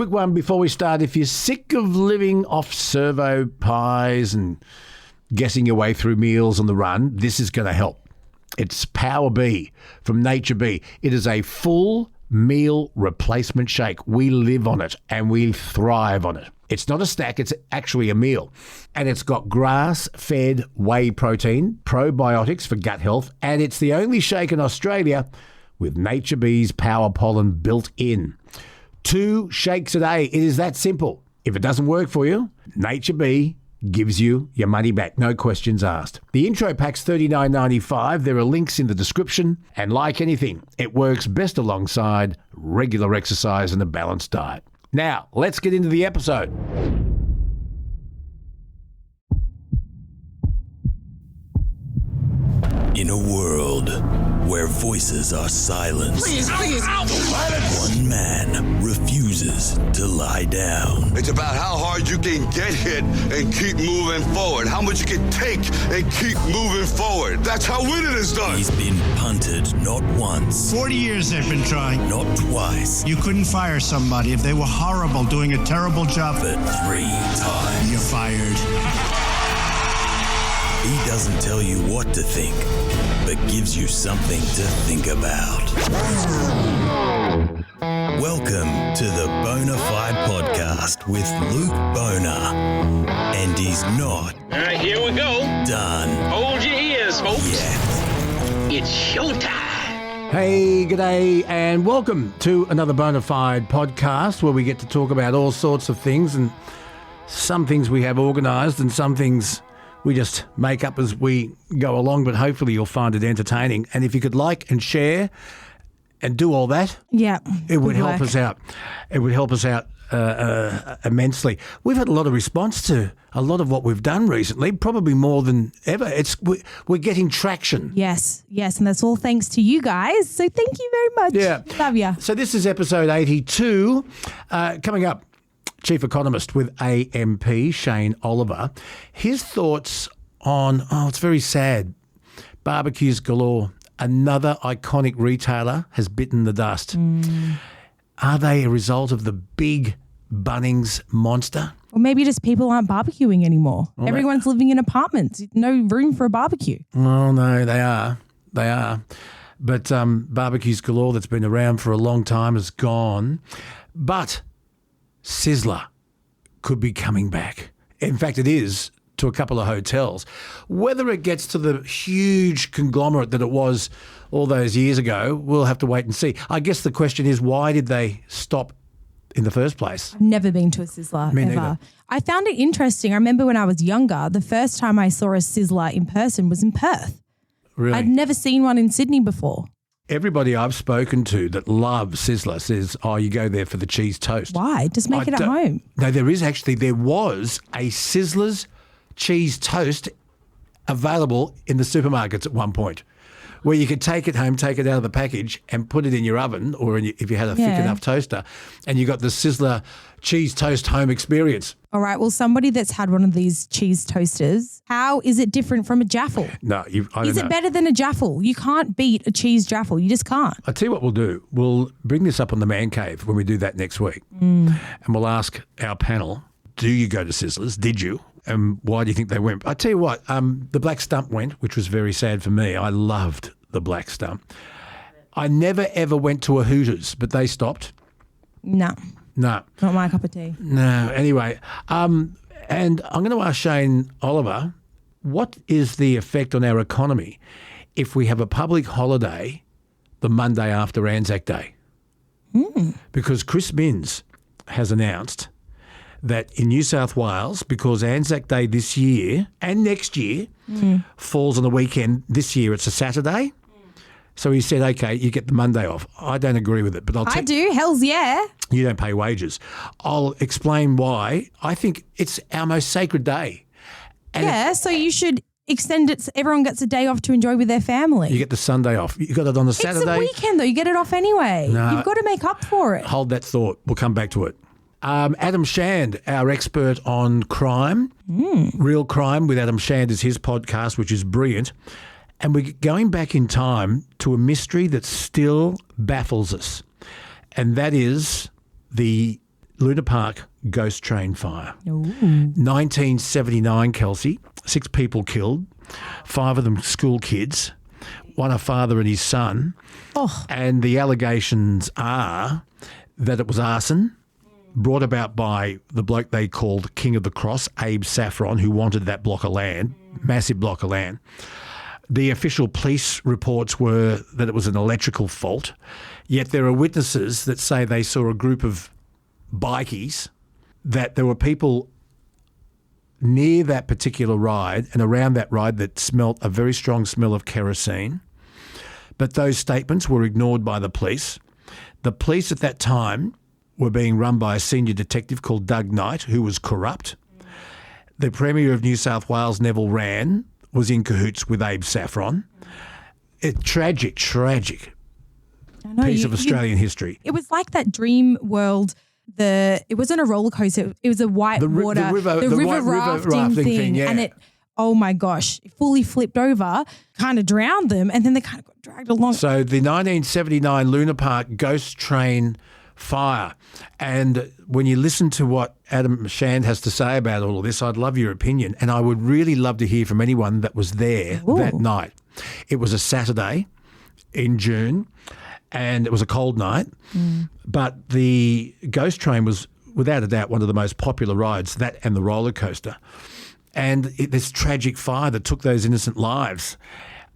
quick one before we start. If you're sick of living off servo pies and guessing your way through meals on the run, this is going to help. It's Power B from Nature B. It is a full meal replacement shake. We live on it and we thrive on it. It's not a snack, it's actually a meal. And it's got grass-fed whey protein, probiotics for gut health, and it's the only shake in Australia with Nature B's Power Pollen built in. 2 shakes a day. It is that simple. If it doesn't work for you, Nature B gives you your money back, no questions asked. The intro pack's $39.95. There are links in the description. And like anything, it works best alongside regular exercise and a balanced diet. Now, let's get into the episode. In a world where voices are silenced, one man refuses to lie down. It's about how hard you can get hit and keep moving forward. How much you can take and keep moving forward. That's how winning is done. He's been punted not once, 40 years they've been trying. not twice, You couldn't fire somebody if they were horrible, doing a terrible job. but 3 times. You're fired. He doesn't tell you what to think, but gives you something to think about. Welcome to the Bonafide podcast with Luke Boner. And he's not All right, here we go. done Hold your ears, folks. yet. It's showtime. Hey, g'day, and welcome to another Bonafide podcast where we get to talk about all sorts of things, and some things we have organised and some things we just make up as we go along, but hopefully you'll find it entertaining. And if you could like and share and do all that, Yeah. it would good help work. us out. It would help us out immensely. We've had a lot of response to a lot of what we've done recently, probably more than ever. We're getting traction. Yes, and that's all thanks to you guys. So thank you very much. Yeah. Love ya. So this is episode 82. Coming up, Chief Economist with AMP, Shane Oliver. His thoughts on, it's very sad, barbecues galore. Another iconic retailer has bitten the dust. Are they a result of the big Bunnings monster? Or maybe just people aren't barbecuing anymore. Everyone's living in apartments. No room for a barbecue. Oh, no, they are. They are. But barbecues galore that's been around for a long time is gone. But Sizzler could be coming back. In fact, it is to a couple of hotels. Whether it gets to the huge conglomerate that it was all those years ago, we'll have to wait and see. I guess the question is, why did they stop in the first place? I've never been to a Sizzler Me ever. neither. I found it interesting. I remember when I was younger, the first time I saw a Sizzler in person was in Perth. Really? I'd never seen one in Sydney before. Everybody I've spoken to that loves Sizzler says, you go there for the cheese toast. Why? Just make it at home. No, there was a Sizzler's cheese toast available in the supermarkets at one point, where you could take it home, take it out of the package and put it in your oven, or if you had a thick Yeah. enough toaster, and you got the Sizzler cheese toast home experience. All right, well, somebody that's had one of these cheese toasters, how is it different from a Jaffle? No, I don't Is know. it better than a Jaffle? You can't beat a cheese Jaffle. You just can't. I'll tell you what we'll do. We'll bring this up on the Man Cave when we do that next week. And we'll ask our panel, do you go to Sizzlers? Did you? And why do you think they went? I tell you what, the Black Stump went, which was very sad for me. I loved the Black Stump. I never ever went to a Hooters, but they stopped. No, No. not my cup of tea. No. Anyway, and I'm going to ask Shane Oliver, what is the effect on our economy if we have a public holiday the Monday after Anzac Day? Because Chris Minns has announced that in New South Wales, because Anzac Day this year and next year falls on a weekend, this year it's a Saturday. So he said, okay, you get the Monday off. I don't agree with it, but I do. Hell's yeah. You don't pay wages. I'll explain why. I think it's our most sacred day. And Yeah, so you should extend it so everyone gets a day off to enjoy with their family. you get the Sunday off. You got it on a Saturday. It's a weekend though. You get it off anyway. No. You've got to make up for it. Hold that thought. We'll come back to it. Adam Shand, our expert on crime, Real Crime with Adam Shand is his podcast, which is brilliant. And we're going back in time to a mystery that still baffles us. And that is the Luna Park ghost train fire. 1979, Kelsey, 6 people killed, 5 of them school kids, one a father and his son. Oh. And the allegations are that it was arson brought about by the bloke they called King of the Cross, Abe Saffron, who wanted that block of land, massive block of land. The official police reports were that it was an electrical fault, yet there are witnesses that say they saw a group of bikies, that there were people near that particular ride and around that ride that smelt a very strong smell of kerosene. But those statements were ignored by the police. The police at that time were being run by a senior detective called Doug Knight, who was corrupt. The Premier of New South Wales, Neville Wran, was in cahoots with Abe Saffron. Tragic piece of Australian history. It was like that dream world. It wasn't a roller coaster. It was a white water, the river rafting thing. Yeah. And it, oh my gosh, it fully flipped over, kind of drowned them, and then they kind of got dragged along. So the 1979 Luna Park ghost train fire. And when you listen to what Adam Shand has to say about all of this, I'd love your opinion. And I would really love to hear from anyone that was there that night. It was a Saturday in June, and it was a cold night. But the ghost train was, without a doubt, one of the most popular rides, that and the roller coaster. And this tragic fire that took those innocent lives.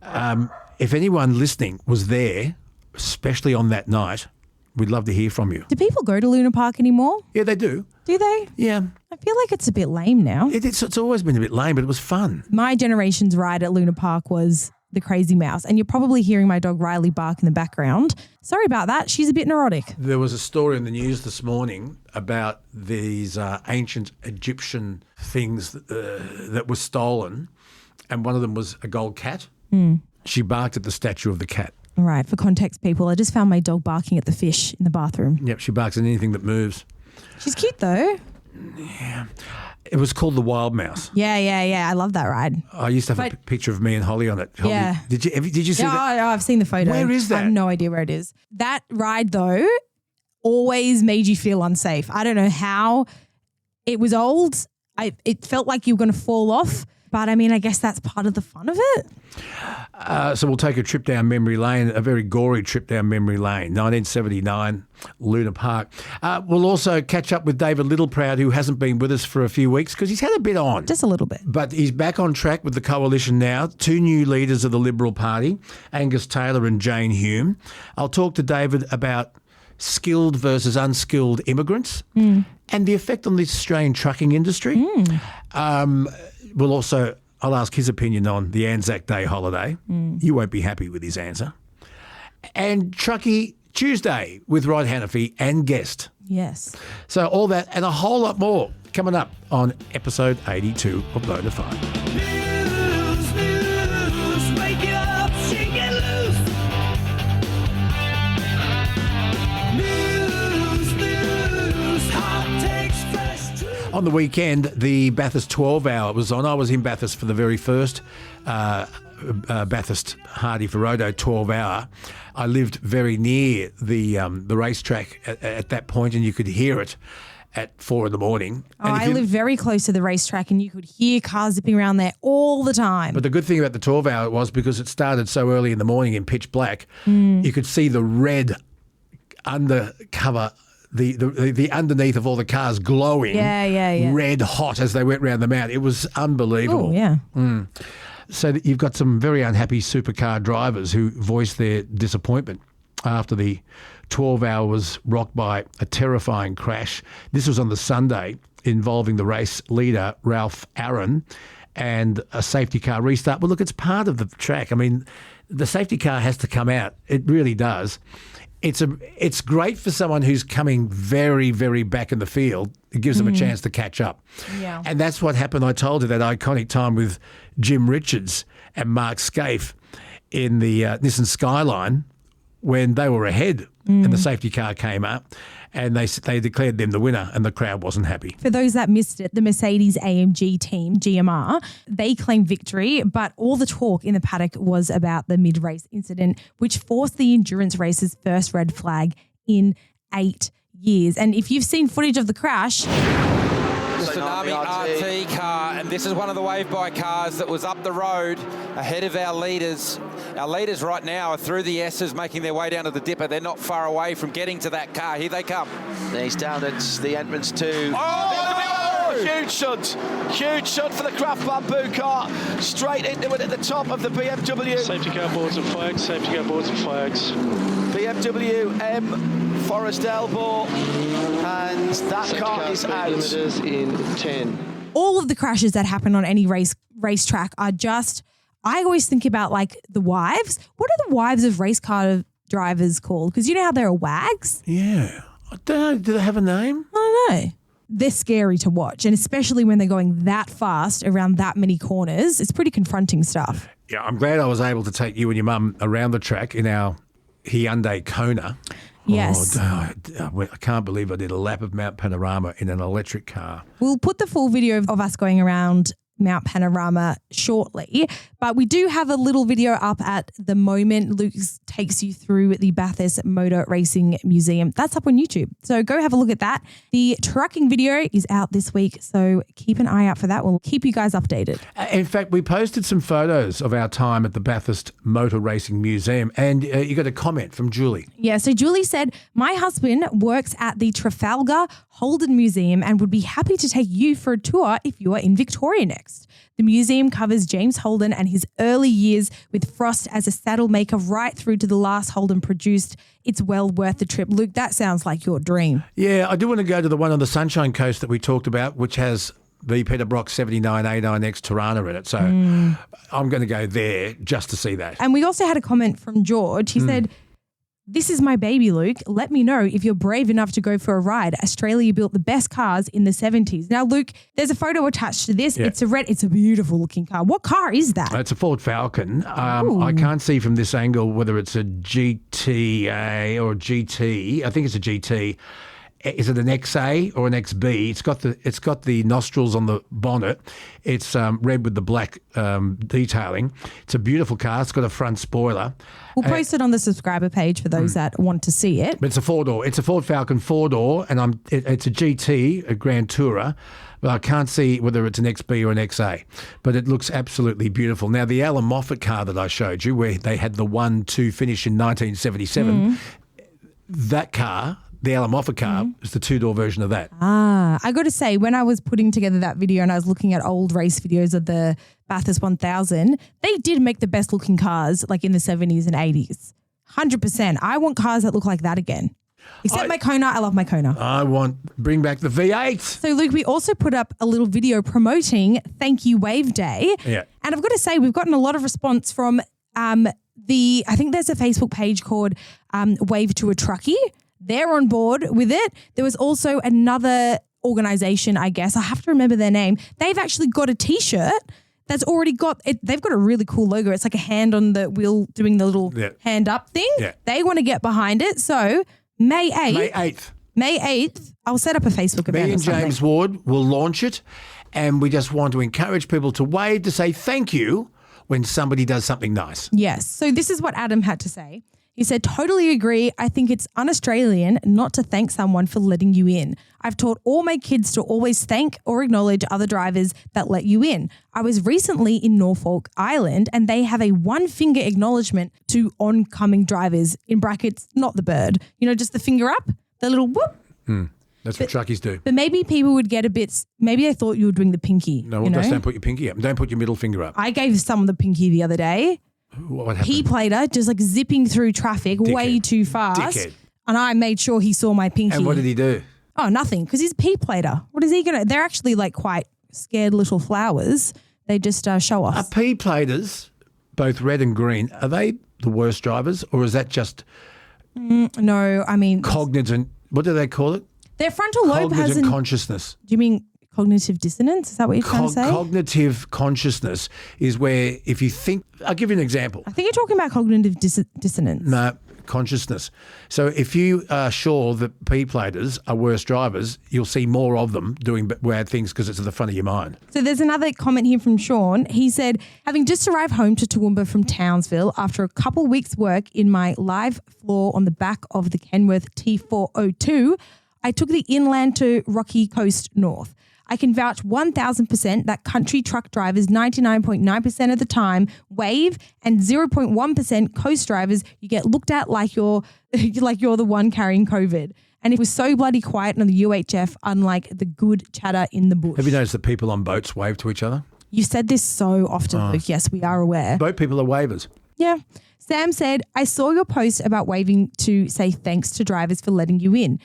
If anyone listening was there, especially on that night, we'd love to hear from you. Do people go to Luna Park anymore? Yeah, they do. Do they? Yeah. I feel like it's a bit lame now. It's always been a bit lame, but it was fun. My generation's ride at Luna Park was the Crazy Mouse, and you're probably hearing my dog Riley bark in the background. Sorry about that. She's a bit neurotic. There was a story in the news this morning about these ancient Egyptian things that were stolen, and one of them was a gold cat. She barked at the statue of the cat. All right, for context, people, I just found my dog barking at the fish in the bathroom. Yep, she barks at anything that moves. She's cute though. Yeah. It was called the Wild Mouse. Yeah. I love that ride. I used to have a picture of me and Holly on it. Holly, Yeah. Did you see that? Oh, I've seen the photo. Where is that? I have no idea where it is. That ride, though, always made you feel unsafe. I don't know how. It was old. It felt like you were going to fall off. But, I mean, I guess that's part of the fun of it. So we'll take a trip down memory lane, a very gory trip down memory lane, 1979, Luna Park. We'll also catch up with David Littleproud, who hasn't been with us for a few weeks because he's had a bit on. Just a little bit. But he's back on track with the coalition now. 2 new leaders of the Liberal Party, Angus Taylor and Jane Hume. I'll talk to David about skilled versus unskilled immigrants and the effect on the Australian trucking industry. I'll ask his opinion on the Anzac Day holiday. You won't be happy with his answer. And Truckie Tuesday with Rod Hannifey and guest. Yes. So all that and a whole lot more coming up on episode 82 of Bonafide. Wake it up, shake it loose. News, hot takes, fresh truth. On the weekend, the Bathurst 12 hour was on. I was in Bathurst for the very first Bathurst Hardy for Rodo 12 hour. I lived very near the racetrack at that point, and you could hear it at 4 a.m. Oh, I live very close to the racetrack, and you could hear cars zipping around there all the time. But the good thing about the 12 hour was because it started so early in the morning in pitch black, you could see the red undercover, the underneath of all the cars glowing, red hot as they went round the mount. It was unbelievable. Oh, yeah. So that you've got some very unhappy supercar drivers who voiced their disappointment after the 12 hour was rocked by a terrifying crash. This was on the Sunday, involving the race leader, Ralph Aaron, and a safety car restart. Well, look, it's part of the track. I mean, the safety car has to come out. It really does. It's great for someone who's coming very, very back in the field. It gives them a chance to catch up. Yeah. And that's what happened. I told you that iconic time with Jim Richards and Mark Scaife in the Nissan Skyline when they were ahead and the safety car came up and they declared them the winner and the crowd wasn't happy. For those that missed it, the Mercedes-AMG team, GMR, they claimed victory, but all the talk in the paddock was about the mid-race incident, which forced the endurance race's first red flag in 8 years. And if you've seen footage of the crash, The Tsunami RT car, and this is one of the wave-by cars that was up the road ahead of our leaders. Our leaders right now are through the S's, making their way down to the dipper. They're not far away from getting to that car. Here they come. He's down at the entrance to... Huge shunt for the Craft Bamboo car. Straight into it at the top of the BMW. Safety car boards and flags, safety car boards and flags. BMW M Forest Elbow, and that Safety car is out. Limiters in 10. all of the crashes that happen on any racetrack are just, I always think about like the wives. What are the wives of race car drivers called? Because you know how there are wags? Yeah. I don't know. Do they have a name? I don't know. They're scary to watch, and especially when they're going that fast around that many corners. It's pretty confronting stuff. Yeah, I'm glad I was able to take you and your mum around the track in our Hyundai Kona. Yes. Oh, I can't believe I did a lap of Mount Panorama in an electric car. We'll put the full video of us going around Mount Panorama shortly, but we do have a little video up at the moment. Luke takes you through the Bathurst Motor Racing Museum. That's up on YouTube, so go have a look at that. The trucking video is out this week, so keep an eye out for that. We'll keep you guys updated. In fact, we posted some photos of our time at the Bathurst Motor Racing Museum, and you got a comment from Julie. Yeah, so Julie said, my husband works at the Trafalgar Holden Museum and would be happy to take you for a tour if you are in Victoria next. The museum covers James Holden and his early years with Frost as a saddle maker right through to the last Holden produced. It's well worth the trip. Luke, that sounds like your dream. Yeah, I do want to go to the one on the Sunshine Coast that we talked about, which has the Peter Brock 79A9X Tirana in it. So I'm going to go there just to see that. And we also had a comment from George. He said, this is my baby, Luke. Let me know if you're brave enough to go for a ride. Australia built the best cars in the 70s. Now, Luke, there's a photo attached to this. Yeah. It's a beautiful looking car. What car is that? It's a Ford Falcon. I can't see from this angle whether it's a GTA or a GT. I think it's a GT. Is it an XA or an XB? It's got the nostrils on the bonnet. It's red with the black detailing. It's a beautiful car. It's got a front spoiler. We'll post it on the subscriber page for those that want to see it. But it's a four-door. It's a Ford Falcon four-door, and it's a GT, a Grand Tourer, but I can't see whether it's an XB or an XA. But it looks absolutely beautiful. Now, the Alan Moffat car that I showed you, where they had the 1-2 finish in 1977, that car, the Alan Moffat car, is the two-door version of that. I got to say, when I was putting together that video and I was looking at old race videos of the Bathurst 1000, they did make the best looking cars like in the 70s and 80s. 100%. I want cars that look like that again. Except my Kona. I love my Kona. Bring back the V8. So, Luke, we also put up a little video promoting Thank You Wave Day. Yeah. And I've got to say, we've gotten a lot of response from I think there's a Facebook page called Wave to a Truckie. They're on board with it. There was also another organisation, I guess. I have to remember their name. They've actually got a T-shirt that's already got it. They've got a really cool logo. It's like a hand on the wheel doing the little hand up thing. Yeah. They want to get behind it. So May 8th, I'll set up a Facebook event. Me and James Ward will launch it, and we just want to encourage people to wave to say thank you when somebody does something nice. Yes. So this is what Adam had to say. He said, totally agree. I think it's un-Australian not to thank someone for letting you in. I've taught all my kids to always thank or acknowledge other drivers that let you in. I was recently in Norfolk Island and they have a one-finger acknowledgement to oncoming drivers, in brackets, not the bird. You know, just the finger up, the little whoop. That's what truckies do. But maybe people would get a bit, maybe they thought you were doing the pinky. No, just don't put your pinky up. Don't put your middle finger up. I gave someone the pinky the other day. What happened? He played her just like zipping through traffic way too fast. Dickhead. And I made sure he saw my pinky. And what did he do? Oh, nothing, because he's a P-plater. What is he going to? They're actually like quite scared little flowers. They just show off. Are P-platers, both red and green, are they the worst drivers, or is that just No, I mean. cognizant, what do they call it? Their frontal lobe Cognizant hasn't. consciousness. Do you mean cognitive dissonance? Is that what you're trying to say? Cognitive consciousness is where if you think, I'll give you an example. I think you're talking about cognitive dissonance. No, consciousness. So if you are sure that P-platers are worse drivers, you'll see more of them doing bad things because it's at the front of your mind. So there's another comment here from Sean. He said, having just arrived home to Toowoomba from Townsville after a couple weeks work in my live floor on the back of the Kenworth T402, I took the inland to Rocky Coast North. I can vouch 1,000% that country truck drivers 99.9% of the time wave, and 0.1% coast drivers, you get looked at like you're the one carrying COVID. And it was so bloody quiet on the UHF, unlike the good chatter in the bush. Have you noticed that people on boats wave to each other? You said this so often, Luke. Yes, we are aware. Boat people are wavers. Yeah. Sam said, I saw your post about waving to say thanks to drivers for letting you in.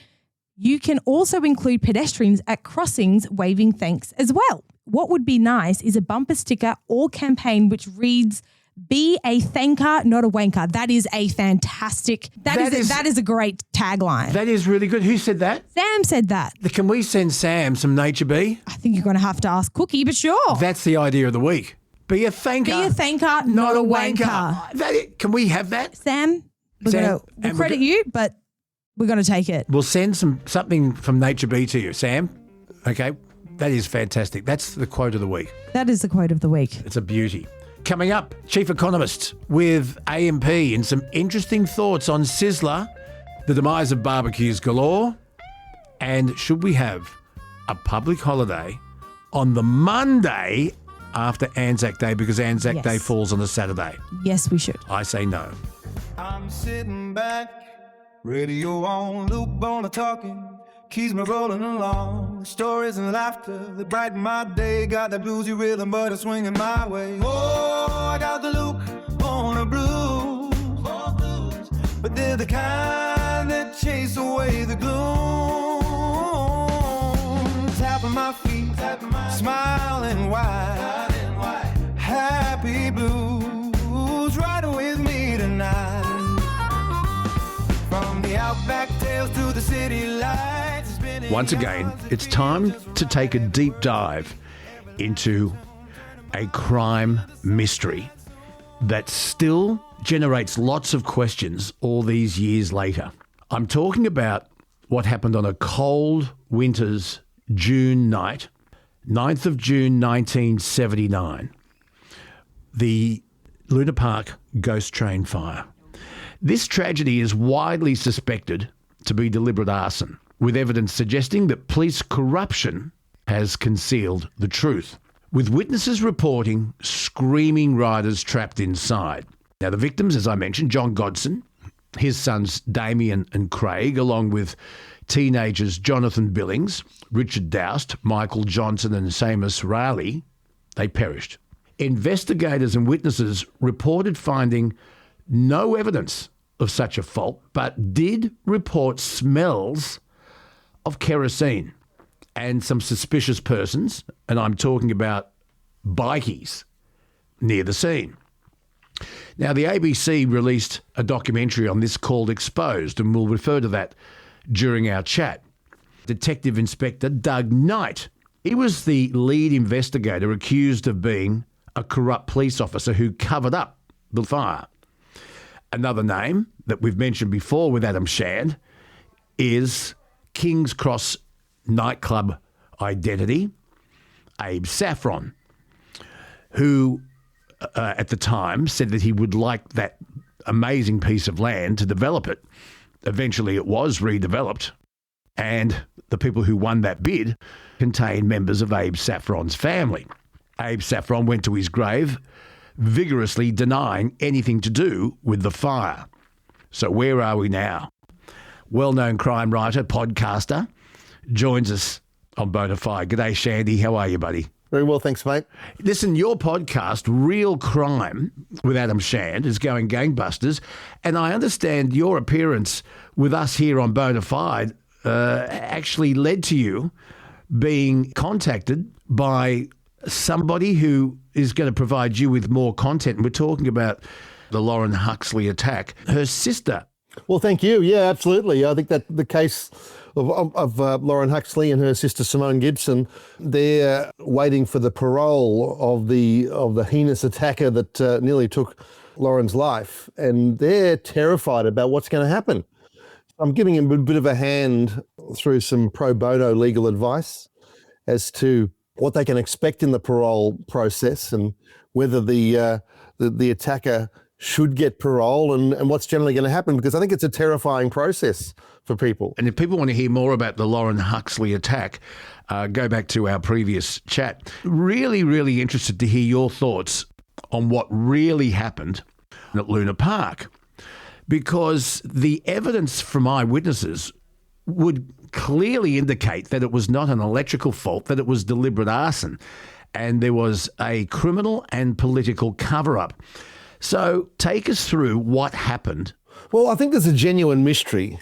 You can also include pedestrians at crossings waving thanks as well. What would be nice is a bumper sticker or campaign which reads, be a thanker, not a wanker. That is a fantastic, that is a great tagline. That is really good. Who said that? Sam said that. Can we send Sam some Nature Bee? I think you're going to have to ask Cookie, but sure. That's the idea of the week. Be a thanker. Be a thanker, not a wanker. Can we have that? Sam, we'll credit you, but we're going to take it. We'll send something from Nature Bee to you, Sam. Okay? That is fantastic. That's the quote of the week. That is the quote of the week. It's a beauty. Coming up, Chief Economist with AMP and some interesting thoughts on Sizzler, the demise of barbecues galore, and should we have a public holiday on the Monday after Anzac Day, because Anzac Day falls on a Saturday? Yes, we should. I say no. I'm sitting back, radio on, lukebona talking, keeps me rolling along. Stories and laughter that brighten my day. Got that bluesy rhythm, but it's swinging my way. Oh, I got the lukebona blues, but they're the kind that chase away the gloom. Tapping my feet, smiling wide, happy blues, ride with me tonight. From the outback tales to the city lights. Once again, it's time to take a deep dive into a crime mystery that still generates lots of questions all these years later. I'm talking about what happened on a cold winter's June night, 9th of June 1979. The Luna Park ghost train fire. This tragedy is widely suspected to be deliberate arson, with evidence suggesting that police corruption has concealed the truth, with witnesses reporting screaming riders trapped inside. Now, the victims, as I mentioned, John Godson, his sons Damien and Craig, along with teenagers Jonathan Billings, Richard Doust, Michael Johnson and Seamus Raleigh, they perished. Investigators and witnesses reported finding no evidence of such a fault, but did report smells of kerosene and some suspicious persons, and I'm talking about bikies, near the scene. Now, the ABC released a documentary on this called Exposed, and we'll refer to that during our chat. Detective Inspector Doug Knight, he was the lead investigator accused of being a corrupt police officer who covered up the fire. Another name that we've mentioned before with Adam Shand is King's Cross nightclub identity, Abe Saffron, who at the time said that he would like that amazing piece of land to develop it. Eventually it was redeveloped, and the people who won that bid contained members of Abe Saffron's family. Abe Saffron went to his grave vigorously denying anything to do with the fire. So where are we now? Well-known crime writer, podcaster, joins us on Bonafide. G'day, Shandy. How are you, buddy? Very well, thanks, mate. Listen, your podcast, Real Crime with Adam Shand, is going gangbusters, and I understand your appearance with us here on Bonafide actually led to you being contacted by somebody who is going to provide you with more content. And we're talking about the Lauren Huxley attack. Her sister. Well, thank you. Yeah, absolutely. I think that the case of Lauren Huxley and her sister Simone Gibson, they're waiting for the parole of the heinous attacker that nearly took Lauren's life, and they're terrified about what's going to happen. I'm giving him a bit of a hand through some pro bono legal advice as to what they can expect in the parole process and whether the attacker should get parole and what's generally going to happen, because I think it's a terrifying process for people. And if people want to hear more about the Lauren Huxley attack, go back to our previous chat. Really, really interested to hear your thoughts on what really happened at Luna Park, because the evidence from eyewitnesses would clearly indicate that it was not an electrical fault, that it was deliberate arson, and there was a criminal and political cover-up. So take us through what happened. Well, I think there's a genuine mystery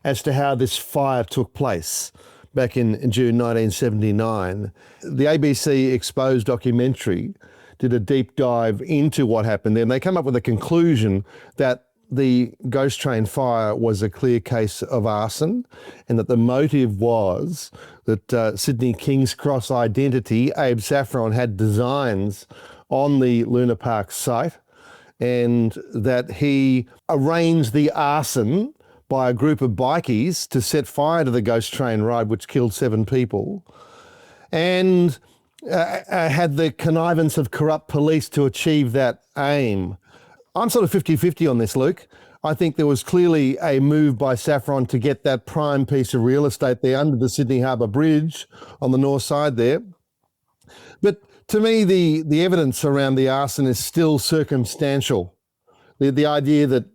as to how this fire took place back in June 1979. The ABC Exposed documentary did a deep dive into what happened there, and they came up with a conclusion that the ghost train fire was a clear case of arson, and that the motive was that Sydney King's Cross identity, Abe Saffron, had designs on the Luna Park site, and that he arranged the arson by a group of bikies to set fire to the ghost train ride, which killed 7 people, and had the connivance of corrupt police to achieve that aim. I'm sort of 50-50 on this, Luke. I think there was clearly a move by Saffron to get that prime piece of real estate there under the Sydney Harbour Bridge on the north side there. But to me, the evidence around the arson is still circumstantial. The idea that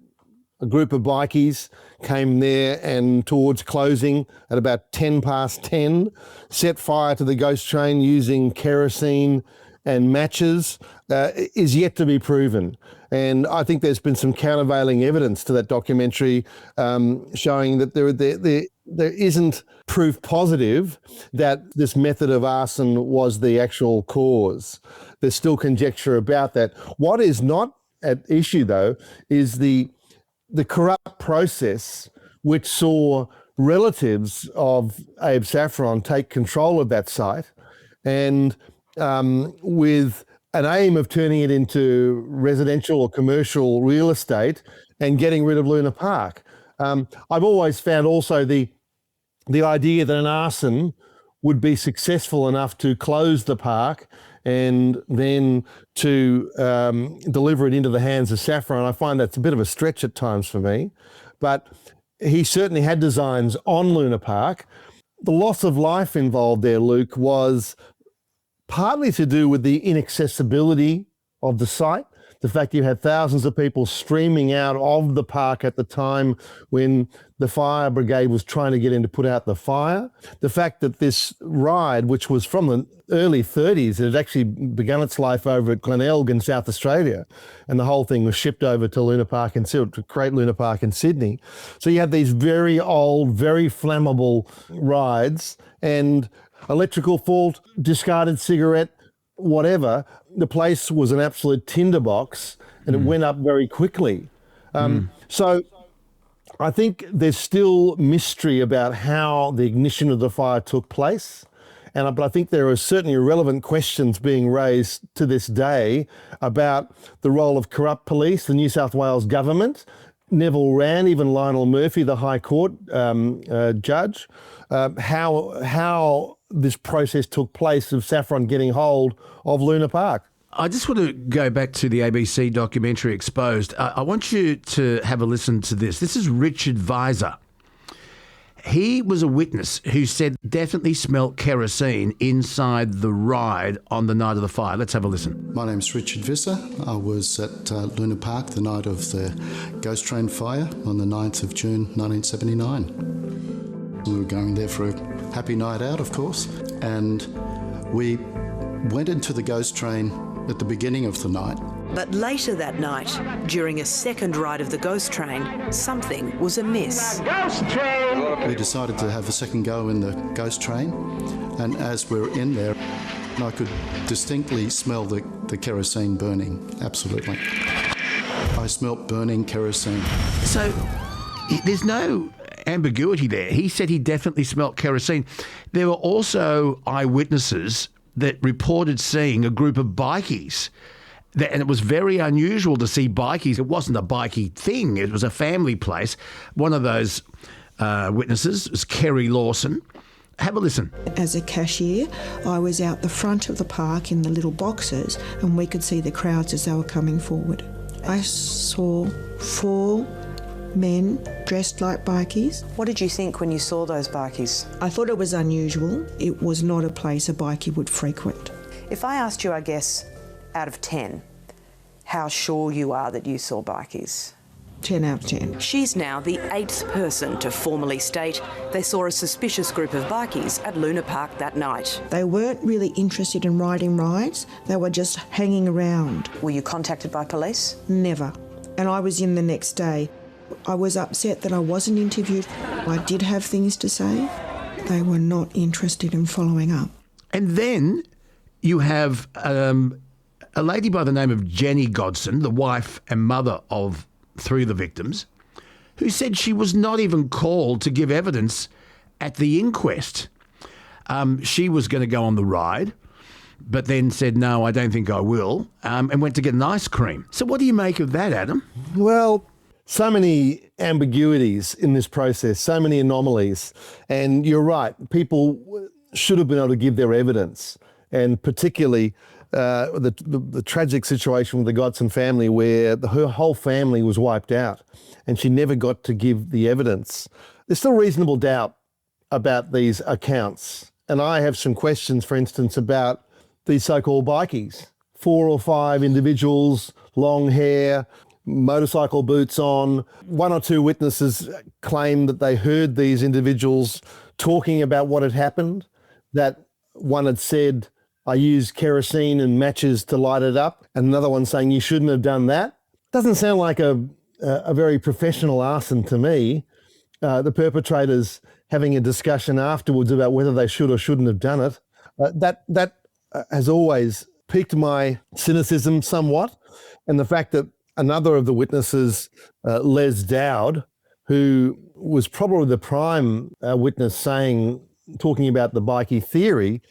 a group of bikies came there and towards closing at about 10:10, set fire to the ghost train using kerosene and matches is yet to be proven. And I think there's been some countervailing evidence to that documentary showing that there isn't proof positive that this method of arson was the actual cause. There's still conjecture about that. What is not at issue, though, is the corrupt process which saw relatives of Abe Saffron take control of that site, and with an aim of turning it into residential or commercial real estate and getting rid of Luna Park. I've always found also the idea that an arson would be successful enough to close the park and then to deliver it into the hands of Saffron. I find that's a bit of a stretch at times for me, but he certainly had designs on Luna Park. The loss of life involved there, Luke, was partly to do with the inaccessibility of the site, the fact you had thousands of people streaming out of the park at the time when the fire brigade was trying to get in to put out the fire, the fact that this ride, which was from the early 30s, it had actually begun its life over at Glenelg in South Australia, and the whole thing was shipped over to Luna Park and to create Luna Park in Sydney. So you had these very old, very flammable rides, and electrical fault, discarded cigarette, whatever. The place was an absolute tinderbox, and it went up very quickly. So I think there's still mystery about how the ignition of the fire took place. But I think there are certainly relevant questions being raised to this day about the role of corrupt police, the New South Wales government, Neville Wran, even Lionel Murphy, the High Court judge, how this process took place of Saffron getting hold of Luna Park. I just want to go back to the ABC documentary Exposed. I want you to have a listen to this. This is Richard Visor. He was a witness who said definitely smelt kerosene inside the ride on the night of the fire. Let's have a listen. My name's Richard Visser. I was at Luna Park the night of the ghost train fire on the 9th of June 1979. We were going there for a happy night out, of course, and we went into the ghost train at the beginning of the night. But later that night, during a second ride of the ghost train, something was amiss. Ghost train! We decided to have a second go in the ghost train, and as we were in there, I could distinctly smell the kerosene burning, absolutely. I smelt burning kerosene. So there's no ambiguity there. He said he definitely smelt kerosene. There were also eyewitnesses that reported seeing a group of bikies. And it was very unusual to see bikies. It wasn't a bikie thing. It was a family place. One of those witnesses was Kerry Lawson. Have a listen. As a cashier, I was out the front of the park in the little boxes, and we could see the crowds as they were coming forward. I saw 4 men dressed like bikies. What did you think when you saw those bikies? I thought it was unusual. It was not a place a bikie would frequent. If I asked you, I guess, out of 10, how sure you are that you saw bikies? 10 out of 10. She's now the 8th person to formally state they saw a suspicious group of bikies at Luna Park that night. They weren't really interested in riding rides. They were just hanging around. Were you contacted by police? Never. And I was in the next day. I was upset that I wasn't interviewed. I did have things to say. They were not interested in following up. And then you have a lady by the name of Jenny Godson, the wife and mother of 3 of the victims, who said she was not even called to give evidence at the inquest. She was going to go on the ride, but then said, no, I don't think I will, and went to get an ice cream. So what do you make of that, Adam? Well, so many ambiguities in this process, so many anomalies. And you're right, people should have been able to give their evidence, and particularly the tragic situation with the Godson family where her whole family was wiped out and she never got to give the evidence. There's still reasonable doubt about these accounts. And I have some questions, for instance, about these so-called bikies. 4 or 5 individuals, long hair, motorcycle boots on. 1 or 2 witnesses claim that they heard these individuals talking about what had happened, that one had said, I used kerosene and matches to light it up, and another one saying you shouldn't have done that. Doesn't sound like a very professional arson to me. The perpetrators having a discussion afterwards about whether they should or shouldn't have done it. That has always piqued my cynicism somewhat, and the fact that another of the witnesses, Les Dowd, who was probably the prime witness talking about the bikie theory,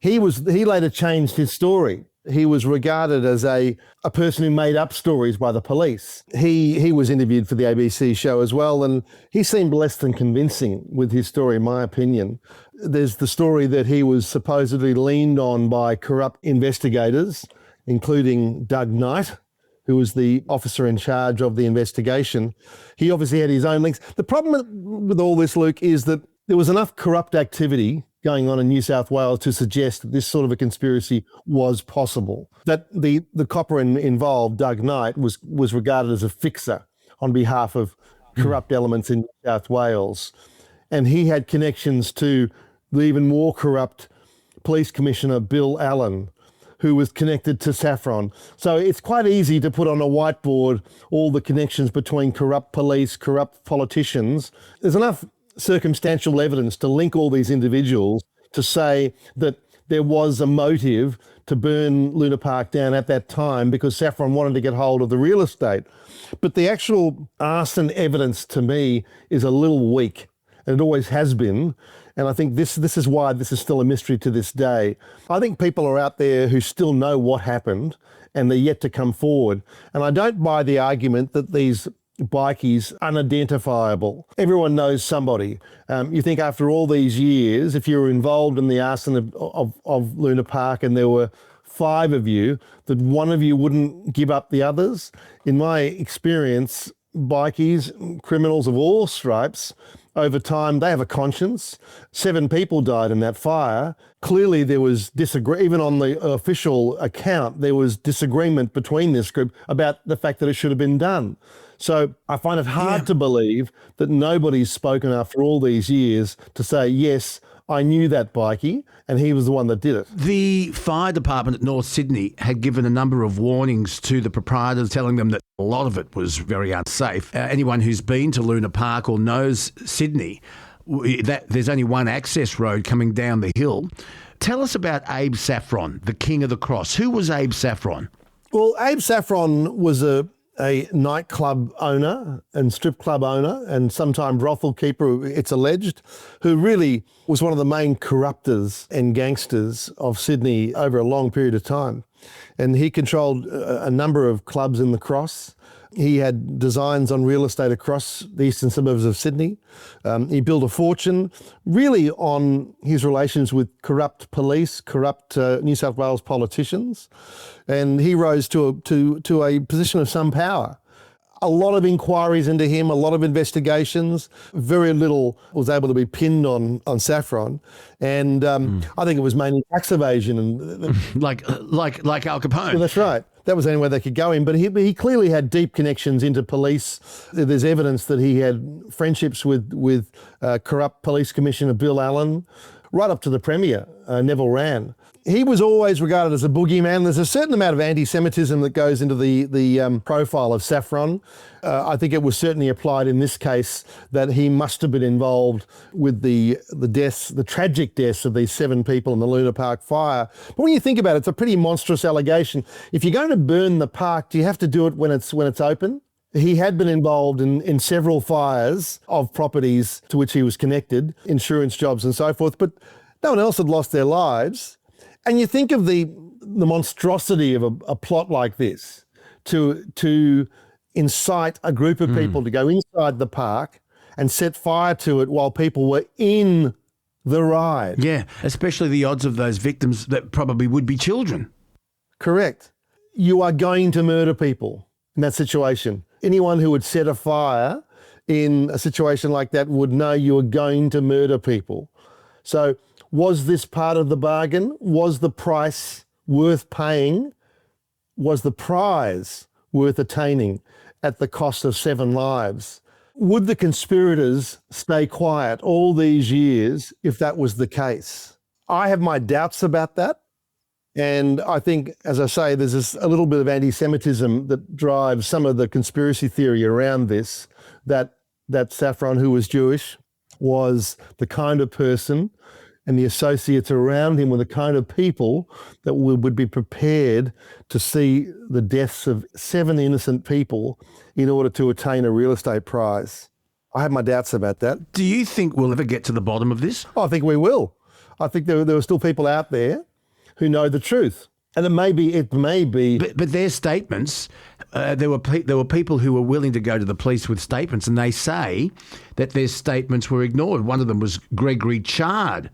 he later changed his story. He was regarded as a person who made up stories by the police. He was interviewed for the ABC show as well, and he seemed less than convincing with his story, in my opinion. There's the story that he was supposedly leaned on by corrupt investigators, including Doug Knight, who was the officer in charge of the investigation. He obviously had his own links. The problem with all this, Luke, is that there was enough corrupt activity going on in New South Wales to suggest that this sort of a conspiracy was possible. That the copper involved, Doug Knight, was regarded as a fixer on behalf of corrupt elements in New South Wales. And he had connections to the even more corrupt Police Commissioner Bill Allen, who was connected to Saffron. So it's quite easy to put on a whiteboard all the connections between corrupt police, corrupt politicians. There's enough circumstantial evidence to link all these individuals to say that there was a motive to burn Luna Park down at that time because Saffron wanted to get hold of the real estate. But the actual arson evidence to me is a little weak, and it always has been. And I think this is why this is still a mystery to this day. I think people are out there who still know what happened and they're yet to come forward. And I don't buy the argument that these bikies unidentifiable. Everyone knows somebody. You think after all these years, if you were involved in the arson of Luna Park and there were 5 of you, that one of you wouldn't give up the others? In my experience, bikies, criminals of all stripes, over time, they have a conscience. 7 people died in that fire. Clearly, there was even on the official account, there was disagreement between this group about the fact that it should have been done. So I find it hard to believe that nobody's spoken after all these years to say, yes, I knew that bikie and he was the one that did it. The fire department at North Sydney had given a number of warnings to the proprietors, telling them that a lot of it was very unsafe. Anyone who's been to Luna Park or knows Sydney, that there's only one access road coming down the hill. Tell us about Abe Saffron, the King of the Cross. Who was Abe Saffron? Well, Abe Saffron was a nightclub owner and strip club owner and sometime brothel keeper, it's alleged, who really was one of the main corruptors and gangsters of Sydney over a long period of time. And he controlled a number of clubs in the Cross. He had designs on real estate across the eastern suburbs of Sydney. He built a fortune really on his relations with corrupt police, corrupt New South Wales politicians, and he rose to a position of some power. A lot of inquiries into him, a lot of investigations. Very little was able to be pinned on Saffron, and I think it was mainly tax evasion and like Al Capone. Well, that's right. That was the only way they could go in. But he clearly had deep connections into police. There's evidence that he had friendships with corrupt Police Commissioner Bill Allen, right up to the Premier, Neville Wran. He was always regarded as a boogeyman. There's a certain amount of anti-Semitism that goes into the profile of Saffron. I think it was certainly applied in this case that he must have been involved with the deaths, the tragic deaths of these 7 people in the Luna Park fire. But when you think about it, it's a pretty monstrous allegation. If you're going to burn the park, do you have to do it when it's open? He had been involved in several fires of properties to which he was connected, insurance jobs and so forth, but no one else had lost their lives. And you think of the monstrosity of a plot like this to incite a group of people to go inside the park and set fire to it while people were in the ride. Yeah, especially the odds of those victims that probably would be children. Correct. You are going to murder people in that situation. Anyone who would set a fire in a situation like that would know you are going to murder people. So was this part of the bargain? Was the price worth paying? Was the prize worth attaining at the cost of 7 lives? Would the conspirators stay quiet all these years if that was the case? I have my doubts about that. And I think, as I say, there's a little bit of anti-Semitism that drives some of the conspiracy theory around this, that Saffron, who was Jewish, was the kind of person, and the associates around him were the kind of people that would be prepared to see the deaths of 7 innocent people in order to attain a real estate prize. I have my doubts about that. Do you think we'll ever get to the bottom of this? I think we will. I think there are still people out there who know the truth. And it may be. But their statements, there were people who were willing to go to the police with statements, and they say that their statements were ignored. One of them was Gregory Chard,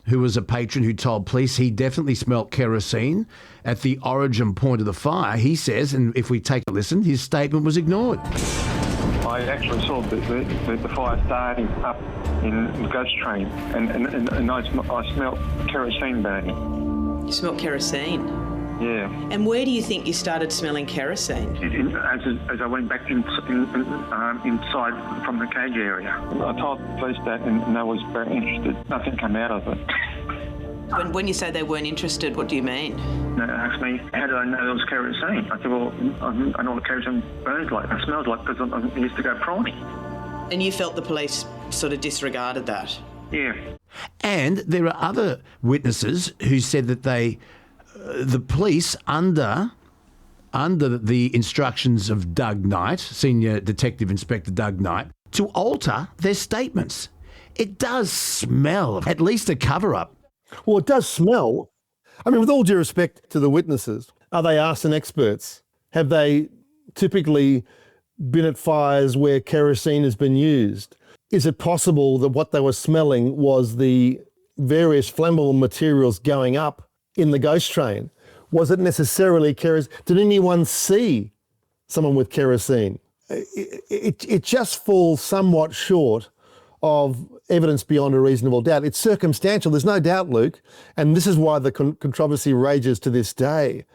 who was a patron who told police he definitely smelt kerosene at the origin point of the fire. He says, and if we take a listen, his statement was ignored. I actually saw the fire starting up in the ghost train, and I smelt kerosene burning. You smelled kerosene? Yeah. And where do you think you started smelling kerosene? As I went back inside from the cage area. I told the police that, and they was very interested. Nothing came out of it. When you say they weren't interested, what do you mean? They asked me, how did I know there was kerosene? I said, well, I know what kerosene burns like, it smells like, because I used to go prawning. And you felt the police sort of disregarded that? Yeah. And there are other witnesses who said that the police, under the instructions of Doug Knight, Senior Detective Inspector Doug Knight, to alter their statements. It does smell of at least a cover-up. Well, it does smell. I mean, with all due respect to the witnesses, are they arson experts? Have they typically been at fires where kerosene has been used? Is it possible that what they were smelling was the various flammable materials going up in the ghost train? Was it necessarily kerosene? Did anyone see someone with kerosene? It just falls somewhat short of evidence beyond a reasonable doubt. It's circumstantial, there's no doubt, Luke, and this is why the controversy rages to this day.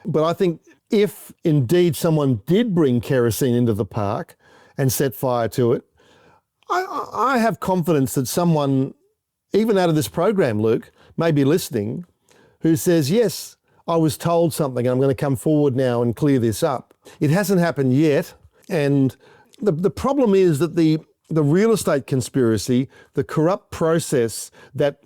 But I think if indeed someone did bring kerosene into the park and set fire to it, I have confidence that someone, even out of this program, Luke, may be listening, who says, yes, I was told something, and I'm going to come forward now and clear this up. It hasn't happened yet, and the problem is that the real estate conspiracy, the corrupt process that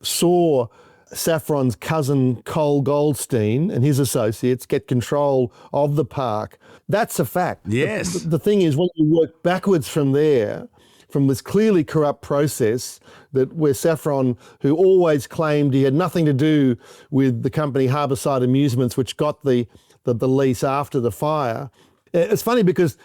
saw Saffron's cousin Cole Goldstein and his associates get control of the park, that's a fact. Yes. The thing is, when you work backwards from there, from this clearly corrupt process where Saffron, who always claimed he had nothing to do with the company Harbourside Amusements, which got the lease after the fire, It's funny because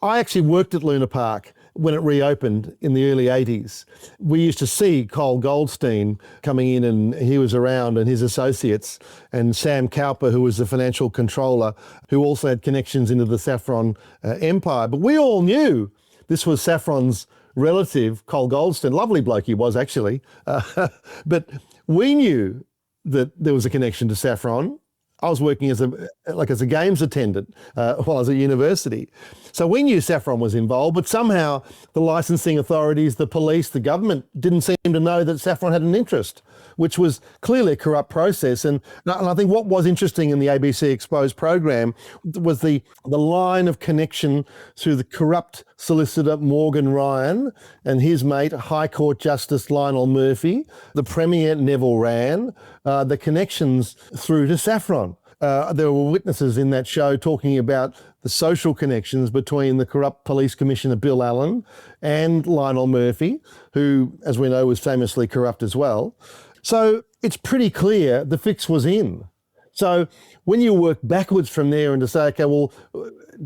I actually worked at Luna Park when it reopened in the early 80s. We used to see Cole Goldstein coming in, and he was around, and his associates, and Sam Cowper, who was the financial controller, who also had connections into the Saffron empire. But we all knew this was Saffron's relative, Cole Goldstein. Lovely bloke he was, actually. But we knew that there was a connection to Saffron. I was working as a games attendant while I was at university. So we knew Saffron was involved, but somehow the licensing authorities, the police, the government didn't seem to know that Saffron had an interest, which was clearly a corrupt process. And I think what was interesting in the ABC Exposed program was the line of connection through the corrupt solicitor Morgan Ryan and his mate, High Court Justice Lionel Murphy, the Premier Neville Wran, the connections through to Saffron. There were witnesses in that show talking about the social connections between the corrupt police commissioner Bill Allen and Lionel Murphy, who, as we know, was famously corrupt as well. So it's pretty clear the fix was in. So when you work backwards from there and to say, okay, well,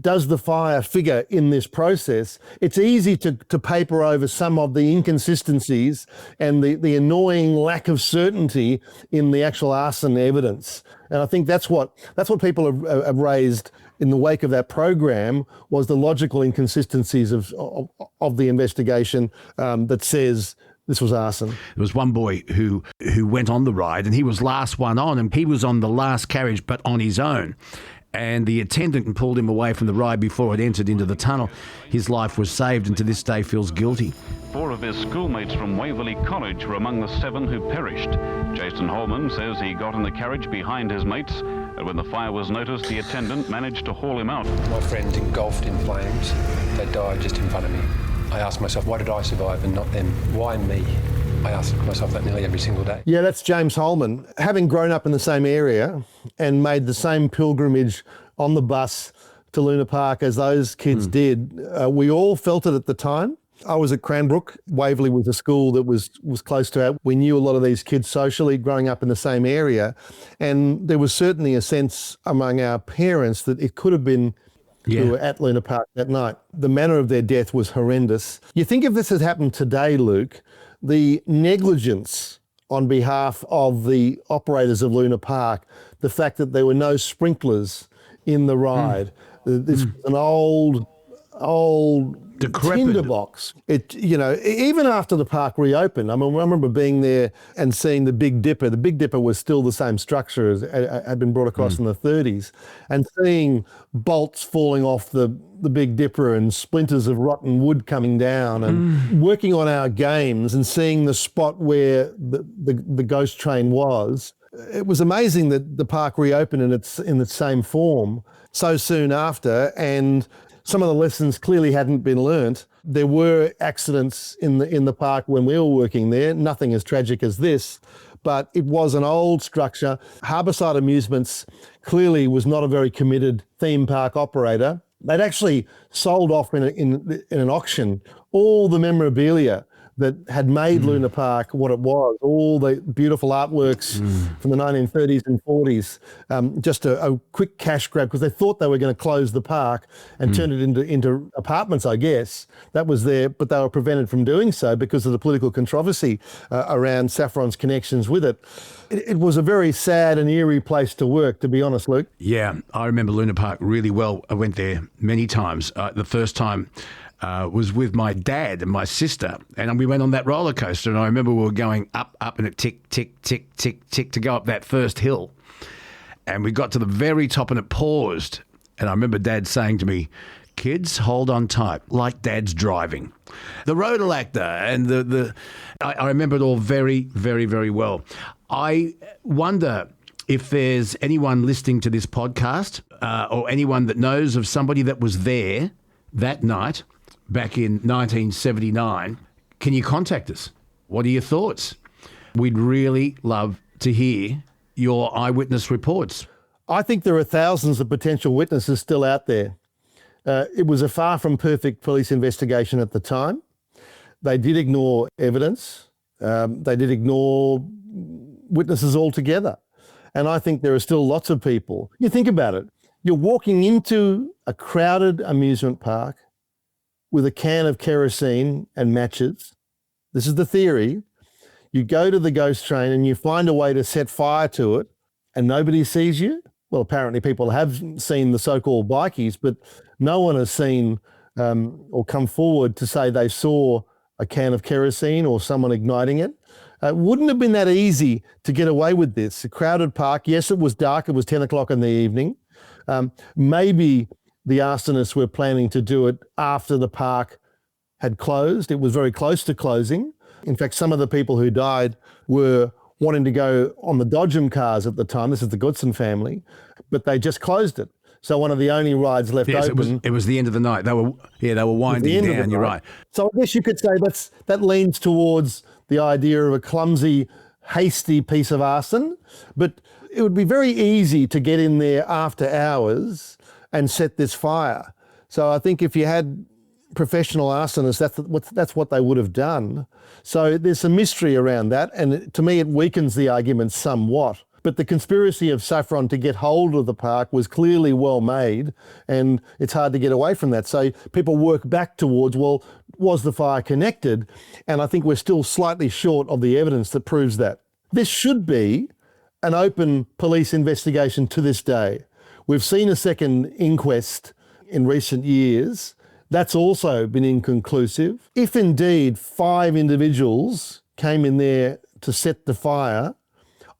does the fire figure in this process? It's easy to paper over some of the inconsistencies and the annoying lack of certainty in the actual arson evidence. And I think that's what people have raised in the wake of that program, was the logical inconsistencies of the investigation that says this was arson. There was one boy who went on the ride, and he was last one on, and he was on the last carriage but on his own. And the attendant pulled him away from the ride before it entered into the tunnel. His life was saved, and to this day feels guilty. 4 of his schoolmates from Waverley College were among the 7 who perished. Jason Holman says he got in the carriage behind his mates, and when the fire was noticed, the attendant managed to haul him out. My friend engulfed in flames. They died just in front of me. I asked myself, why did I survive and not them? Why me? I ask myself that nearly every single day. Yeah, that's James Holman. Having grown up in the same area and made the same pilgrimage on the bus to Luna Park as those kids did, we all felt it at the time. I was at Cranbrook. Waverley was a school that was close to our. We knew a lot of these kids socially, growing up in the same area. And there was certainly a sense among our parents that it could have been who were at Luna Park that night. The manner of their death was horrendous. You think if this had happened today, Luke, the negligence on behalf of the operators of Luna Park, the fact that there were no sprinklers in the ride, this was an old decrepit tinderbox. It, even after the park reopened, I remember being there and seeing the Big Dipper. The Big Dipper was still the same structure as had been brought across in the 30s, and seeing bolts falling off the Big Dipper and splinters of rotten wood coming down, and working on our games and seeing the spot where the ghost train was. It was amazing that the park reopened in its same form so soon after, and some of the lessons clearly hadn't been learnt. There were accidents in the park when we were working there, nothing as tragic as this, but it was an old structure. Harbourside Amusements clearly was not a very committed theme park operator. They'd actually sold off in an auction all the memorabilia that had made Luna Park what it was, all the beautiful artworks from the 1930s and 40s, just a quick cash grab, because they thought they were going to close the park and turn it into apartments, I guess. That was there, but they were prevented from doing so because of the political controversy around Saffron's connections with it. It was a very sad and eerie place to work, to be honest, Luke. Yeah, I remember Luna Park really well. I went there many times. The first time was with my dad and my sister, and we went on that roller coaster, and I remember we were going up, and it tick, tick, tick, tick, tick to go up that first hill. And we got to the very top and it paused. And I remember Dad saying to me, "Kids, hold on tight, like Dad's driving." The rotor actor and I remember it all very, very, very well. I wonder if there's anyone listening to this podcast or anyone that knows of somebody that was there that night back in 1979, can you contact us? What are your thoughts? We'd really love to hear your eyewitness reports. I think there are thousands of potential witnesses still out there. It was a far from perfect police investigation at the time. They did ignore evidence. They did ignore witnesses altogether. And I think there are still lots of people. You think about it. You're walking into a crowded amusement park with a can of kerosene and matches. This is the theory. You go to the ghost train and you find a way to set fire to it and nobody sees you. Well, apparently people have seen the so-called bikies, but no one has seen or come forward to say they saw a can of kerosene or someone igniting it. It wouldn't have been that easy to get away with this. A crowded park, yes, it was dark. It was 10 o'clock in the evening. Maybe the arsonists were planning to do it after the park had closed. It was very close to closing. In fact, some of the people who died were wanting to go on the Dodgem cars at the time. This is the Goodson family, but they just closed it. So one of the only rides left open. It was the end of the night. They were winding down. You're right. So I guess you could say that leans towards the idea of a clumsy, hasty piece of arson. But it would be very easy to get in there after hours and set this fire. So I think if you had professional arsonists, that's what they would have done. So there's some mystery around that, and to me it weakens the argument somewhat. But the conspiracy of Saffron to get hold of the park was clearly well made, and it's hard to get away from that. So people work back towards, well, was the fire connected? And I think we're still slightly short of the evidence that proves that. This should be an open police investigation to this day. We've seen a second inquest in recent years. That's also been inconclusive. If indeed 5 individuals came in there to set the fire,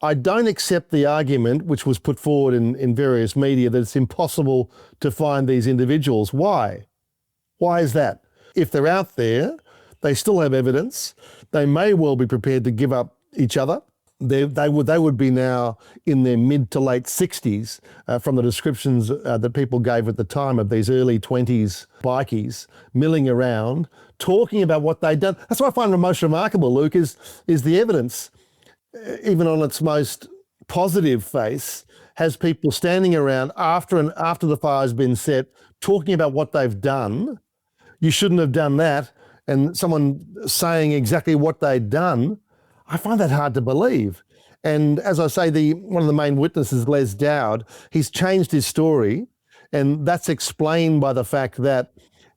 I don't accept the argument which was put forward in various media that it's impossible to find these individuals. Why? Why is that? If they're out there, they still have evidence. They may well be prepared to give up each other. They would be now in their mid to late 60s from the descriptions that people gave at the time of these early 20s bikies milling around, talking about what they'd done. That's what I find most remarkable, Luke, is the evidence, even on its most positive face, has people standing around after the fire's been set, talking about what they've done. You shouldn't have done that, and someone saying exactly what they'd done. I find that hard to believe. And as I say, one of the main witnesses, Les Dowd, he's changed his story, and that's explained by the fact that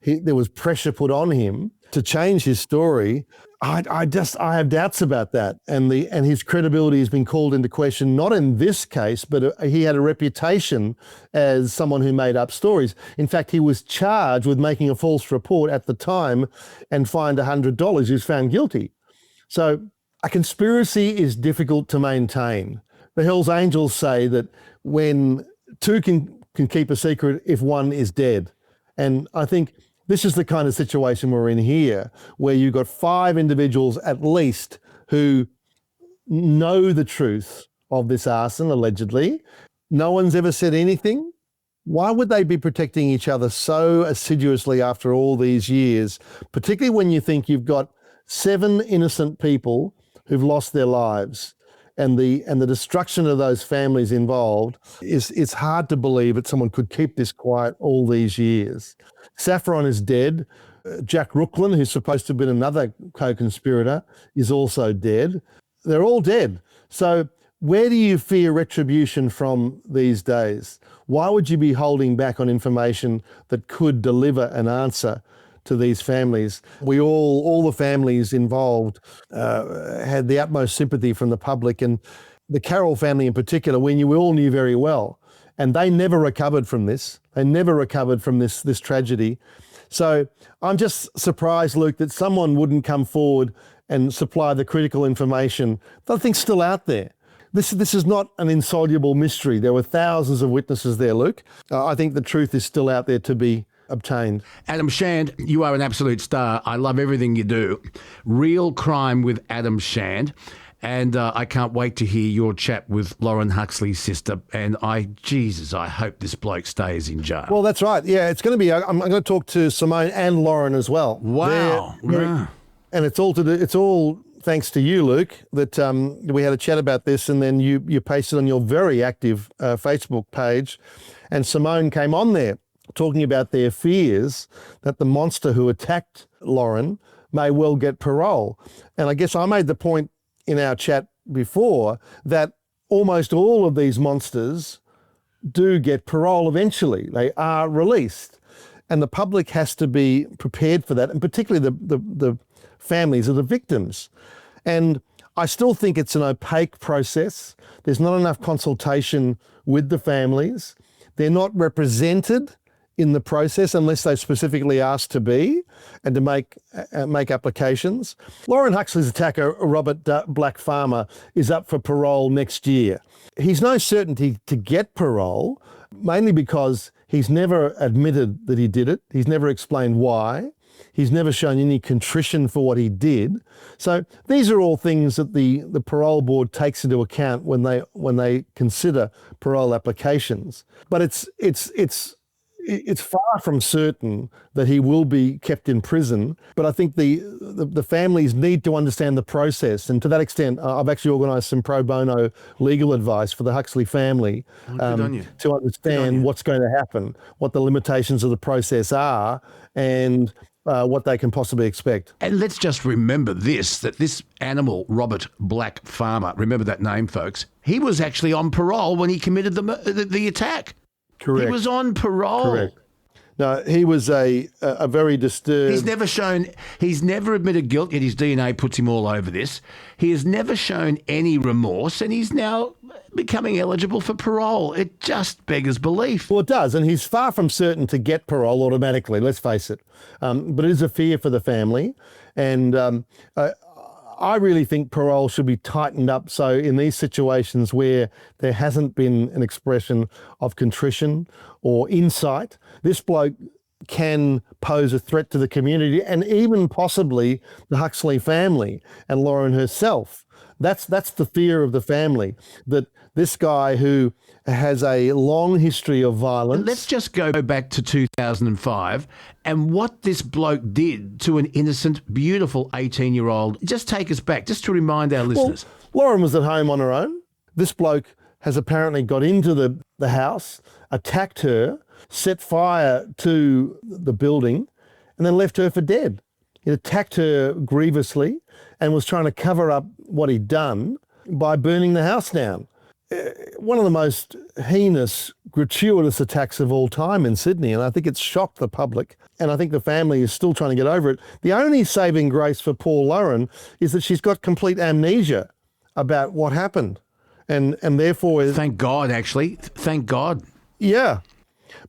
there was pressure put on him to change his story. I have doubts about that, and his credibility has been called into question, not in this case, but he had a reputation as someone who made up stories. In fact, he was charged with making a false report at the time and fined $100. He was found guilty. So a conspiracy is difficult to maintain. The Hells Angels say that when 2 can keep a secret if 1 is dead. And I think this is the kind of situation we're in here, where you've got 5 individuals at least who know the truth of this arson, allegedly. No one's ever said anything. Why would they be protecting each other so assiduously after all these years, particularly when you think you've got 7 innocent people who've lost their lives, and the destruction of those families involved it's hard to believe that someone could keep this quiet all these years. Saffron is dead. Jack Rooklin, who's supposed to have been another co-conspirator, is also dead. They're all dead. So where do you fear retribution from these days? Why would you be holding back on information that could deliver an answer to these families? We all the families involved had the utmost sympathy from the public, and the Carroll family in particular, we all knew very well, and they never recovered from this. They never recovered from this tragedy. So I'm just surprised, Luke, that someone wouldn't come forward and supply the critical information that I think's still out there. This is not an insoluble mystery. There were thousands of witnesses there, Luke. I think the truth is still out there to be obtained. Adam Shand, you are an absolute star. I love everything you do. Real Crime with Adam Shand. And I can't wait to hear your chat with Lauren Huxley's sister. And I hope this bloke stays in jail. Well, that's right. Yeah, it's going to be. I'm going to talk to Simone and Lauren as well. Wow. And it's all thanks to you, Luke, that we had a chat about this, and then you pasted on your very active Facebook page, and Simone came on there talking about their fears that the monster who attacked Lauren may well get parole. And I guess I made the point in our chat before that almost all of these monsters do get parole eventually. They are released. And the public has to be prepared for that, and particularly the families of the victims. And I still think it's an opaque process. There's not enough consultation with the families. They're not represented in the process unless they specifically asked to be and to make applications. Lauren Huxley's attacker, Robert Black Farmer, is up for parole next year. He's no certainty to get parole, mainly because he's never admitted that he did it. He's never explained why. He's never shown any contrition for what he did. So these are all things that the parole board takes into account when they consider parole applications. But it's far from certain that he will be kept in prison. But I think the families need to understand the process. And to that extent, I've actually organised some pro bono legal advice for the Huxley family to understand what's going to happen, what the limitations of the process are, and what they can possibly expect. And let's just remember that this animal, Robert Black Farmer, remember that name, folks, he was actually on parole when he committed the attack. Correct. He was on parole. Correct. No, he was a very disturbed... He's never admitted guilt, yet his DNA puts him all over this. He has never shown any remorse, and he's now becoming eligible for parole. It just beggars belief. Well, it does, and he's far from certain to get parole automatically, let's face it. But it is a fear for the family, and I really think parole should be tightened up so in these situations where there hasn't been an expression of contrition or insight, this bloke can pose a threat to the community and even possibly the Huxley family and Lauren herself. That's the fear of the family, that this guy who has a long history of violence... Let's just go back to 2005 and what this bloke did to an innocent, beautiful 18-year-old. Just take us back, just to remind our listeners. Well, Lauren was at home on her own. This bloke has apparently got into the house, attacked her, set fire to the building, and then left her for dead. He attacked her grievously and was trying to cover up what he'd done by burning the house down. One of the most heinous, gratuitous attacks of all time in Sydney, and I think it's shocked the public, and I think the family is still trying to get over it. The only saving grace for poor Lauren is that she's got complete amnesia about what happened, and therefore... Thank God, actually. Thank God. Yeah.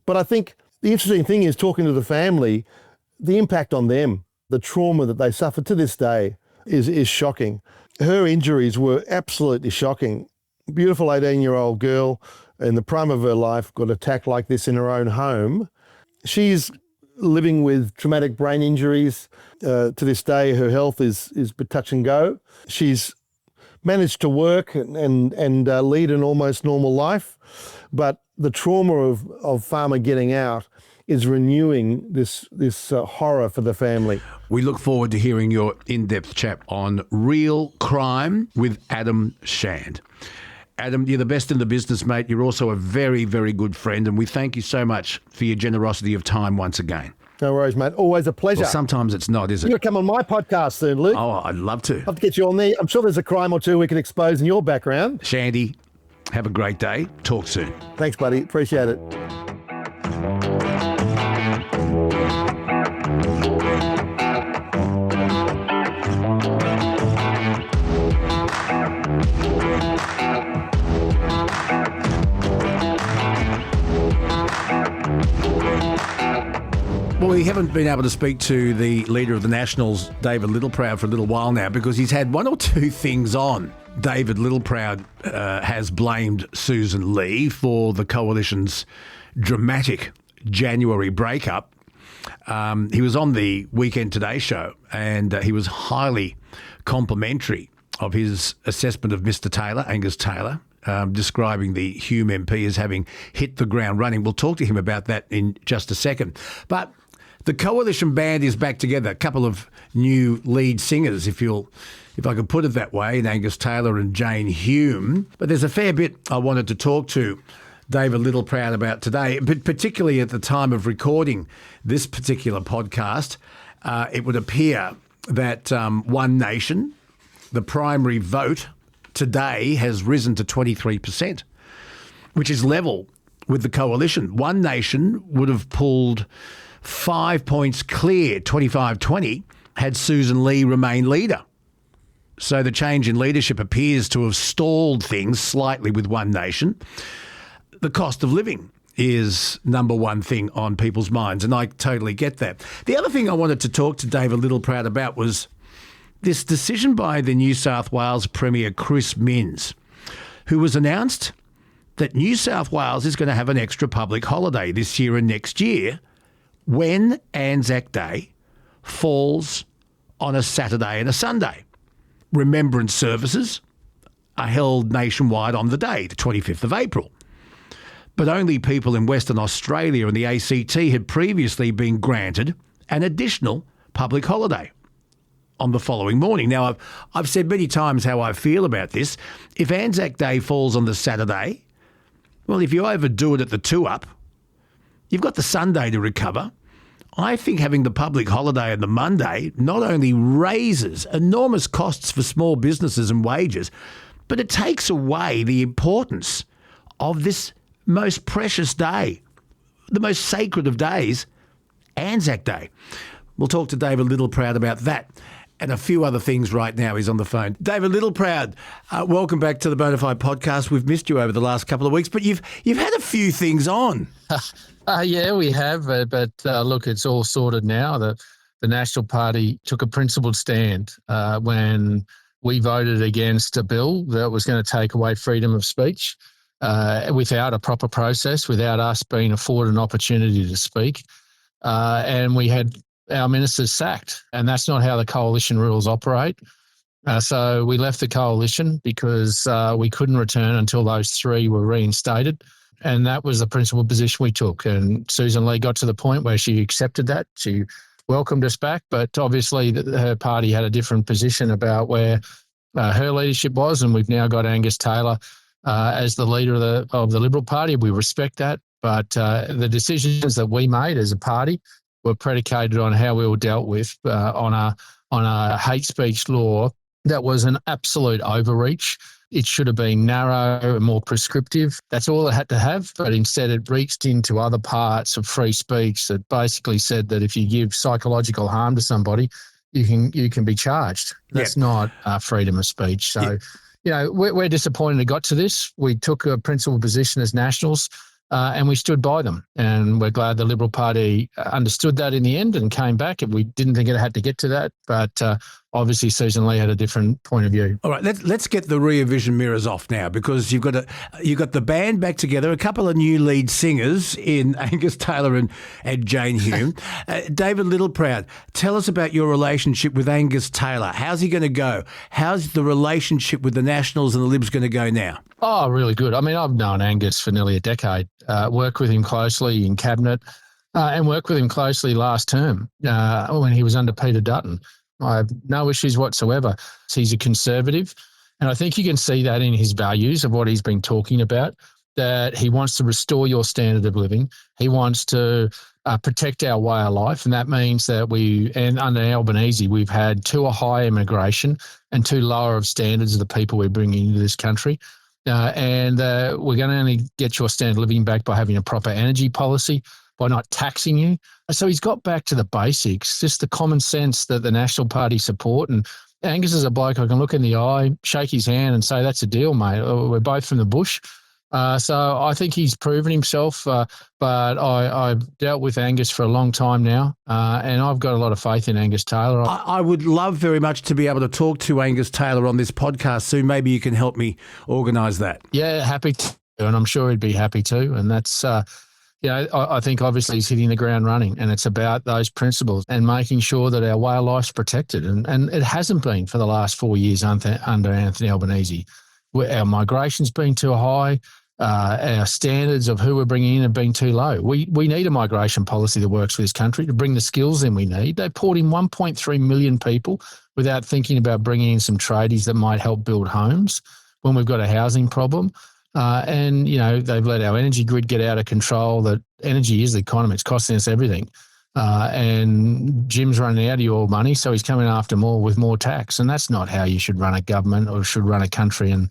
But I think the interesting thing is, talking to the family, the impact on them, the trauma that they suffered to this day is shocking. Her injuries were absolutely shocking. Beautiful 18-year-old girl in the prime of her life got attacked like this in her own home. She's living with traumatic brain injuries. To this day, her health is touch and go. She's managed to work and lead an almost normal life, but the trauma of Farmer getting out is renewing this horror for the family. We look forward to hearing your in-depth chat on real crime with Adam Shand. Adam, you're the best in the business, mate. You're also a very, very good friend, and we thank you so much for your generosity of time once again. No worries, mate. Always a pleasure. Well, sometimes it's not, is it? You're going to come on my podcast soon, Luke. Oh, I'd love to. I'll have to get you on there. I'm sure there's a crime or two we can expose in your background. Shandy, have a great day. Talk soon. Thanks, buddy. Appreciate it. Well, we haven't been able to speak to the leader of the Nationals, David Littleproud, for a little while now because he's had one or two things on. David Littleproud has blamed Susan Lee for the Coalition's dramatic January breakup. He was on the Weekend Today show and he was highly complimentary of his assessment of Mr. Taylor, Angus Taylor, describing the Hume MP as having hit the ground running. We'll talk to him about that in just a second. But the Coalition band is back together. A couple of new lead singers, if I could put it that way, in Angus Taylor and Jane Hume. But there's a fair bit I wanted to talk to David Littleproud about today, but particularly at the time of recording this particular podcast. It would appear that One Nation, the primary vote today, has risen to 23%, which is level with the coalition. One Nation would have pulled 5 points clear, 25-20, had Susan Lee remained leader. So the change in leadership appears to have stalled things slightly with One Nation. The cost of living is number one thing on people's minds, and I totally get that. The other thing I wanted to talk to David Littleproud about was this decision by the New South Wales Premier Chris Minns, who was announced that New South Wales is going to have an extra public holiday this year and next year when Anzac Day falls on a Saturday and a Sunday. Remembrance services are held nationwide on the day, the 25th of April. But only people in Western Australia and the ACT had previously been granted an additional public holiday on the following morning. Now, I've said many times how I feel about this. If Anzac Day falls on the Saturday, well, if you overdo it at the two-up, you've got the Sunday to recover. I think having the public holiday on the Monday not only raises enormous costs for small businesses and wages, but it takes away the importance of this most precious day, the most sacred of days, Anzac Day. We'll talk to David Littleproud about that and a few other things right now. He's on the phone. David Littleproud, welcome back to the Bonafide podcast. We've missed you over the last couple of weeks, but you've had a few things on. Yeah, we have, but look, it's all sorted now. The National Party took a principled stand when we voted against a bill that was going to take away freedom of speech without a proper process, without us being afforded an opportunity to speak. And we had our ministers sacked, and that's not how the coalition rules operate. So we left the coalition because we couldn't return until those three were reinstated. And that was the principal position we took. And Susan Lee got to the point where she accepted that. She welcomed us back, but obviously her party had a different position about where her leadership was, and we've now got Angus Taylor as the leader of the Liberal Party. We respect that, but the decisions that we made as a party were predicated on how we were dealt with on a hate speech law that was an absolute overreach. It should have been narrow and more prescriptive. That's all it had to have, but instead it reached into other parts of free speech that basically said that if you give psychological harm to somebody, you can be charged. That's not freedom of speech. So, you know, we're disappointed it got to this. We took a principled position as Nationals and we stood by them. And we're glad the Liberal Party understood that in the end and came back. And we didn't think it had to get to that, but obviously Susan Lee had a different point of view. All right, let's get the rear vision mirrors off now, because you've got the band back together, a couple of new lead singers in Angus Taylor and Jane Hume. David Littleproud, tell us about your relationship with Angus Taylor. How's he going to go? How's the relationship with the Nationals and the Libs going to go now? Oh, really good. I mean, I've known Angus for nearly a decade, worked with him closely in Cabinet and worked with him closely last term when he was under Peter Dutton. I have no issues whatsoever. He's a conservative, and I think you can see that in his values of what he's been talking about, that he wants to restore your standard of living. He wants to protect our way of life, and that means that and under Albanese, we've had too high immigration and too lower of standards of the people we're bringing into this country. And we're going to only get your standard of living back by having a proper energy policy, by not taxing you. So he's got back to the basics, just the common sense that the National Party support. And Angus is a bloke I can look in the eye, shake his hand and say, that's a deal, mate. We're both from the bush. So I think he's proven himself, but I've dealt with Angus for a long time now, and I've got a lot of faith in Angus Taylor. I would love very much to be able to talk to Angus Taylor on this podcast soon. Maybe you can help me organise that. Yeah, happy to, and I'm sure he'd be happy to. And that's, I think obviously he's hitting the ground running, and it's about those principles and making sure that our way of life's protected. And it hasn't been for the last 4 years under Anthony Albanese. Our migration's been too high. Our standards of who we're bringing in have been too low. We need a migration policy that works for this country to bring the skills in we need. They poured in 1.3 million people without thinking about bringing in some tradies that might help build homes when we've got a housing problem. And, they've let our energy grid get out of control. That energy is the economy. It's costing us everything. And Jim's running out of your money, so he's coming after more with more tax. And that's not how you should run a government or should run a country. And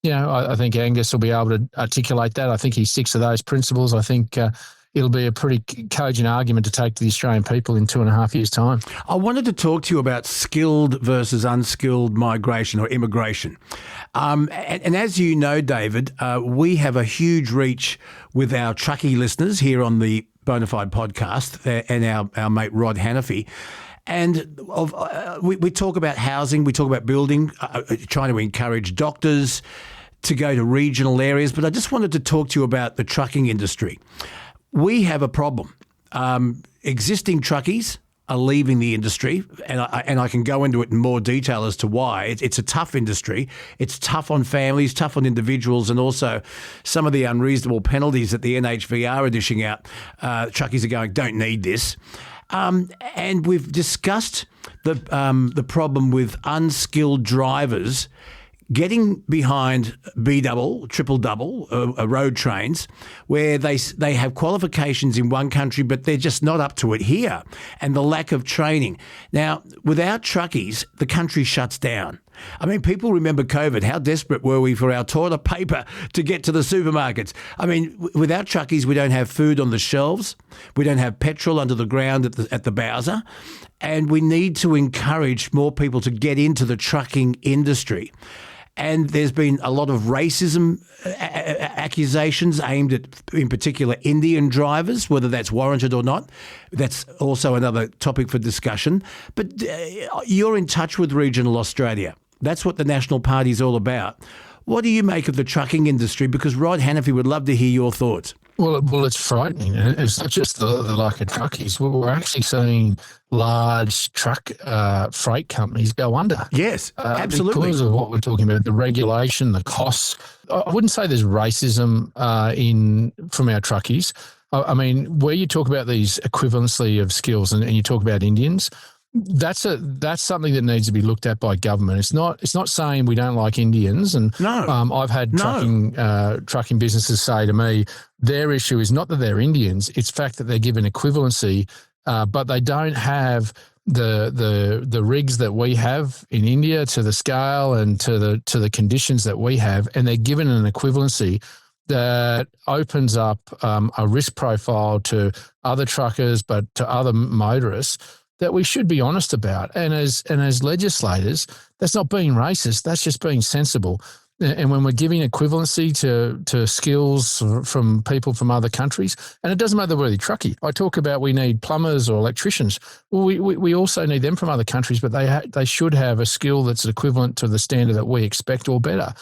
I think Angus will be able to articulate that. I think he sticks to those principles. I think it'll be a pretty cogent argument to take to the Australian people in 2.5 years' time. I wanted to talk to you about skilled versus unskilled migration or immigration. And as you know, David, we have a huge reach with our Truckie listeners here on the Bonafide podcast and our mate Rod Hannifey. And we talk about housing, we talk about building, trying to encourage doctors to go to regional areas. But I just wanted to talk to you about the trucking industry. We have a problem. Existing truckies are leaving the industry, and I can go into it in more detail as to why. It's a tough industry. It's tough on families, tough on individuals, and also some of the unreasonable penalties that the NHVR are dishing out. Truckies are going, don't need this. And we've discussed the problem with unskilled drivers getting behind B-double, triple-double, road trains, where they have qualifications in one country, but they're just not up to it here, and the lack of training. Now, without truckies, the country shuts down. I mean, people remember COVID. How desperate were we for our toilet paper to get to the supermarkets? I mean, without truckies, we don't have food on the shelves. We don't have petrol under the ground at the Bowser. And we need to encourage more people to get into the trucking industry. And there's been a lot of racism accusations aimed at, in particular, Indian drivers, whether that's warranted or not. That's also another topic for discussion. But you're in touch with regional Australia. That's what the National Party is all about. What do you make of the trucking industry? Because Rod Hannifey would love to hear your thoughts. Well, it's frightening. It's not just the lack of truckies. We're actually seeing large truck freight companies go under. Yes, absolutely. Because of what we're talking about, the regulation, the costs. I wouldn't say there's racism from our truckies. I mean, where you talk about these equivalency of skills and you talk about Indians, that's something that needs to be looked at by government. It's not saying we don't like Indians. And I've had trucking businesses say to me, their issue is not that they're Indians, it's the fact that they're given equivalency, but they don't have the rigs that we have in India to the scale and to the conditions that we have, and they're given an equivalency that opens up a risk profile to other truckers, but to other motorists, that we should be honest about. And as legislators, that's not being racist, that's just being sensible. And when we're giving equivalency to skills from people from other countries, and it doesn't matter whether they're truckie. I talk about we need plumbers or electricians. Well, we also need them from other countries, but they should have a skill that's equivalent to the standard that we expect or better.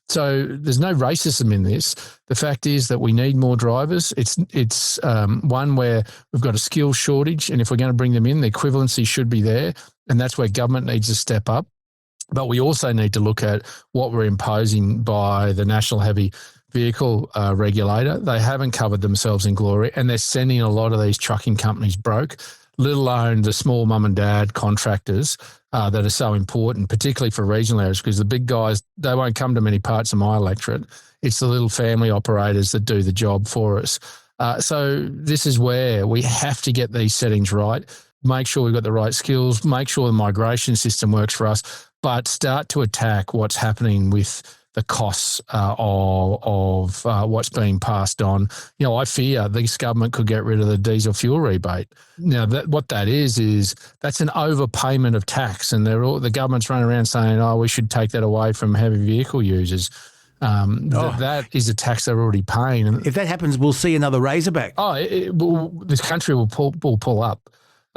So there's no racism in this. The fact is that we need more drivers. It's one where we've got a skill shortage, and if we're going to bring them in, the equivalency should be there, and that's where government needs to step up. But we also need to look at what we're imposing by the National Heavy Vehicle Regulator. They haven't covered themselves in glory, and they're sending a lot of these trucking companies broke, let alone the small mum and dad contractors that are so important, particularly for regional areas, because the big guys, they won't come to many parts of my electorate. It's the little family operators that do the job for us. So this is where we have to get these settings right, make sure we've got the right skills, make sure the migration system works for us, but start to attack what's happening with the costs of what's being passed on. I fear this government could get rid of the diesel fuel rebate. Now, what that is that's an overpayment of tax, and the government's running around saying, we should take that away from heavy vehicle users. That is a tax they're already paying. If that happens, we'll see another Razorback. This country will pull up.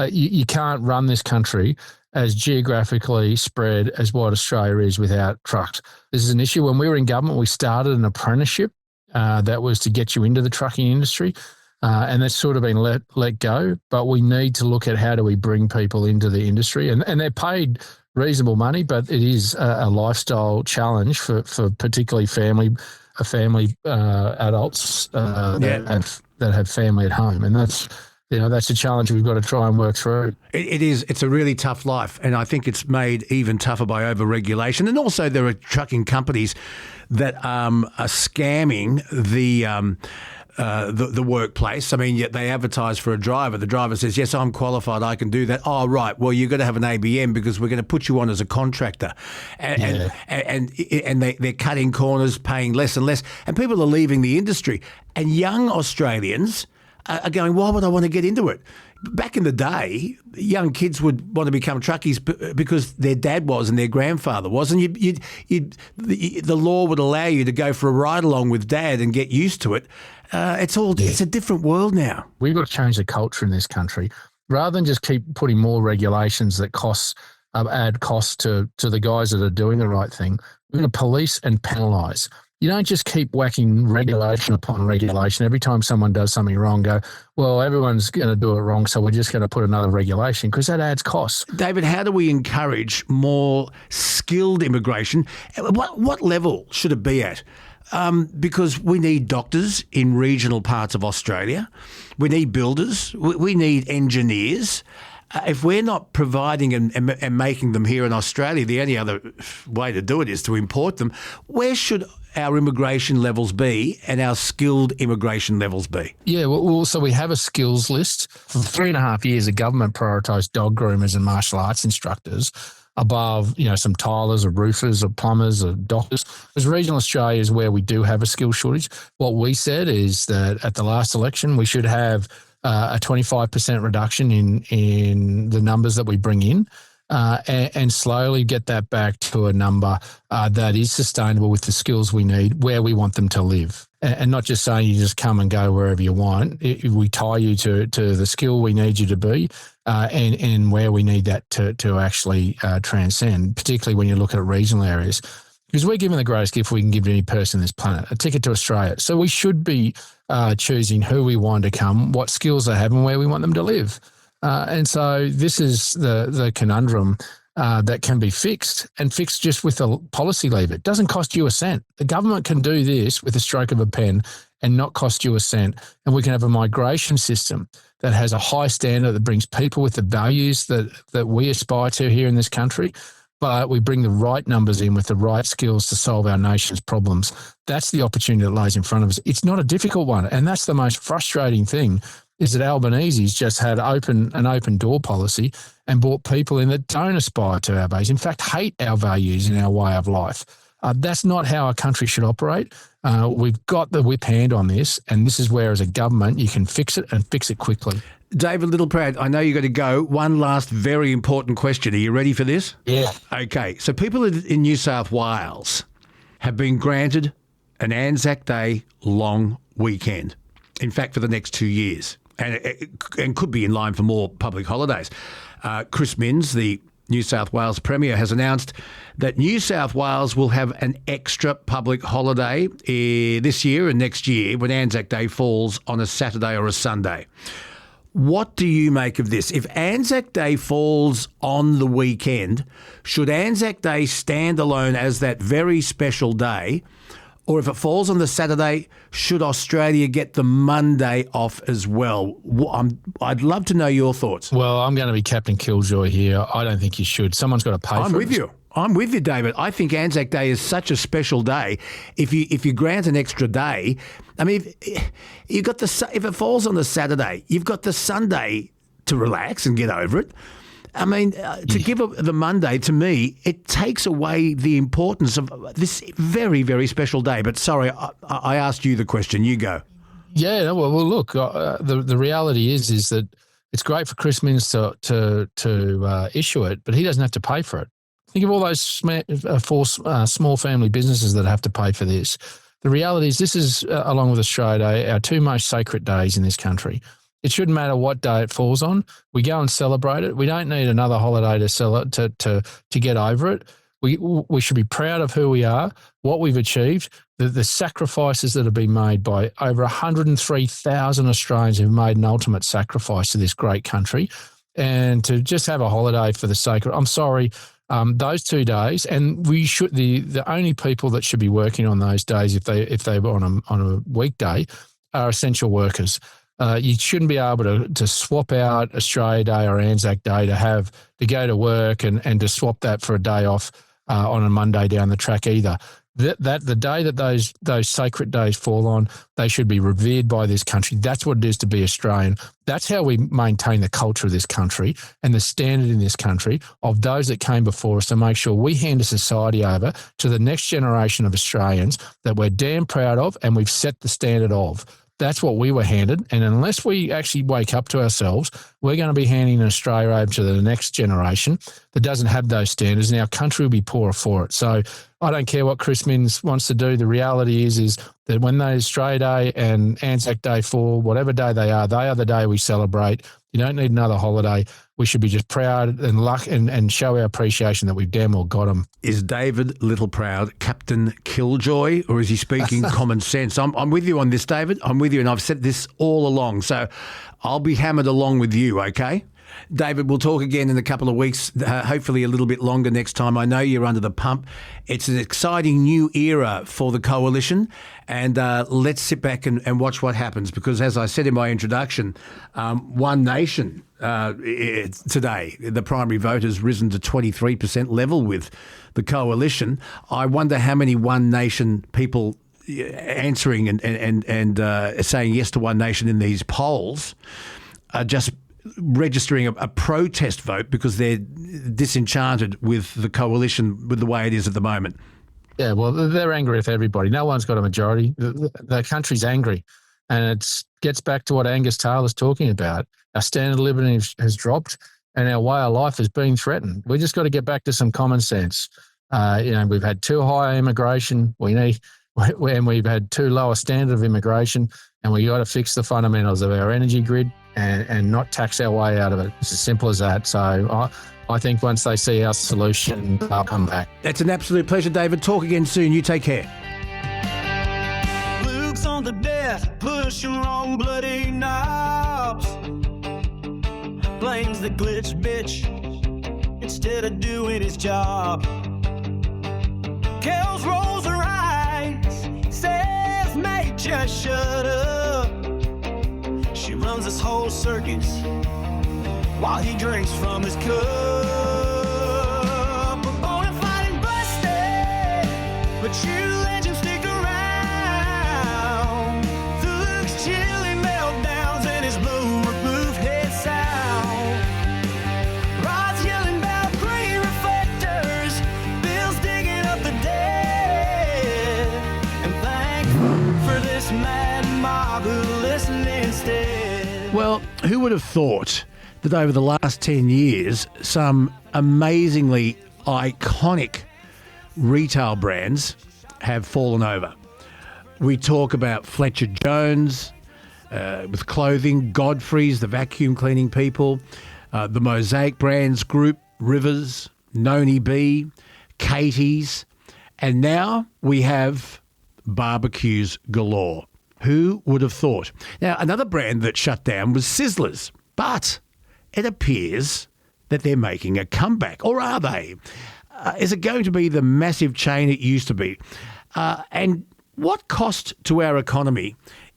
You can't run this country as geographically spread as what Australia is without trucks. This is an issue. When we were in government, we started an apprenticeship that was to get you into the trucking industry, and that's sort of been let go. But we need to look at how do we bring people into the industry, and they're paid reasonable money, but it is a lifestyle challenge for particularly family adults that have family at home, and that's a challenge we've got to try and work through. It is. It's a really tough life, and I think it's made even tougher by over-regulation. And also there are trucking companies that are scamming the workplace. I mean, yet they advertise for a driver. The driver says, yes, I'm qualified, I can do that. Oh, right, well, you're going to have an ABM because we're going to put you on as a contractor. And they're cutting corners, paying less and less. And people are leaving the industry. And young Australians are going, why would I want to get into it? Back in the day, young kids would want to become truckies because their dad was and their grandfather was, and the law would allow you to go for a ride along with dad and get used to it. It's a different world now. We've got to change the culture in this country. Rather than just keep putting more regulations that add costs to the guys that are doing the right thing, we're going to police and penalise. You don't just keep whacking regulation upon regulation. Every time someone does something wrong, go, well, everyone's going to do it wrong, so we're just going to put another regulation because that adds costs. David, how do we encourage more skilled immigration? What level should it be at? Because we need doctors in regional parts of Australia. We need builders. We need engineers. If we're not providing and making them here in Australia, the only other way to do it is to import them. Where should our immigration levels be and our skilled immigration levels be? Yeah, well, so we have a skills list. For 3.5 years, the government prioritised dog groomers and martial arts instructors above, some tilers or roofers or plumbers or doctors. Because regional Australia is where we do have a skill shortage. What we said is that at the last election, we should have a 25% reduction in the numbers that we bring in and slowly get that back to a number that is sustainable with the skills we need where we want them to live. And not just saying you just come and go wherever you want. We tie you to the skill we need you to be and where we need that to actually transcend, particularly when you look at regional areas. Because we're given the greatest gift we can give to any person on this planet, a ticket to Australia. So we should be choosing who we want to come, what skills they have and where we want them to live. And so this is the conundrum that can be fixed and fixed just with a policy lever. It doesn't cost you a cent. The government can do this with a stroke of a pen and not cost you a cent. And we can have a migration system that has a high standard that brings people with the values that we aspire to here in this country. But we bring the right numbers in with the right skills to solve our nation's problems. That's the opportunity that lays in front of us. It's not a difficult one. And that's the most frustrating thing is that Albanese's just had an open door policy and brought people in that don't aspire to our values, in fact, hate our values and our way of life. That's not how a country should operate. We've got the whip hand on this, and this is where, as a government, you can fix it and fix it quickly. David Littleproud, I know you've got to go. One last very important question. Are you ready for this? Yeah. Okay. So people in New South Wales have been granted an Anzac Day long weekend. In fact, for the next 2 years. And could be in line for more public holidays. Chris Minns, the New South Wales Premier, has announced that New South Wales will have an extra public holiday this year and next year when Anzac Day falls on a Saturday or a Sunday. What do you make of this? If Anzac Day falls on the weekend, should Anzac Day stand alone as that very special day? Or if it falls on the Saturday, should Australia get the Monday off as well? I'd love to know your thoughts. Well, I'm going to be Captain Killjoy here. I don't think you should. Someone's got to pay for it. I'm with you, David. I think Anzac Day is such a special day. If you grant an extra day, I mean, if it falls on the Saturday, you've got the Sunday to relax and get over it. I mean, to give the Monday, to me, it takes away the importance of this very, very special day. But sorry, I asked you the question. You go. Yeah, well, look, the reality is that it's great for Chris Minns to issue it, but he doesn't have to pay for it. Think of all those small family businesses that have to pay for this. The reality is this is, along with Australia Day, our two most sacred days in this country. It shouldn't matter what day it falls on. We go and celebrate it. We don't need another holiday to get over it. We should be proud of who we are, what we've achieved, the sacrifices that have been made by over 103,000 Australians who've made an ultimate sacrifice to this great country. And to just have a holiday for the sake of, I'm sorry, those 2 days, and we should the only people that should be working on those days if they were on a weekday are essential workers. You shouldn't be able to swap out Australia Day or Anzac Day to go to work and to swap that for a day off on a Monday down the track either. that the day that those sacred days fall on, they should be revered by this country. That's what it is to be Australian. That's how we maintain the culture of this country and the standard in this country of those that came before us to make sure we hand a society over to the next generation of Australians that we're damn proud of and we've set the standard of. That's what we were handed. And unless we actually wake up to ourselves, we're going to be handing Australia over to the next generation that doesn't have those standards, and our country will be poorer for it. So I don't care what Chris Minns wants to do. The reality is that when those Australia Day and Anzac Day fall, whatever day they are the day we celebrate. You don't need another holiday. We should be just proud and show our appreciation that we've damn well got them. Is David Littleproud Captain Killjoy, or is he speaking common sense? I'm with you on this, David. I'm with you, and I've said this all along. So I'll be hammered along with you, okay? David, we'll talk again in a couple of weeks, hopefully a little bit longer next time. I know you're under the pump. It's an exciting new era for the coalition, and let's sit back and watch what happens because, as I said in my introduction, One Nation today, the primary vote has risen to 23% level with the coalition. I wonder how many One Nation people answering and saying yes to One Nation in these polls are just registering a protest vote because they're disenchanted with the coalition with the way it is at the moment. Yeah, well, they're angry with everybody. No one's got a majority. The country's angry. And it gets back to what Angus Taylor's talking about. Our standard of living has dropped and our way of life is being threatened. We just got to get back to some common sense. We've had too high immigration. We've had too low a standard of immigration, and we got to fix the fundamentals of our energy grid and not tax our way out of it. It's as simple as that. So I think once they see our solution, they'll come back. It's an absolute pleasure, David. Talk again soon. You take care. Luke's on the desk, pushing wrong bloody knobs. Blames the glitch bitch instead of doing his job. Kels rolls her eyes, says, mate, just shut up. She runs this whole circus while he drinks from his cup. We're Bonafide and busted, but you legends stick around. Through Luke's chilly meltdowns and his bulletproof head sound. Rod's yelling about pre-reflectors, Bill's digging up the dead. And thank for this mad mob who listen instead. Well, who would have thought that over the last 10 years, some amazingly iconic retail brands have fallen over? We talk about Fletcher Jones with clothing, Godfrey's, the vacuum cleaning people, the Mosaic Brands Group, Rivers, Noni B, Katie's, and now we have barbecues galore. Who would have thought? Now, another brand that shut down was Sizzlers, but it appears that they're making a comeback. Or are they? Is it going to be the massive chain it used to be? And what cost to our economy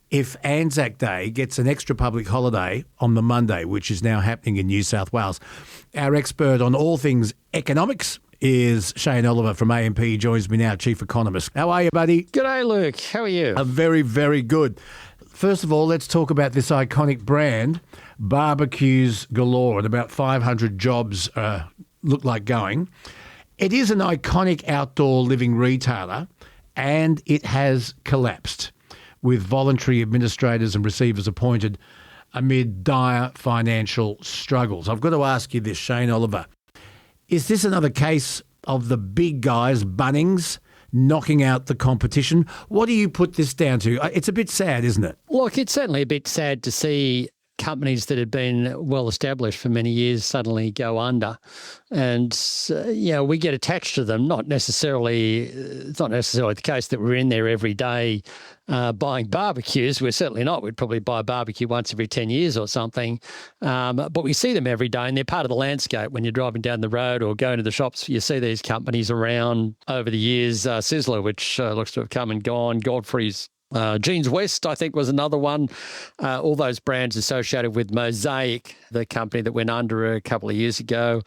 if Anzac Day gets an extra public holiday on the Monday, which is now happening in New South Wales? Our expert on all things economics is Shane Oliver from AMP. He joins me now, Chief Economist. How are you, buddy? G'day, Luke. How are you? Very, very good. First of all, let's talk about this iconic brand, barbecues galore, and about 500 jobs look like going. It is an iconic outdoor living retailer, and it has collapsed with voluntary administrators and receivers appointed amid dire financial struggles. I've got to ask you this, Shane Oliver. Is this another case of the big guys, Bunnings, knocking out the competition? What do you put this down to? It's a bit sad, isn't it? Look, it's certainly a bit sad to see companies that had been well established for many years suddenly go under. And, we get attached to them. It's not necessarily the case that we're in there every day buying barbecues. We're certainly not. We'd probably buy a barbecue once every 10 years or something. But we see them every day, and they're part of the landscape. When you're driving down the road or going to the shops, you see these companies around over the years. Sizzler, which looks to have come and gone. Godfrey's, Jeans West, I think, was another one. All those brands associated with Mosaic, the company that went under a couple of years ago.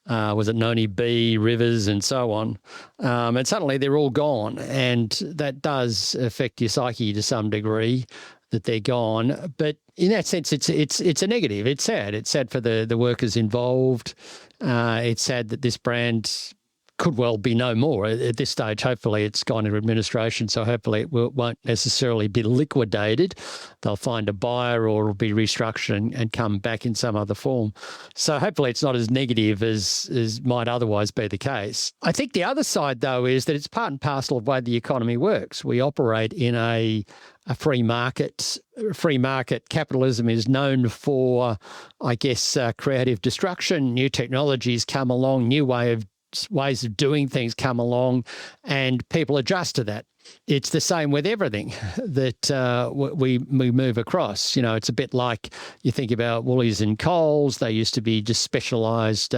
was it Noni B, Rivers and so on. And suddenly they're all gone. And that does affect your psyche to some degree that they're gone. But in that sense, it's a negative. It's sad. It's sad for the workers involved. It's sad that this brand could well be no more at this stage. Hopefully it's gone into administration, so hopefully it won't necessarily be liquidated. They'll find a buyer or it'll be restructured and come back in some other form. So hopefully it's not as negative as might otherwise be the case. I think the other side, though, is that it's part and parcel of the way the economy works. We operate in a free market. Free market capitalism is known for, I guess, creative destruction. New technologies come along, new ways of doing things come along, and people adjust to that. It's the same with everything that we move across. You know, it's a bit like you think about Woolies and Coles. They used to be just specialised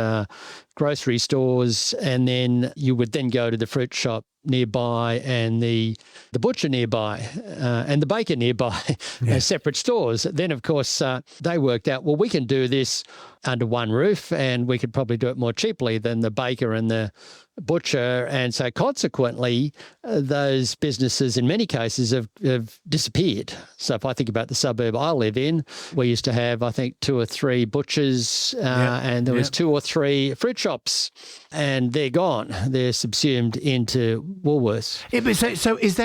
grocery stores, and then you would then go to the fruit shop nearby and the butcher nearby and the baker nearby as separate stores. Then, of course, they worked out, well, we can do this under one roof and we could probably do it more cheaply than the baker and the butcher. And so consequently, those businesses in many cases have disappeared. So if I think about the suburb I live in, we used to have, I think, 2 or 3 butchers and there was 2 or 3 fruit shops, and they're gone. They're subsumed into Woolworths. Yeah, but so is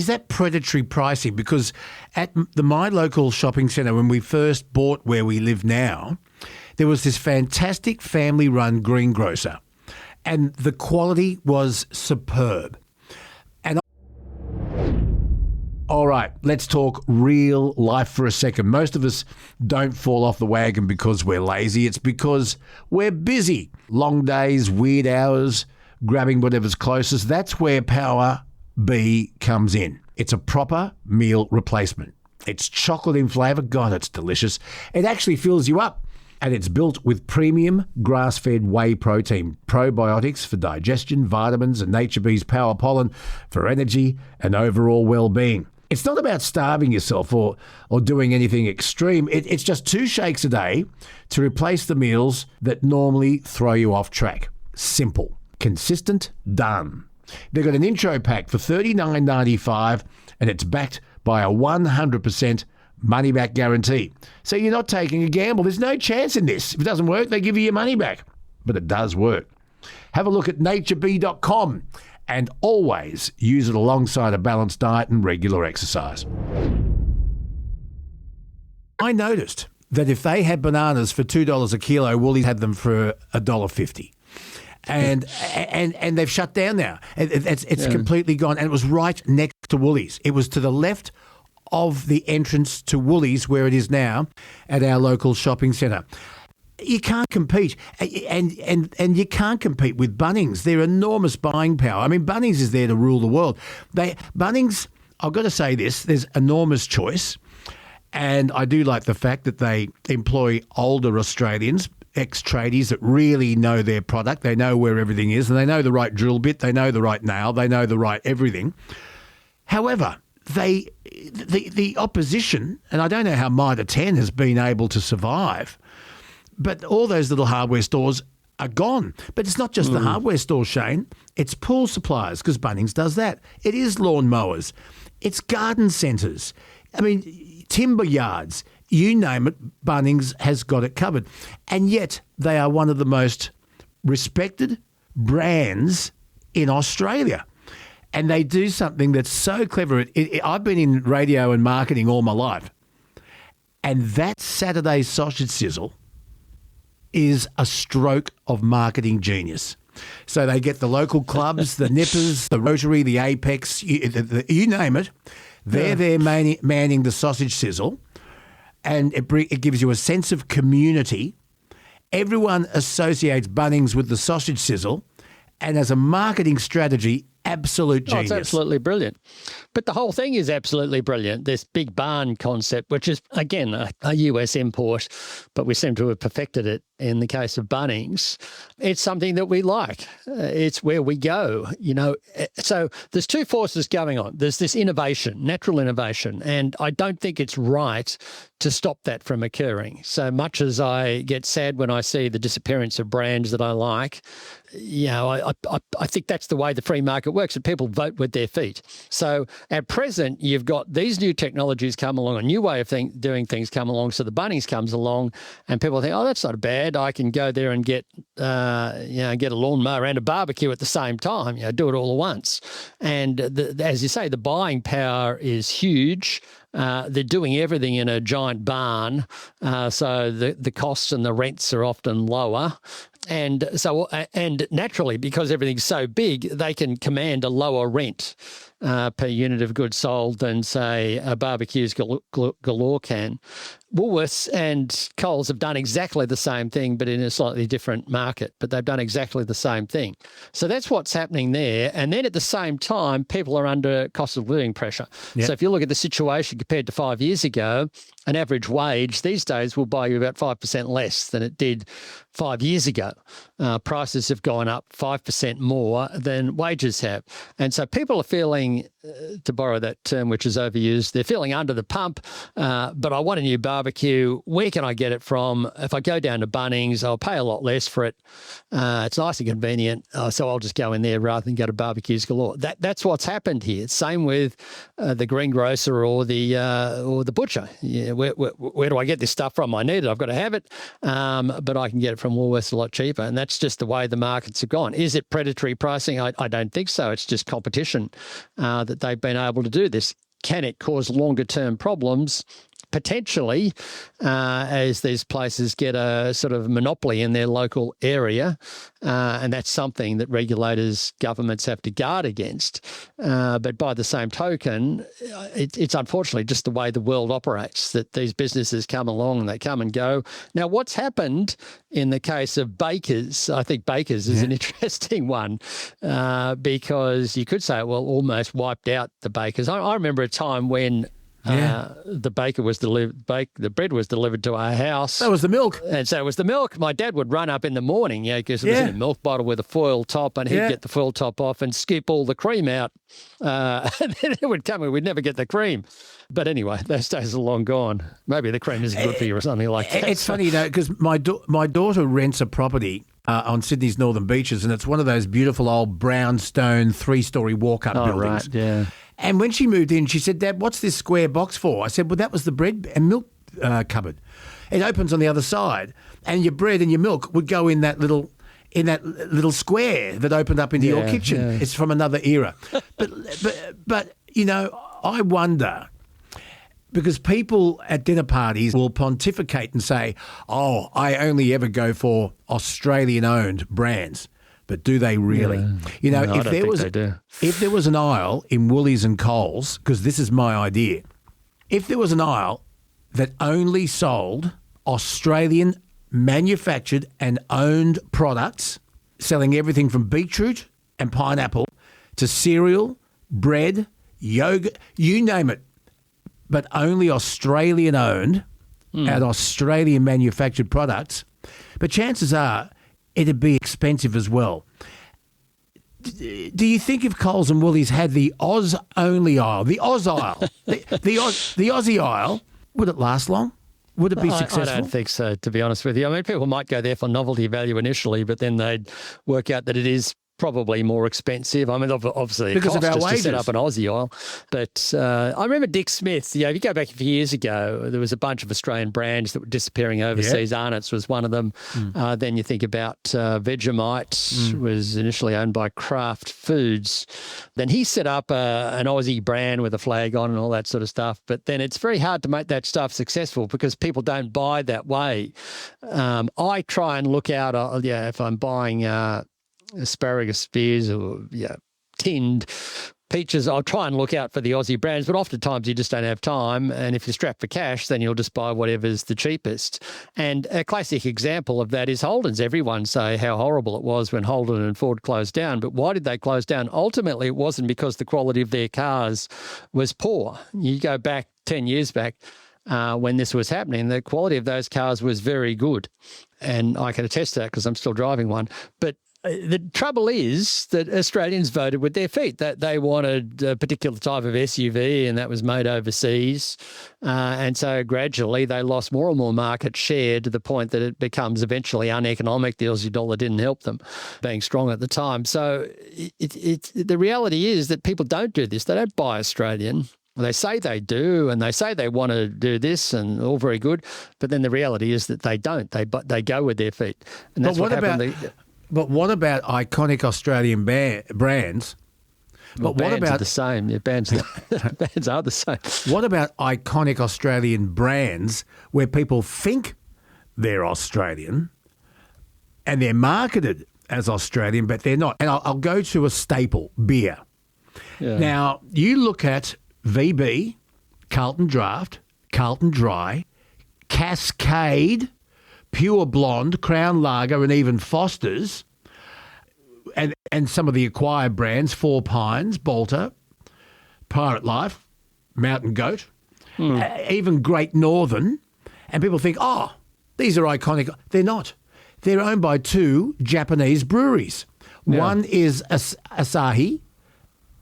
that predatory pricing? Because at my local shopping centre, when we first bought where we live now, there was this fantastic family-run greengrocer, and the quality was superb. And all right, let's talk real life for a second. Most of us don't fall off the wagon because we're lazy. It's because we're busy. Long days, weird hours, grabbing whatever's closest. That's where Power B comes in. It's a proper meal replacement. It's chocolate in flavour. God, it's delicious. It actually fills you up. And it's built with premium grass-fed whey protein, probiotics for digestion, vitamins, and Nature Bee's Power Pollen for energy and overall well-being. It's not about starving yourself or doing anything extreme. It's just 2 shakes a day to replace the meals that normally throw you off track. Simple, consistent, done. They've got an intro pack for $39.95 and it's backed by a 100% money-back guarantee. So you're not taking a gamble. There's no chance in this. If it doesn't work, they give you your money back. But it does work. Have a look at naturebee.com and always use it alongside a balanced diet and regular exercise. I noticed that if they had bananas for $2 a kilo, Woolies had them for $1.50. And they've shut down now. It's completely gone. And it was right next to Woolies. It was to the left of the entrance to Woolies, where it is now, at our local shopping centre. You can't compete, and you can't compete with Bunnings. They're enormous buying power. I mean, Bunnings is there to rule the world. Bunnings, I've got to say this, there's enormous choice, and I do like the fact that they employ older Australians, ex-tradies that really know their product. They know where everything is, and they know the right drill bit, they know the right nail, they know the right everything. However, the opposition, and I don't know how Mitre 10 has been able to survive, but all those little hardware stores are gone. But it's not just the hardware stores, Shane. It's pool suppliers, because Bunnings does that. It is lawn mowers. It's garden centres. I mean, timber yards. You name it, Bunnings has got it covered. And yet they are one of the most respected brands in Australia. And they do something that's so clever. I've been in radio and marketing all my life. And that Saturday sausage sizzle is a stroke of marketing genius. So they get the local clubs, the Nippers, the Rotary, the Apex, you name it. They're there manning the sausage sizzle. And it gives you a sense of community. Everyone associates Bunnings with the sausage sizzle. And as a marketing strategy, absolute genius. Oh, it's absolutely brilliant. But the whole thing is absolutely brilliant. This big barn concept, which is, again, a US import, but we seem to have perfected it in the case of Bunnings, it's something that we like. It's where we go, you know. So there's two forces going on. There's this innovation, natural innovation, and I don't think it's right to stop that from occurring. So much as I get sad when I see the disappearance of brands that I like, you know, I think that's the way the free market works, and people vote with their feet. So at present, you've got these new technologies come along, a new way of doing things come along. So the Bunnings comes along, and people think, oh, that's not bad. I can go there and get a lawnmower and a barbecue at the same time. You know, do it all at once. And as you say, the buying power is huge. They're doing everything in a giant barn, so the costs and the rents are often lower. And naturally, because everything's so big, they can command a lower rent per unit of goods sold than, say, a Barbecues Galore can. Woolworths and Coles have done exactly the same thing, but in a slightly different market. But they've done exactly the same thing. So that's what's happening there. And then at the same time, people are under cost of living pressure. Yep. So if you look at the situation compared to 5 years ago, an average wage these days will buy you about 5% less than it did 5 years ago. Prices have gone up 5% more than wages have. And so people are feeling, to borrow that term which is overused, they're feeling under the pump, but I want a new barbecue. Where can I get it from? If I go down to Bunnings, I'll pay a lot less for it. It's nice and convenient, so I'll just go in there rather than go to Barbecues Galore. That's what's happened here. Same with the greengrocer or the butcher. Yeah, where do I get this stuff from? I need it. I've got to have it, but I can get it from Woolworths a lot cheaper, and that's just the way the markets have gone. Is it predatory pricing? I don't think so. It's just competition that they've been able to do this. Can it cause longer-term problems? Potentially, as these places get a sort of monopoly in their local area, and that's something that regulators, governments have to guard against. But by the same token, it's unfortunately just the way the world operates, that these businesses come along and they come and go. Now, what's happened in the case of bakers, I think bakers is an interesting one, because you could say, well, almost wiped out the bakers. I remember a time when the bread was delivered to our house. That was the milk. And so it was the milk. My dad would run up in the morning, because it was in a milk bottle with a foil top, and he'd get the foil top off and skip all the cream out. And then it would come and we'd never get the cream. But anyway, those days are long gone. Maybe the cream isn't good for you or something like that. It's funny, because my daughter rents a property on Sydney's northern beaches, and it's one of those beautiful old brownstone 3-story walk-up buildings. Right, yeah. And when she moved in, she said, "Dad, what's this square box for?" I said, "Well, that was the bread and milk cupboard. It opens on the other side, and your bread and your milk would go in that little square that opened up into your kitchen." Yeah. It's from another era. But you know, I wonder, because people at dinner parties will pontificate and say, "Oh, I only ever go for Australian-owned brands." But do they really? Yeah. You know, no, if there was an aisle in Woolies and Coles, because this is my idea, if there was an aisle that only sold Australian manufactured and owned products, selling everything from beetroot and pineapple to cereal, bread, yogurt, you name it, but only Australian owned and Australian manufactured products, but chances are it'd be expensive as well. Do you think if Coles and Woolies had the Oz-only aisle, the Oz aisle, the Aussie aisle, would it last long? Would it be successful? I don't think so, to be honest with you. I mean, people might go there for novelty value initially, but then they'd work out that it is probably more expensive. I mean, obviously, because it of our costs us wages to set up an Aussie aisle. But I remember Dick Smith. If you go back a few years ago, there was a bunch of Australian brands that were disappearing overseas. Arnott's was one of them. Then you think about Vegemite, was initially owned by Kraft Foods. Then he set up an Aussie brand with a flag on and all that sort of stuff. But then it's very hard to make that stuff successful because people don't buy that way. I try and look out, if I'm buying asparagus spears or tinned peaches, I'll try and look out for the Aussie brands, but oftentimes you just don't have time. And if you're strapped for cash, then you'll just buy whatever's the cheapest. And a classic example of that is Holden's. Everyone say how horrible it was when Holden and Ford closed down. But why did they close down? Ultimately, it wasn't because the quality of their cars was poor. You go back 10 years back, when this was happening. The quality of those cars was very good. And I can attest to that because I'm still driving one. But the trouble is that Australians voted with their feet. That they wanted a particular type of SUV, and that was made overseas. And so gradually they lost more and more market share to the point that it becomes eventually uneconomic. The Aussie dollar didn't help them, being strong at the time. So the reality is that people don't do this. They don't buy Australian. They say they do, and they say they want to do this, and all very good. But then the reality is that they don't. They go with their feet, and that's what happened. But what about iconic Australian brands? But what about the same? Yeah, bands are the same. What about iconic Australian brands where people think they're Australian and they're marketed as Australian, but they're not? And I'll go to a staple, beer. Yeah. Now, you look at VB, Carlton Draft, Carlton Dry, Cascade, Pure Blonde, Crown Lager, and even Foster's, and some of the acquired brands, Four Pines, Bolter, Pirate Life, Mountain Goat, even Great Northern, and people think, oh, these are iconic. They're not. They're owned by two Japanese breweries. Yeah. One is Asahi,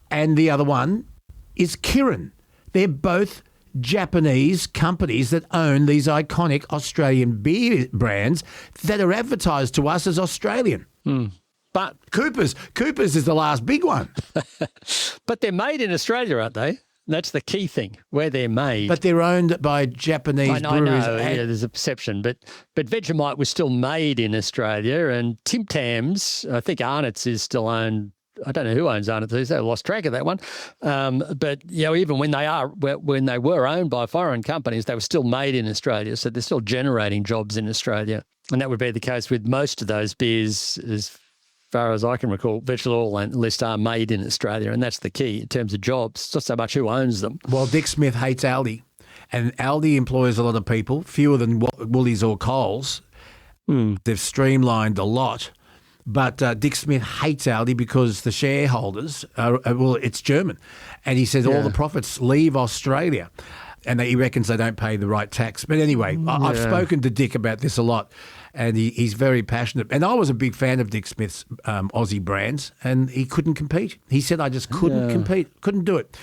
and the other one is Kirin. They're both Japanese companies that own these iconic Australian beer brands that are advertised to us as Australian. But Coopers is the last big one. But they're made in Australia, aren't they? That's the key thing, where they're made. But they're owned by Japanese breweries. I know, yeah, there's a perception. But Vegemite was still made in Australia, and Tim Tams, I think Arnott's is still owned. I don't know who owns Arnott's. I lost track of that one. But even when they were owned by foreign companies, they were still made in Australia. So they're still generating jobs in Australia. And that would be the case with most of those beers, as far as I can recall. Vegetable oil and list are made in Australia, and that's the key in terms of jobs. It's not so much who owns them. Well, Dick Smith hates Aldi, and Aldi employs a lot of people, fewer than Woolies or Coles. They've streamlined a lot. But Dick Smith hates Aldi because the shareholders it's German. And he says all the profits leave Australia. And he reckons they don't pay the right tax. But anyway, I've spoken to Dick about this a lot, and he's very passionate. And I was a big fan of Dick Smith's Aussie brands, and he couldn't compete. He said, I just couldn't compete, couldn't do it.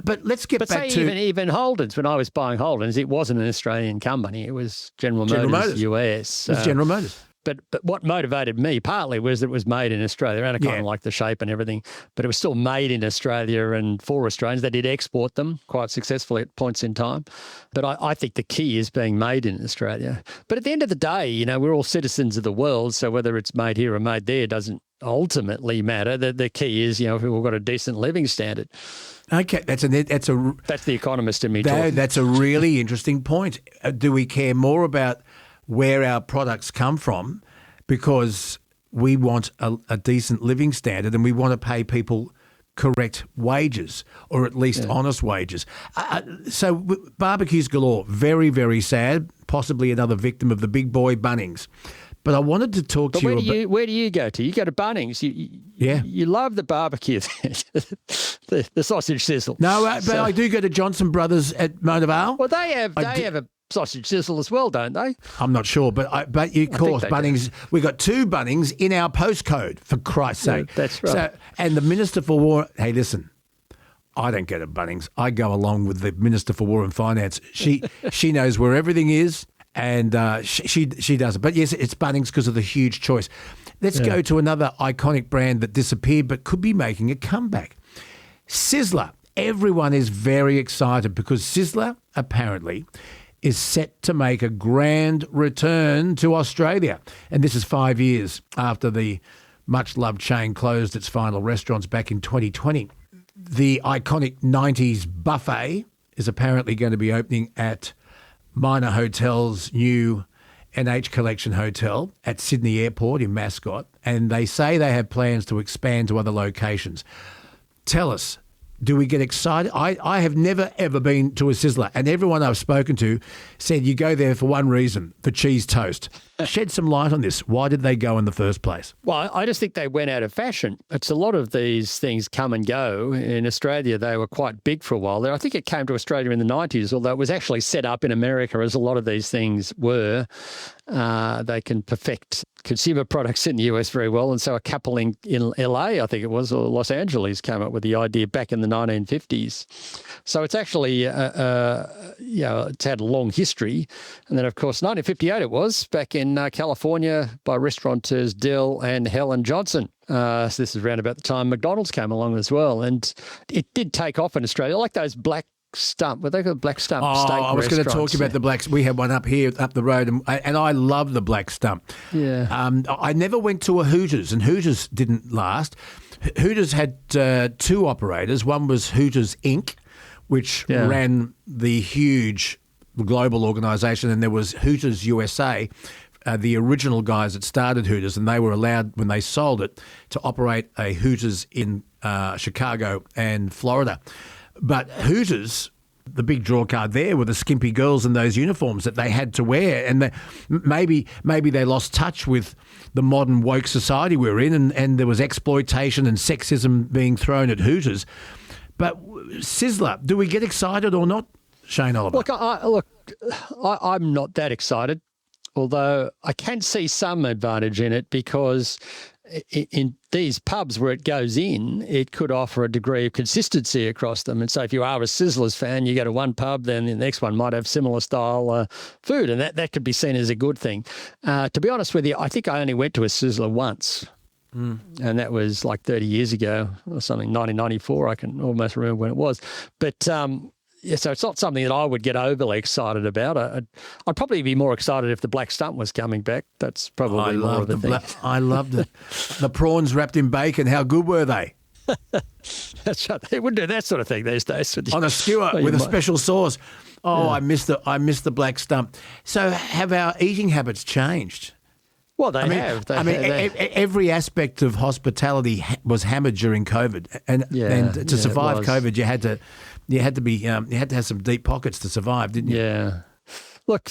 But let's get back to... even Holden's, when I was buying Holden's, it wasn't an Australian company. It was General Motors US. It was General Motors. But what motivated me partly was that it was made in Australia, and I kind of like the shape and everything, but it was still made in Australia and for Australians. They did export them quite successfully at points in time. But I think the key is being made in Australia. But at the end of the day, we're all citizens of the world, so whether it's made here or made there doesn't ultimately matter. The key is, if we've got a decent living standard. Okay, that's the economist in me talking. That's a really interesting point. Do we care more about where our products come from because we want a decent living standard and we want to pay people correct wages, or at least honest wages? So barbecues galore, very, very sad, possibly another victim of the big boy Bunnings. But I wanted to talk to you about... Where do you go to? You go to Bunnings. You love the barbecue, the sausage sizzle. No, but I do go to Johnson Brothers at Mona Vale. Well, they have a sausage sizzle as well, don't they? I'm not sure, but of course, Bunnings. We got two Bunnings in our postcode, for Christ's sake. That's right. So, and the Minister for War. Hey, listen, I don't go to Bunnings. I go along with the Minister for War and Finance. She knows where everything is. And she does it. But yes, it's Bunnings because of the huge choice. Let's go to another iconic brand that disappeared but could be making a comeback. Sizzler. Everyone is very excited because Sizzler apparently is set to make a grand return to Australia. And this is 5 years after the much-loved chain closed its final restaurants back in 2020. The iconic 90s buffet is apparently going to be opening at Minor Hotel's new NH Collection Hotel at Sydney Airport in Mascot, and they say they have plans to expand to other locations. Tell us, Do we get excited? I have never, ever been to a Sizzler, and everyone I've spoken to said you go there for one reason, for cheese toast. Shed some light on this. Why did they go in the first place? Well, I just think they went out of fashion. It's a lot of these things come and go. In Australia, they were quite big for a while there. I think it came to Australia in the 90s, although it was actually set up in America, as a lot of these things were. They can perfect consumer products in the US very well. And so a couple in LA, I think it was, or Los Angeles, came up with the idea back in the 1950s. So it's actually, it's had a long history. And then, of course, 1958 it was, back in California, by restaurateurs Dill and Helen Johnson. So this is around about the time McDonald's came along as well. And it did take off in Australia, like those black stump, what they call black stump steak I was going to talk about the blacks. We had one up here, up the road, and I love the black stump. Yeah. I never went to a Hooters, and Hooters didn't last. Hooters had two operators. One was Hooters Inc., which ran the huge global organisation, and there was Hooters USA, the original guys that started Hooters, and they were allowed, when they sold it, to operate a Hooters in Chicago and Florida. But Hooters, the big draw card there were the skimpy girls in those uniforms that they had to wear. And maybe they lost touch with the modern woke society we're in, and there was exploitation and sexism being thrown at Hooters. But Sizzler, do we get excited or not, Shane Oliver? I'm not that excited, although I can see some advantage in it, because in these pubs where it goes in, it could offer a degree of consistency across them. And so if you are a Sizzlers fan, you go to one pub, then the next one might have similar style food, and that could be seen as a good thing. To be honest with you, I think I only went to a Sizzler once, and that was like 30 years ago or something, 1994. I can almost remember when it was. But so it's not something that I would get overly excited about. I'd probably be more excited if the black stump was coming back. That's probably more of a thing. I loved it. The prawns wrapped in bacon, how good were they? That's right. They wouldn't do that sort of thing these days. On a skewer with a special sauce. Oh, yeah. I miss the black stump. So have our eating habits changed? Well, they have. Every aspect of hospitality was hammered during COVID, and to survive COVID, you had to have some deep pockets to survive, didn't you? Yeah. Look,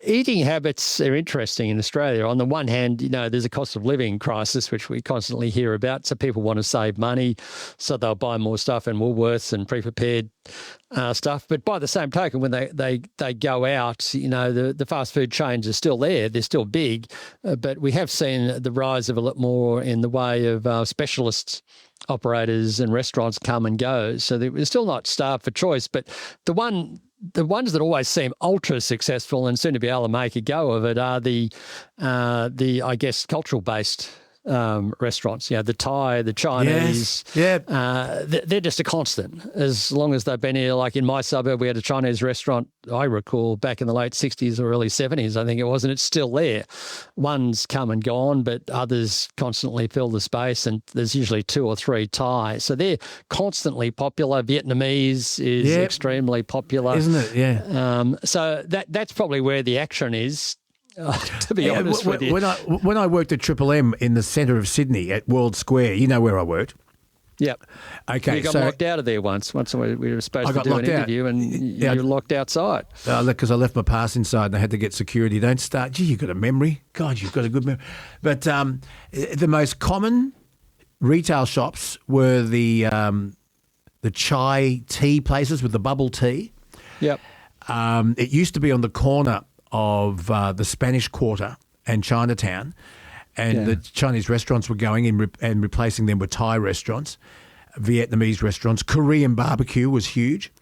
eating habits are interesting in Australia. On the one hand, there's a cost of living crisis, which we constantly hear about. So people want to save money, so they'll buy more stuff in Woolworths and pre-prepared stuff. But by the same token, when they go out, the fast food chains are still there. They're still big. But we have seen the rise of a lot more in the way of specialist operators and restaurants come and go. So they're still not starved for choice. But the ones that always seem ultra successful and seem to be able to make a go of it are the I guess, cultural based restaurants. The Thai, the Chinese. Yes. They're just a constant. As long as they've been here, like in my suburb, we had a Chinese restaurant, I recall, back in the late 60s or early 70s, I think it was, and it's still there. One's come and gone, but others constantly fill the space, and there's usually 2 or 3 Thai. So they're constantly popular. Vietnamese is extremely popular. Isn't it? Yeah. So that's probably where the action is. To be honest with you. When I worked at Triple M in the centre of Sydney at World Square, you know where I worked? Yep. Okay. You got locked out of there once we were supposed to do an interview and you were locked outside. Because I left my pass inside and I had to get security. Don't start. Gee, you've got a memory. God, you've got a good memory. But the most common retail shops were the chai tea places with the bubble tea. Yep. It used to be on the corner of the Spanish Quarter and Chinatown, and the Chinese restaurants were going in and replacing them with Thai restaurants, Vietnamese restaurants. Korean barbecue was huge.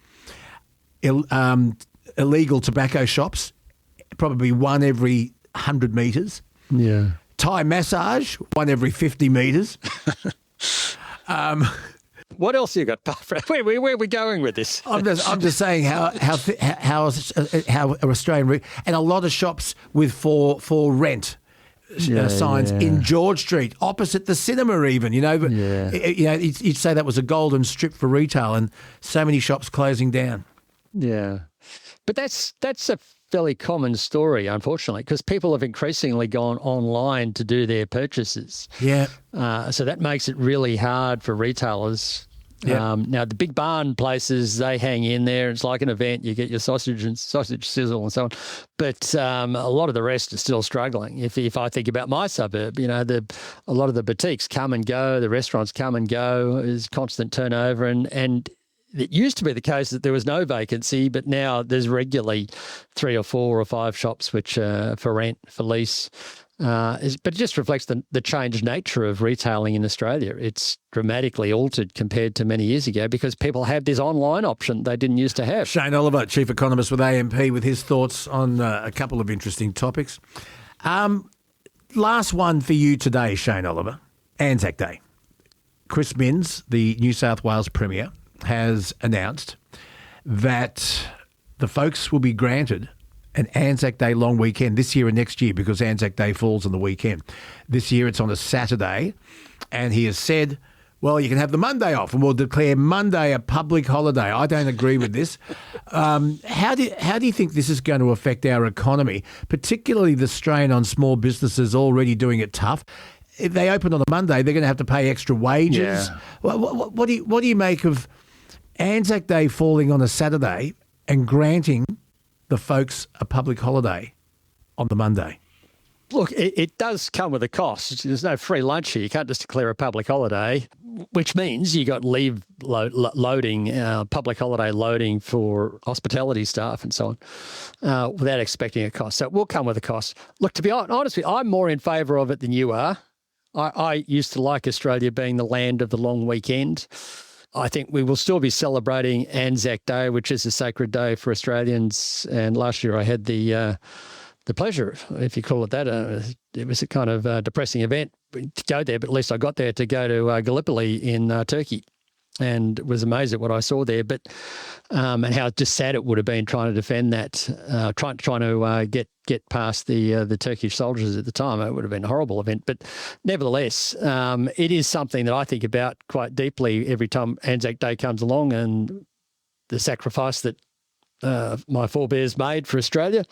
Illegal tobacco shops, probably one every 100 metres. Yeah. Thai massage, one every 50 metres. What else you got? Where are we going with this? I'm just saying how Australian, and a lot of shops with for rent signs in George Street, opposite the cinema even. But you'd say that was a golden strip for retail, and so many shops closing down. Yeah, but that's a fairly common story, unfortunately, because people have increasingly gone online to do their purchases. Yeah. So that makes it really hard for retailers Yeah. Now, the big barn places, they hang in there. It's like an event. You get your sausage sizzle and so on. But a lot of the rest are still struggling. If I think about my suburb, a lot of the boutiques come and go, the restaurants come and go, there's constant turnover. And it used to be the case that there was no vacancy, but now there's regularly 3 or 4 or 5 shops which are for rent, for lease. But it just reflects the changed nature of retailing in Australia. It's dramatically altered compared to many years ago because people have this online option they didn't used to have. Shane Oliver, Chief Economist with AMP, with his thoughts on a couple of interesting topics. Last one for you today, Shane Oliver, Anzac Day. Chris Minns, the New South Wales Premier, has announced that the folks will be granted an Anzac Day long weekend this year and next year because Anzac Day falls on the weekend. This year it's on a Saturday, and he has said, well, you can have the Monday off and we'll declare Monday a public holiday. I don't agree with this. How do you think this is going to affect our economy, particularly the strain on small businesses already doing it tough? If they open on a Monday, they're going to have to pay extra wages. Yeah. What do you make of Anzac Day falling on a Saturday and granting the folks a public holiday on the Monday? Look, it does come with a cost. There's no free lunch here. You can't just declare a public holiday, which means you got leave loading, public holiday loading for hospitality staff and so on, without expecting a cost. So it will come with a cost. Look, to be honest with you, I'm more in favour of it than you are. I used to like Australia being the land of the long weekend. I think we will still be celebrating Anzac Day, which is a sacred day for Australians. And last year I had the pleasure, if you call it that, it was a kind of depressing event to go there, but at least I got there to go to Gallipoli in Turkey, and was amazed at what I saw there. But and how just sad it would have been trying to defend that, trying to get past the Turkish soldiers at the time. It would have been a horrible event. But nevertheless, it is something that I think about quite deeply every time Anzac Day comes along, and the sacrifice that my forebears made for Australia.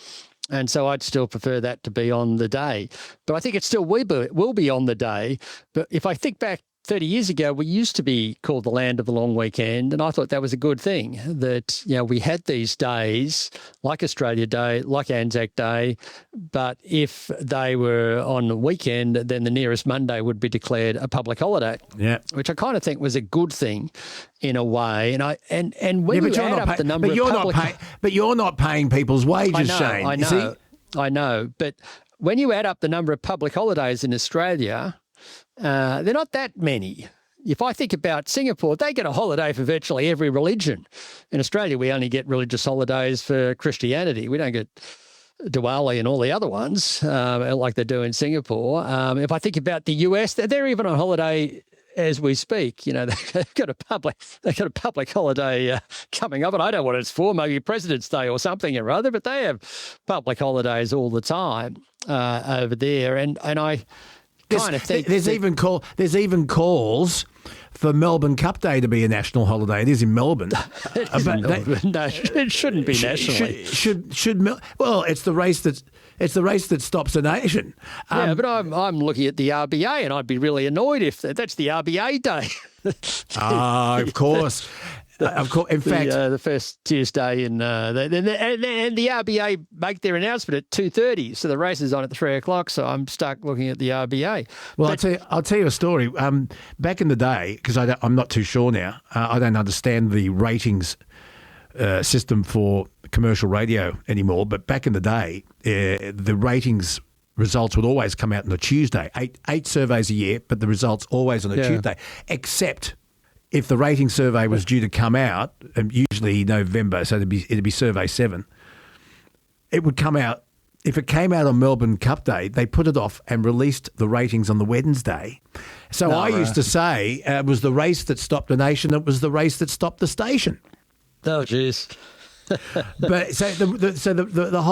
And so I'd still prefer that to be on the day. But I think it still will be on the day. But if I think back 30 years ago, we used to be called the land of the long weekend, and I thought that was a good thing, that we had these days like Australia Day, like Anzac Day, but if they were on the weekend, then the nearest Monday would be declared a public holiday. Yeah, which I kind of think was a good thing in a way. And when you add up the number of public... But you're not paying people's wages, Shane. I know. But when you add up the number of public holidays in Australia, they're not that many. If I think about Singapore, they get a holiday for virtually every religion. In Australia, we only get religious holidays for Christianity. We don't get Diwali and all the other ones like they do in Singapore. If I think about the US, they're even on holiday as we speak. They've got a public holiday coming up, and I don't know what it's for, maybe President's Day or something or other, but they have public holidays all the time over there. And I kind of think there's even calls for Melbourne Cup Day to be a national holiday. It is in Melbourne. No, it shouldn't be nationally. Well, it's the race that stops a nation. Yeah, but I'm looking at the RBA, and I'd be really annoyed if that's the RBA day. Of course. In fact, the first Tuesday, and the RBA make their announcement at 2:30, so the race is on at 3:00. So I'm stuck looking at the RBA. Well, I'll tell you a story. Back in the day, because I'm not too sure now, I don't understand the ratings system for commercial radio anymore. But back in the day, the ratings results would always come out on a Tuesday. Eight surveys a year, but the results always on a Tuesday, except if the rating survey was due to come out, usually November, so it'd be survey 7, it would come out. If it came out on Melbourne Cup Day, they put it off and released the ratings on the Wednesday. So I used to say it was the race that stopped a nation, it was the race that stopped the station. Oh, jeez. But so the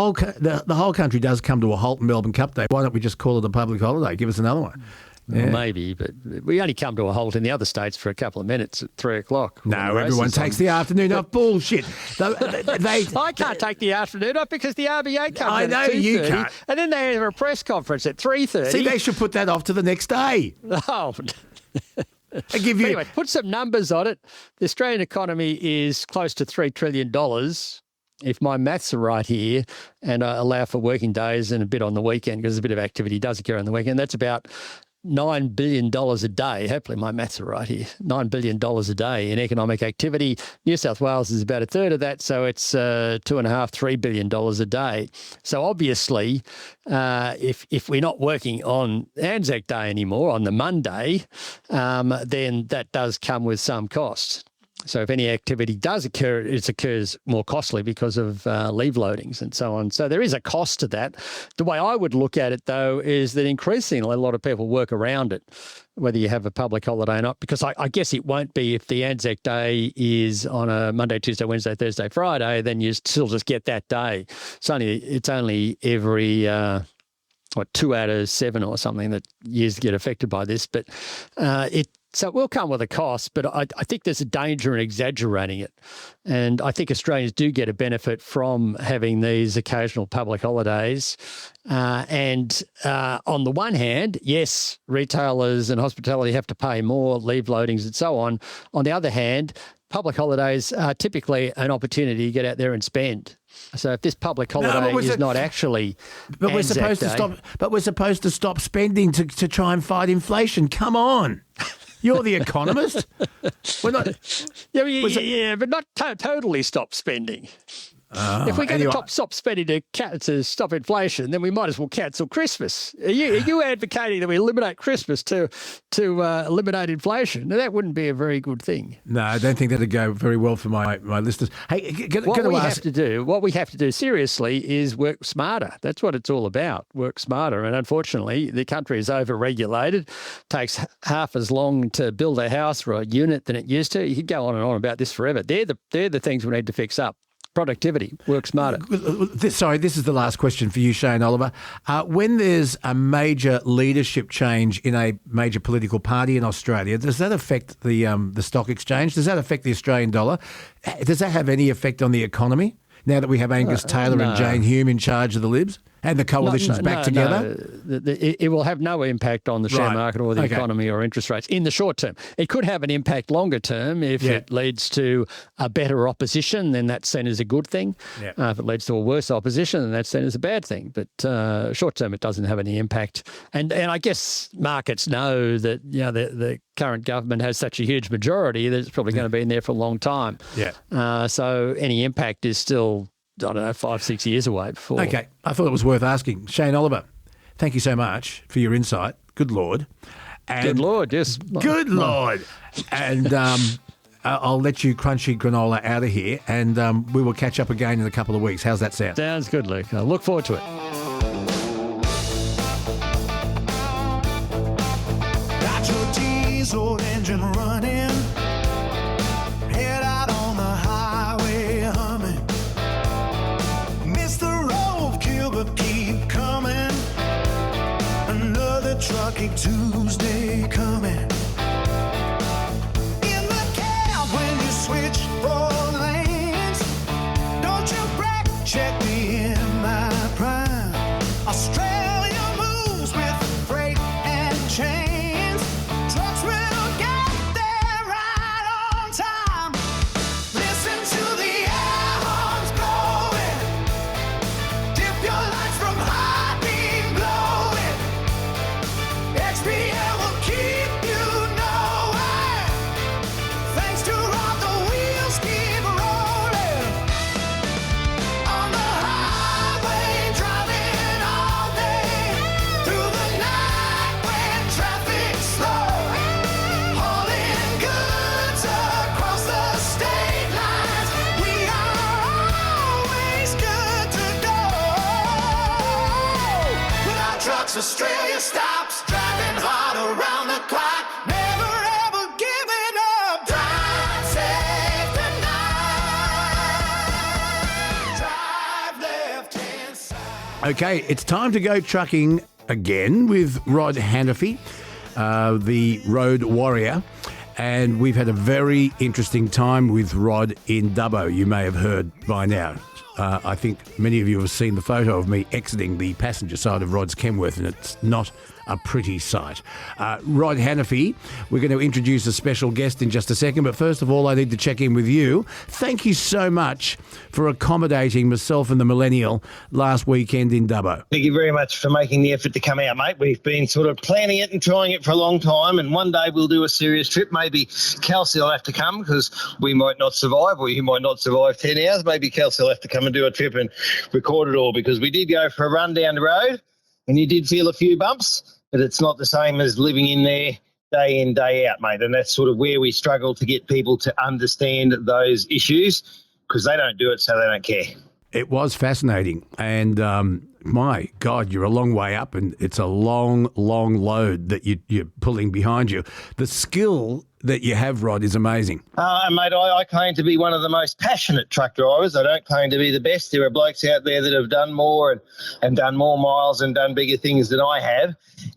whole country does come to a halt in Melbourne Cup Day. Why don't we just call it a public holiday? Give us another one. Yeah. Well, maybe, but we only come to a halt in the other states for a couple of minutes at 3:00. No, everyone takes the afternoon off. Bullshit. I can't take the afternoon off because the RBA comes I in know at 2:30, you can't. And then they have a press conference at 3:30. See, they should put that off to the next day. Oh. I give you. Anyway, put some numbers on it. The Australian economy is close to $3 trillion. If my maths are right here, and I allow for working days and a bit on the weekend, because a bit of activity does occur on the weekend, that's about $9 billion a day. Hopefully my maths are right here. $9 billion a day in economic activity. New South Wales is about a third of that, so it's $2.5–3 billion a day. So obviously, if we're not working on Anzac Day anymore, on the Monday, then that does come with some cost. So if any activity does occur, it occurs more costly because of leave loadings and so on. So there is a cost to that. The way I would look at it, though, is that increasingly a lot of people work around it, whether you have a public holiday or not, because I guess it won't be if the Anzac Day is on a Monday, Tuesday, Wednesday, Thursday, Friday, then you still just get that day. It's only every 2 out of 7 or something that years get affected by this. But so it will come with a cost, but I think there's a danger in exaggerating it. And I think Australians do get a benefit from having these occasional public holidays. And on the one hand, yes, retailers and hospitality have to pay more leave loadings and so on. On the other hand, public holidays are typically an opportunity to get out there and spend. So if this public holiday is not actually but we're supposed Day, to stop. But we're supposed to stop spending to try and fight inflation. Come on. You're the economist. We're not. Yeah, but not totally stop spending. If we're going to stop spending to stop inflation, then we might as well cancel Christmas. Are you advocating that we eliminate Christmas to eliminate inflation? Now, that wouldn't be a very good thing. No, I don't think that'd go very well for my listeners. Hey, what we have to do seriously is work smarter. That's what it's all about. Work smarter. And unfortunately, the country is over-regulated. Takes half as long to build a house or a unit than it used to. You could go on and on about this forever. They're the things we need to fix up. Productivity, work smarter. Sorry, this is the last question for you, Shane Oliver. When there's a major leadership change in a major political party in Australia, does that affect the stock exchange? Does that affect the Australian dollar? Does that have any effect on the economy now that we have Angus Taylor and Jane Hume in charge of the Libs? And the coalition's back together? No. It will have no impact on the share market or the economy or interest rates in the short term. It could have an impact longer term if it leads to a better opposition, then that's seen as a good thing. Yeah. If it leads to a worse opposition, then that's seen as a bad thing. But short term, it doesn't have any impact. And I guess markets know that the current government has such a huge majority that it's probably going to be in there for a long time. Yeah. So any impact is still, I don't know, 5-6 years away before. Okay. I thought it was worth asking. Shane Oliver, thank you so much for your insight. Good Lord. Good Lord, yes. Good Lord. And I'll let you crunchy granola out of here, and we will catch up again in a couple of weeks. How's that sound? Sounds good, Luke. I look forward to it. Got your diesel engine running. Head out on the highway humming. Miss the road, kill but keep coming. Another Truckie Tuesday coming. In the cab when you switch 4 lanes. Don't you brake, check me in my prime. Australia moves with freight and chains. Trucks will get there right on time. Listen to the air horns blowing. Dip your lights from high beam blowing. XPL will keep you knowing. Thanks to Rod, the wheels keep rolling. On the highway, driving all day. Through the night when traffic's slow. Hauling goods across the state lines. We are always good to go. Without trucks, Australia stops. Driving hard around the clock. Never ever giving up. Drive safe tonight. Drive left-hand side. Okay, it's time to go trucking again with Rod Hannifey, the road warrior. And we've had a very interesting time with Rod in Dubbo, you may have heard by now. I think many of you have seen the photo of me exiting the passenger side of Rod's Kenworth, and it's not a pretty sight. Rod Hannifey, we're going to introduce a special guest in just a second, but first of all, I need to check in with you. Thank you so much for accommodating myself and the Millennial last weekend in Dubbo. Thank you very much for making the effort to come out, mate. We've been sort of planning it and trying it for a long time, and one day we'll do a serious trip. Maybe Kelsey will have to come because we might not survive, or you might not survive 10 hours. Maybe Kelsey will have to come and do a trip and record it all, because we did go for a run down the road and you did feel a few bumps, but it's not the same as living in there day in, day out, mate. And that's sort of where we struggle to get people to understand those issues, because they don't do it, so they don't care. It was fascinating, and my God, you're a long way up, and it's a long, long load that you're pulling behind you. The skill that you have, Rod, is amazing. Mate, I claim to be one of the most passionate truck drivers. I don't claim to be the best. There are blokes out there that have done more and done more miles and done bigger things than I have,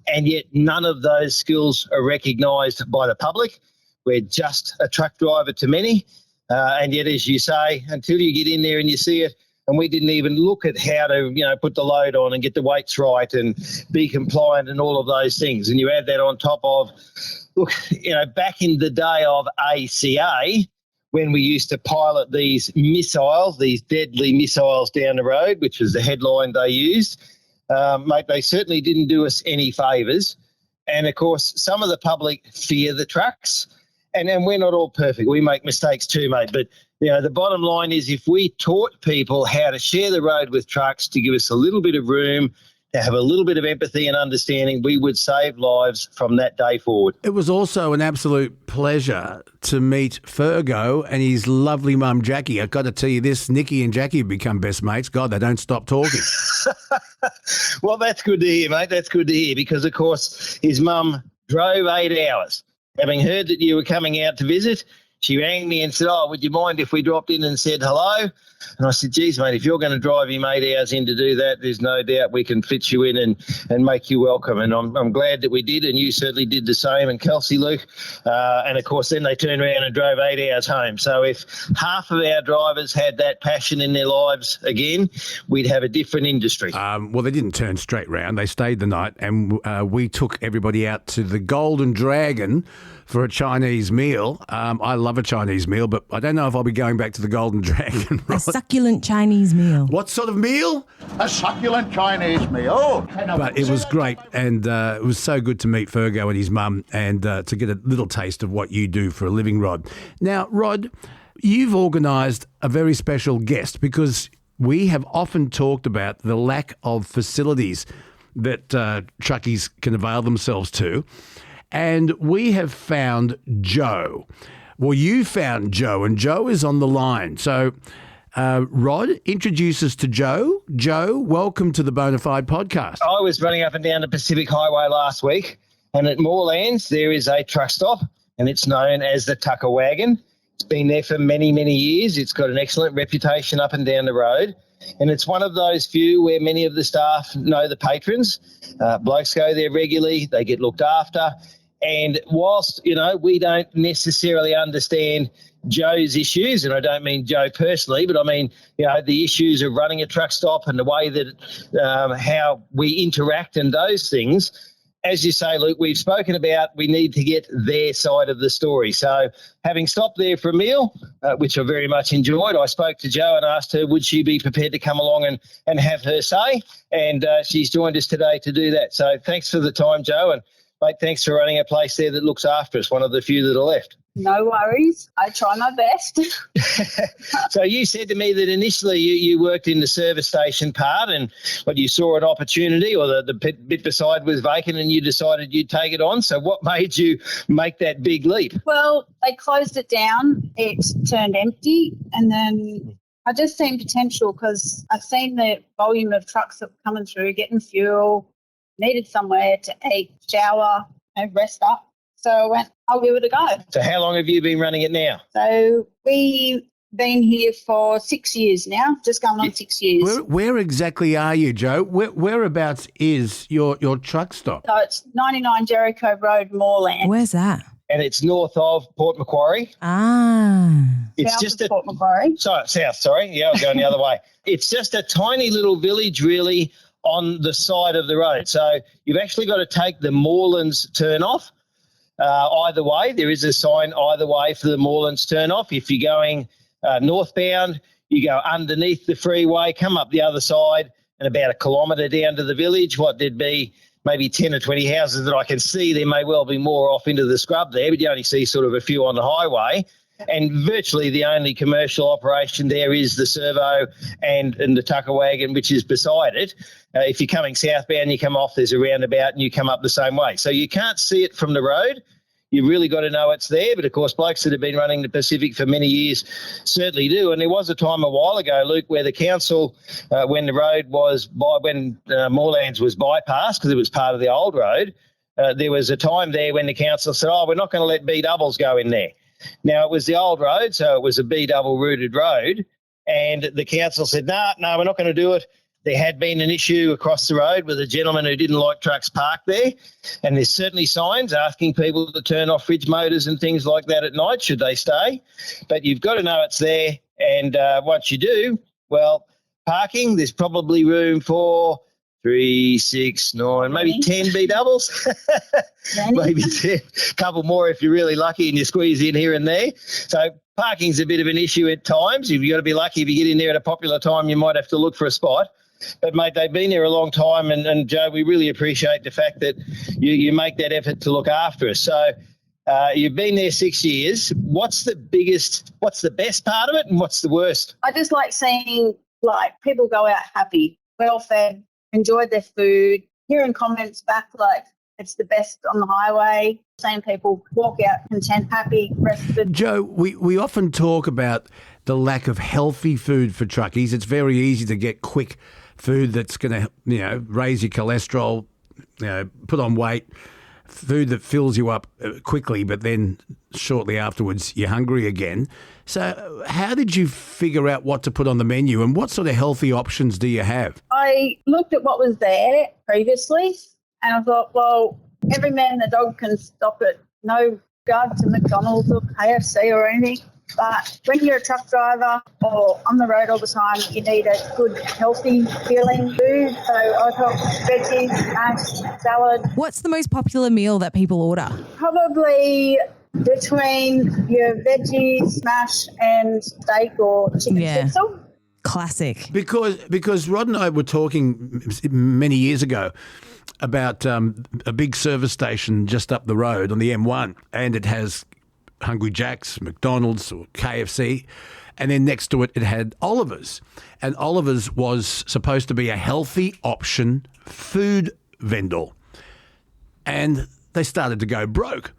and yet none of those skills are recognised by the public. We're just a truck driver to many, and yet, as you say, until you get in there and you see it, and we didn't even look at how to, put the load on and get the weights right and be compliant and all of those things. And you add that on top of, look, back in the day of ACA, when we used to pilot these missiles, these deadly missiles down the road, which was the headline they used, mate, they certainly didn't do us any favours. And, of course, some of the public fear the trucks. And we're not all perfect. We make mistakes too, mate. But, the bottom line is, if we taught people how to share the road with trucks, to give us a little bit of room, to have a little bit of empathy and understanding, we would save lives from that day forward. It was also an absolute pleasure to meet Fergo and his lovely mum, Jackie. I've got to tell you this, Nicky and Jackie have become best mates. God, they don't stop talking. Well, that's good to hear, mate. That's good to hear, because, of course, his mum drove 8 hours. Having heard that you were coming out to visit, she rang me and said, would you mind if we dropped in and said hello? And I said, geez, mate, if you're going to drive him 8 hours in to do that, there's no doubt we can fit you in and make you welcome. And I'm glad that we did, and you certainly did the same, and Kelsey, Luke. And, of course, then they turned around and drove 8 hours home. So if half of our drivers had that passion in their lives again, we'd have a different industry. Well, they didn't turn straight round. They stayed the night, and we took everybody out to the Golden Dragon for a Chinese meal. I love a Chinese meal, but I don't know if I'll be going back to the Golden Dragon. A succulent Chinese meal. What sort of meal? A succulent Chinese meal. But it was great, and it was so good to meet Fergo and his mum, and to get a little taste of what you do for a living, Rod. Now, Rod, you've organised a very special guest, because we have often talked about the lack of facilities that truckies can avail themselves to. And we have found Joe. Well, you found Joe, and Joe is on the line. So, Rod, introduce us to Joe. Joe, welcome to the Bonafide podcast. I was running up and down the Pacific Highway last week, and at Moorlands there is a truck stop, and it's known as the Tucker Wagon. It's been there for many, many years. It's got an excellent reputation up and down the road. And it's one of those few where many of the staff know the patrons. Blokes go there regularly. They get looked after. And whilst, we don't necessarily understand Joe's issues, and I don't mean Joe personally, but I mean, the issues of running a truck stop and the way that how we interact and those things, as you say, Luke, we've spoken about we need to get their side of the story. So having stopped there for a meal, which I very much enjoyed, I spoke to Jo and asked her would she be prepared to come along and have her say, and she's joined us today to do that. So thanks for the time, Jo, and mate, thanks for running a place there that looks after us, one of the few that are left. No worries. I try my best. So you said to me that initially you worked in the service station part, and what you saw an opportunity, or the bit beside was vacant, and you decided you'd take it on. So what made you make that big leap? Well, they closed it down. It turned empty, and then I just seen potential because I've seen the volume of trucks that were coming through, getting fuel, needed somewhere to eat, shower, rest up. So I went, I'll give it a go. So how long have you been running it now? So we've been here for 6 years now, just going on 6 years. Where exactly are you, Joe? Whereabouts is your truck stop? So it's 99 Jericho Road, Moorland. Where's that? and it's north of Port Macquarie. It's South just of Port Macquarie. South, sorry. Yeah, I was going the other way. It's just a tiny little village, really, on the side of the road. So you've actually got to take the Moorlands turn off either way. There is a sign either way for the Moorlands turn off. If you're going northbound, you go underneath the freeway, come up the other side, and about 1 kilometre down to the village, what there'd be maybe 10 or 20 houses that I can see. There may well be more off into the scrub there, but you only see sort of a few on the highway. And virtually the only commercial operation there is the servo and the tucker wagon, which is beside it. If you're coming southbound, you come off, there's a roundabout, and you come up the same way. So you can't see it from the road. You've really got to know it's there. But, of course, blokes that have been running the Pacific for many years certainly do. And there was a time a while ago, Luke, where the council, when the road was when Moorlands was bypassed, because it was part of the old road, there was a time there when the council said, we're not going to let B-doubles go in there. Now, it was the old road, so it was a B-double routed road, and the council said, no, we're not going to do it. There had been an issue across the road with a gentleman who didn't like trucks parked there, and there's certainly signs asking people to turn off fridge motors and things like that at night should they stay. But you've got to know it's there, and once you do, well, parking, there's probably room for 3, 6, 9, maybe 10 B-doubles. Maybe 10, a couple more if you're really lucky and you squeeze in here and there. So parking's a bit of an issue at times. You've got to be lucky. If you get in there at a popular time, you might have to look for a spot. But, mate, they've been there a long time, and Joe, we really appreciate the fact that you make that effort to look after us. So you've been there 6 years. What's the best part of it, and what's the worst? I just like seeing, people go out happy, well-fed, enjoyed their food, hearing comments back like it's the best on the highway, seeing people walk out content, happy, rested. Joe, we often talk about the lack of healthy food for truckies. It's very easy to get quick food that's going to, raise your cholesterol, put on weight, food that fills you up quickly, but then shortly afterwards you're hungry again. So how did you figure out what to put on the menu, and what sort of healthy options do you have? I looked at what was there previously, and I thought, well, every man and a dog can stop at no regard to McDonald's or KFC or anything. But when you're a truck driver or on the road all the time, you need a good, healthy feeling food. So I thought veggies, mash, salad. What's the most popular meal that people order? Probably between your veggie smash and steak or chicken schnitzel. Classic. Because Rod and I were talking many years ago about a big service station just up the road on the M1, and it has Hungry Jack's, McDonald's or KFC, and then next to it, it had Oliver's. And Oliver's was supposed to be a healthy option food vendor. And they started to go broke.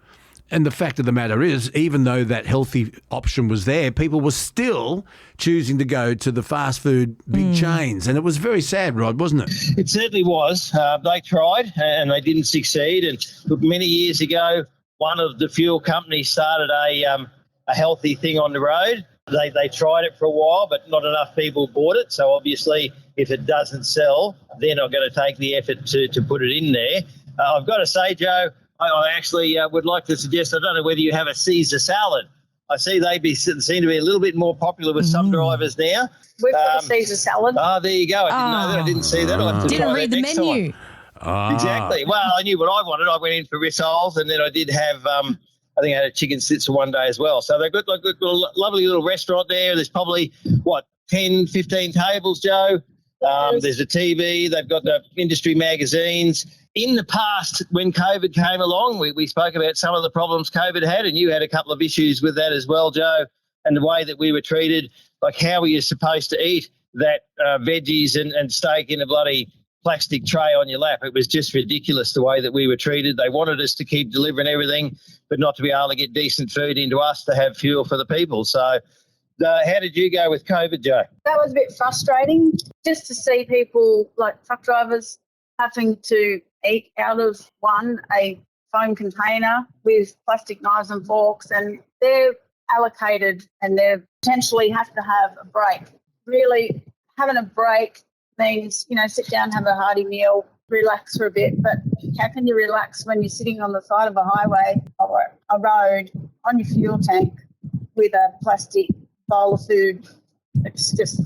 And the fact of the matter is, even though that healthy option was there, people were still choosing to go to the fast food big chains. And it was very sad, Rod, wasn't it? It certainly was. They tried and they didn't succeed. And look, many years ago, one of the fuel companies started a healthy thing on the road. They tried it for a while, but not enough people bought it. So obviously, if it doesn't sell, they're not going to take the effort to put it in there. I've got to say, Joe, I actually would like to suggest, I don't know whether you have a Caesar salad. I see seem to be a little bit more popular with some drivers now. We've got a Caesar salad. There you go. I didn't know that. I didn't see that. I'll have to Didn't try read that the next menu. time. Exactly. Well, I knew what I wanted. I went in for rissoles, and then I did have, I think I had a chicken schnitzel one day as well. So they've got a lovely little restaurant there. There's probably, 10, 15 tables, Joe. There's a TV. They've got the industry magazines. In the past, when COVID came along, we spoke about some of the problems COVID had, and you had a couple of issues with that as well, Joe, and the way that we were treated. Like, how were you supposed to eat that veggies and steak in a bloody plastic tray on your lap? It was just ridiculous the way that we were treated. They wanted us to keep delivering everything, but not to be able to get decent food into us to have fuel for the people. So how did you go with COVID, Joe? That was a bit frustrating, just to see people like truck drivers having to eat out of a foam container with plastic knives and forks, and they're allocated and they potentially have to have a break. Really, having a break means, sit down, have a hearty meal, relax for a bit, but how can you relax when you're sitting on the side of a highway or a road on your fuel tank with a plastic bowl of food? It's just,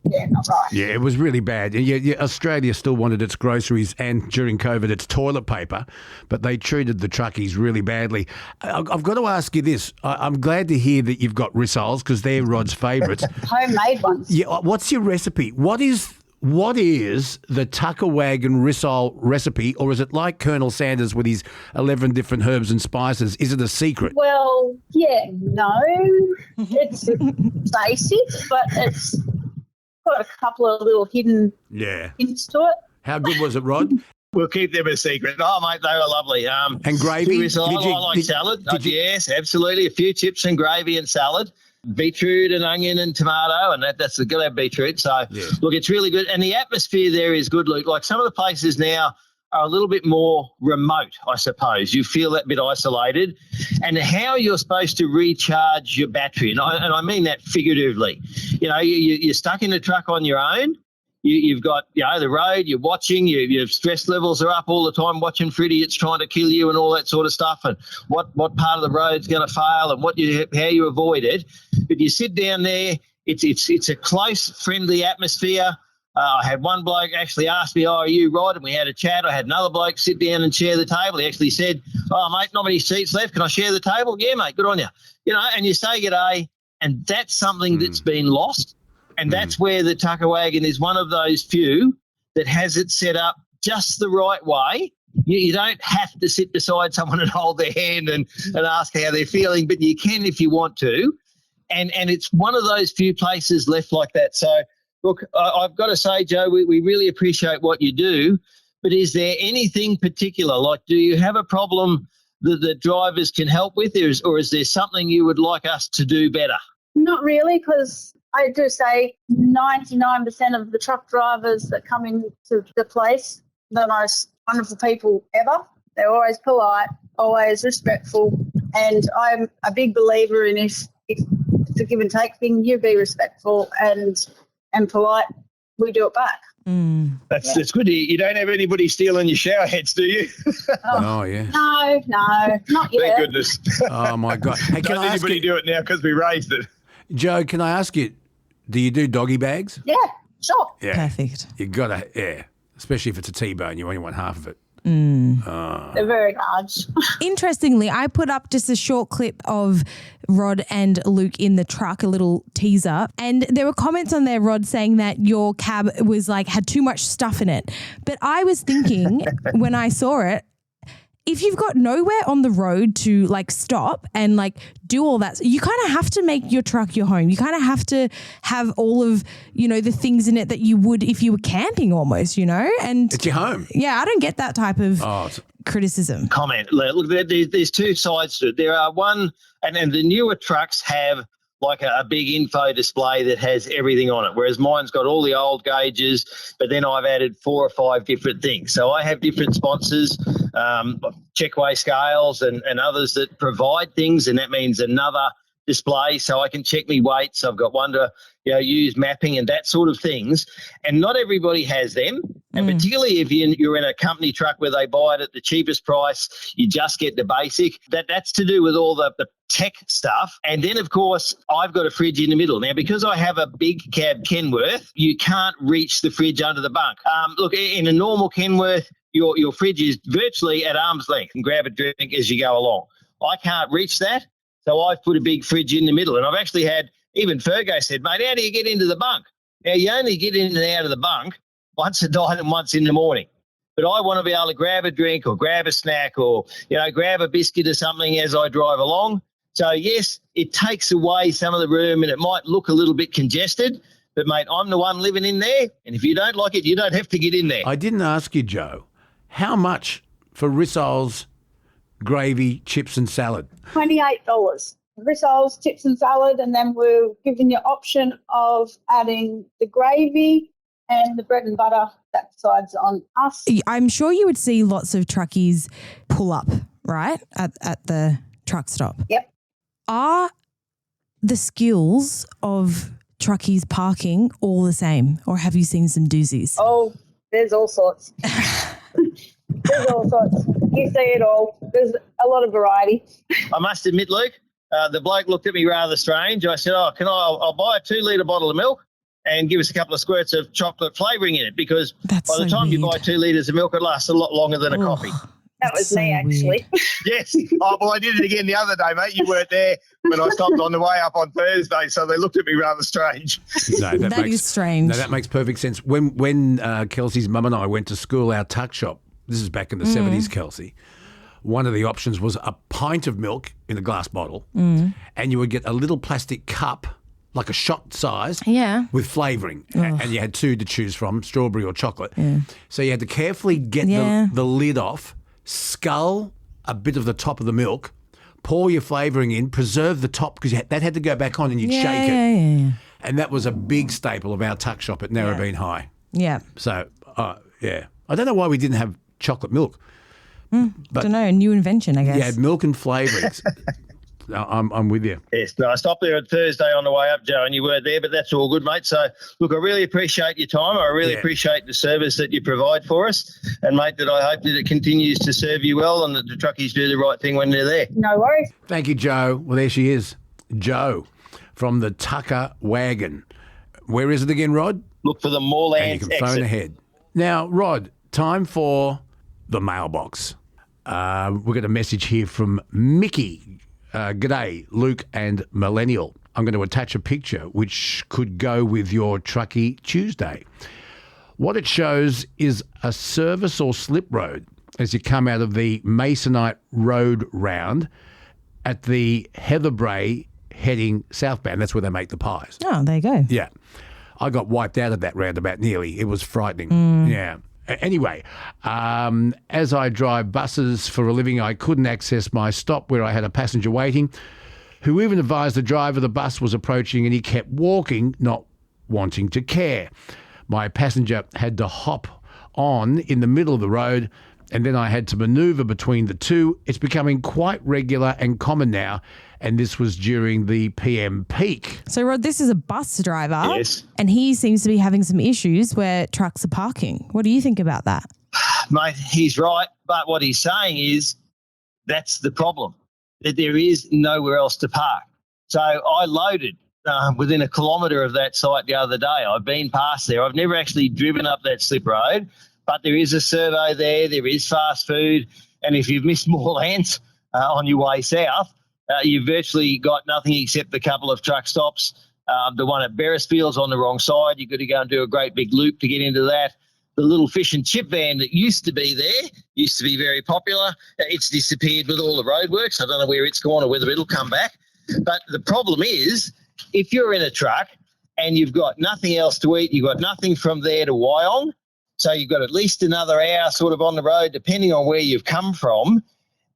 not right. Yeah, it was really bad. Yeah, Australia still wanted its groceries and, during COVID, its toilet paper, but they treated the truckies really badly. I've got to ask you this. I'm glad to hear that you've got rissoles because they're Rod's favourites. Homemade ones. Yeah, what's your recipe? What is the Tucker Wagon rissole recipe, or is it like Colonel Sanders with his 11 different herbs and spices? Is it a secret? Well, it's basic, but it's got a couple of little hidden hints to it. How good was it, Rod? We'll keep them a secret. Oh, mate, they were lovely. And gravy? I like salad. Yes, absolutely. A few chips and gravy and salad. Beetroot and onion and tomato, and that's a good beetroot. So, look, it's really good. And the atmosphere there is good, Luke. Like some of the places now are a little bit more remote, I suppose. You feel that bit isolated. And how you're supposed to recharge your battery, and I mean that figuratively. You know, you're stuck in the truck on your own. You've got, the road, you're watching, your stress levels are up all the time, watching for idiots trying to kill you and all that sort of stuff, and what part of the road's going to fail and how you avoid it. But you sit down there, it's a close, friendly atmosphere. I had one bloke actually ask me, are you Rod? And we had a chat. I had another bloke sit down and share the table. He actually said, mate, not many seats left. Can I share the table? Yeah, mate, good on you. And you say g'day, and that's something that's been lost. And that's where the Tucker Wagon is one of those few that has it set up just the right way. You don't have to sit beside someone and hold their hand and ask how they're feeling, but you can if you want to. And it's one of those few places left like that. So, look, I've got to say, Joe, we really appreciate what you do, but is there anything particular? Like, do you have a problem that the drivers can help with, or is there something you would like us to do better? Not really, because I do say 99% of the truck drivers that come into the place, the most wonderful people ever. They're always polite, always respectful, and I'm a big believer in if it's a give and take thing, you be respectful and polite, we do it back. That's good. You don't have anybody stealing your shower heads, do you? Oh, yeah. No, not yet. Thank goodness. Oh, my God. Hey, can don't anybody do it now because we raised it. Joe, can I ask you, do you do doggy bags? Yeah, sure. Yeah. Perfect. You got to, especially if it's a T-bone, you only want half of it. They're very large. Interestingly, I put up just a short clip of Rod and Luke in the truck, a little teaser, and there were comments on there, Rod, saying that your cab was had too much stuff in it. But I was thinking when I saw it, if you've got nowhere on the road to stop and do all that, you kind of have to make your truck your home. You kind of have to have all of, the things in it that you would if you were camping almost, and it's your home. Yeah. I don't get that type of criticism. Comment. Look, there's two sides to it. There are one, and the newer trucks have a big info display that has everything on it, whereas mine's got all the old gauges, but then I've added 4 or 5 different things. So I have different sponsors, checkway scales and others that provide things, and that means another display so I can check me weights. I've got one to use mapping and that sort of things, and not everybody has them. And particularly if you're in a company truck where they buy it at the cheapest price, you just get the basic. That's to do with all the tech stuff. And then, of course, I've got a fridge in the middle. Now, because I have a big cab Kenworth, you can't reach the fridge under the bunk. Look, in a normal Kenworth, your fridge is virtually at arm's length and grab a drink as you go along. I can't reach that, so I've put a big fridge in the middle. And I've actually had, even Fergo said, mate, how do you get into the bunk? Now, you only get in and out of the bunk once at night and once in the morning. But I want to be able to grab a drink or grab a snack or, grab a biscuit or something as I drive along. So, yes, it takes away some of the room and it might look a little bit congested, but, mate, I'm the one living in there, and if you don't like it, you don't have to get in there. I didn't ask you, Joe, how much for rissoles, gravy, chips and salad? $28. Rissoles, chips and salad, and then we're giving you option of adding the gravy and the bread and butter. That decides on us. I'm sure you would see lots of truckies pull up, right, at the truck stop. Yep. Are the skills of truckies parking all the same, or have you seen some doozies? Oh, there's all sorts. There's all sorts. You see it all. There's a lot of variety. I must admit, Luke, the bloke looked at me rather strange. I said, I'll buy a 2-litre bottle of milk and give us a couple of squirts of chocolate flavouring in it, because by the time you buy 2 litres of milk, it lasts a lot longer than a coffee. That was me, actually. Yes. Oh, well, I did it again the other day, mate. You weren't there when I stopped on the way up on Thursday, so they looked at me rather strange. No, That is strange. No, that makes perfect sense. When Kelsey's mum and I went to school, our tuck shop, this is back in the 70s, Kelsey, one of the options was a pint of milk in a glass bottle, and you would get a little plastic cup, like a shot size, with flavouring. And you had 2 to choose from, strawberry or chocolate. Yeah. So you had to carefully get the lid off, scull a bit of the top of the milk, pour your flavouring in, preserve the top, because that had to go back on and you'd shake it. Yeah. And that was a big staple of our tuck shop at Narrabeen High. Yeah. So, I don't know why we didn't have chocolate milk. But don't know, a new invention, I guess. Yeah, milk and flavourings. I'm with you. Yes, no, I stopped there on Thursday on the way up, Joe, and you weren't there, but that's all good, mate. So, look, I really appreciate your time. I really appreciate the service that you provide for us. And, mate, that I hope that it continues to serve you well and that the truckies do the right thing when they're there. No worries. Thank you, Joe. Well, there she is, Jo from the Tucker Wagon. Where is it again, Rod? Look for the Moorlands and you can phone ahead. Now, Rod, time for the mailbox. We've got a message here from Mickey. G'day, Luke and Millennial. I'm going to attach a picture which could go with your Truckie Tuesday. What it shows is a service or slip road as you come out of the Masonite Road round at the Heatherbray heading southbound. That's where they make the pies. Oh, there you go. Yeah. I got wiped out of that roundabout nearly. It was frightening. Yeah. Anyway, as I drive buses for a living, I couldn't access my stop where I had a passenger waiting, who even advised the driver the bus was approaching and he kept walking, not wanting to care. My passenger had to hop on in the middle of the road, and then I had to manoeuvre between the two. It's becoming quite regular and common now, and this was during the PM peak. So, Rod, this is a bus driver. Yes. And he seems to be having some issues where trucks are parking. What do you think about that? Mate, he's right. But what he's saying is that's the problem, that there is nowhere else to park. So I loaded within a kilometre of that site the other day. I've been past there. I've never actually driven up that slip road, but there is a servo there. There is fast food. And if you've missed Moorlands on your way south, you've virtually got nothing except a couple of truck stops. The one at Beresfield's on the wrong side. You've got to go and do a great big loop to get into that. The little fish and chip van that used to be there, used to be very popular. It's disappeared with all the roadworks. I don't know where it's gone or whether it'll come back. But the problem is, if you're in a truck and you've got nothing else to eat, you've got nothing from there to Wyong, so you've got at least another hour sort of on the road, depending on where you've come from,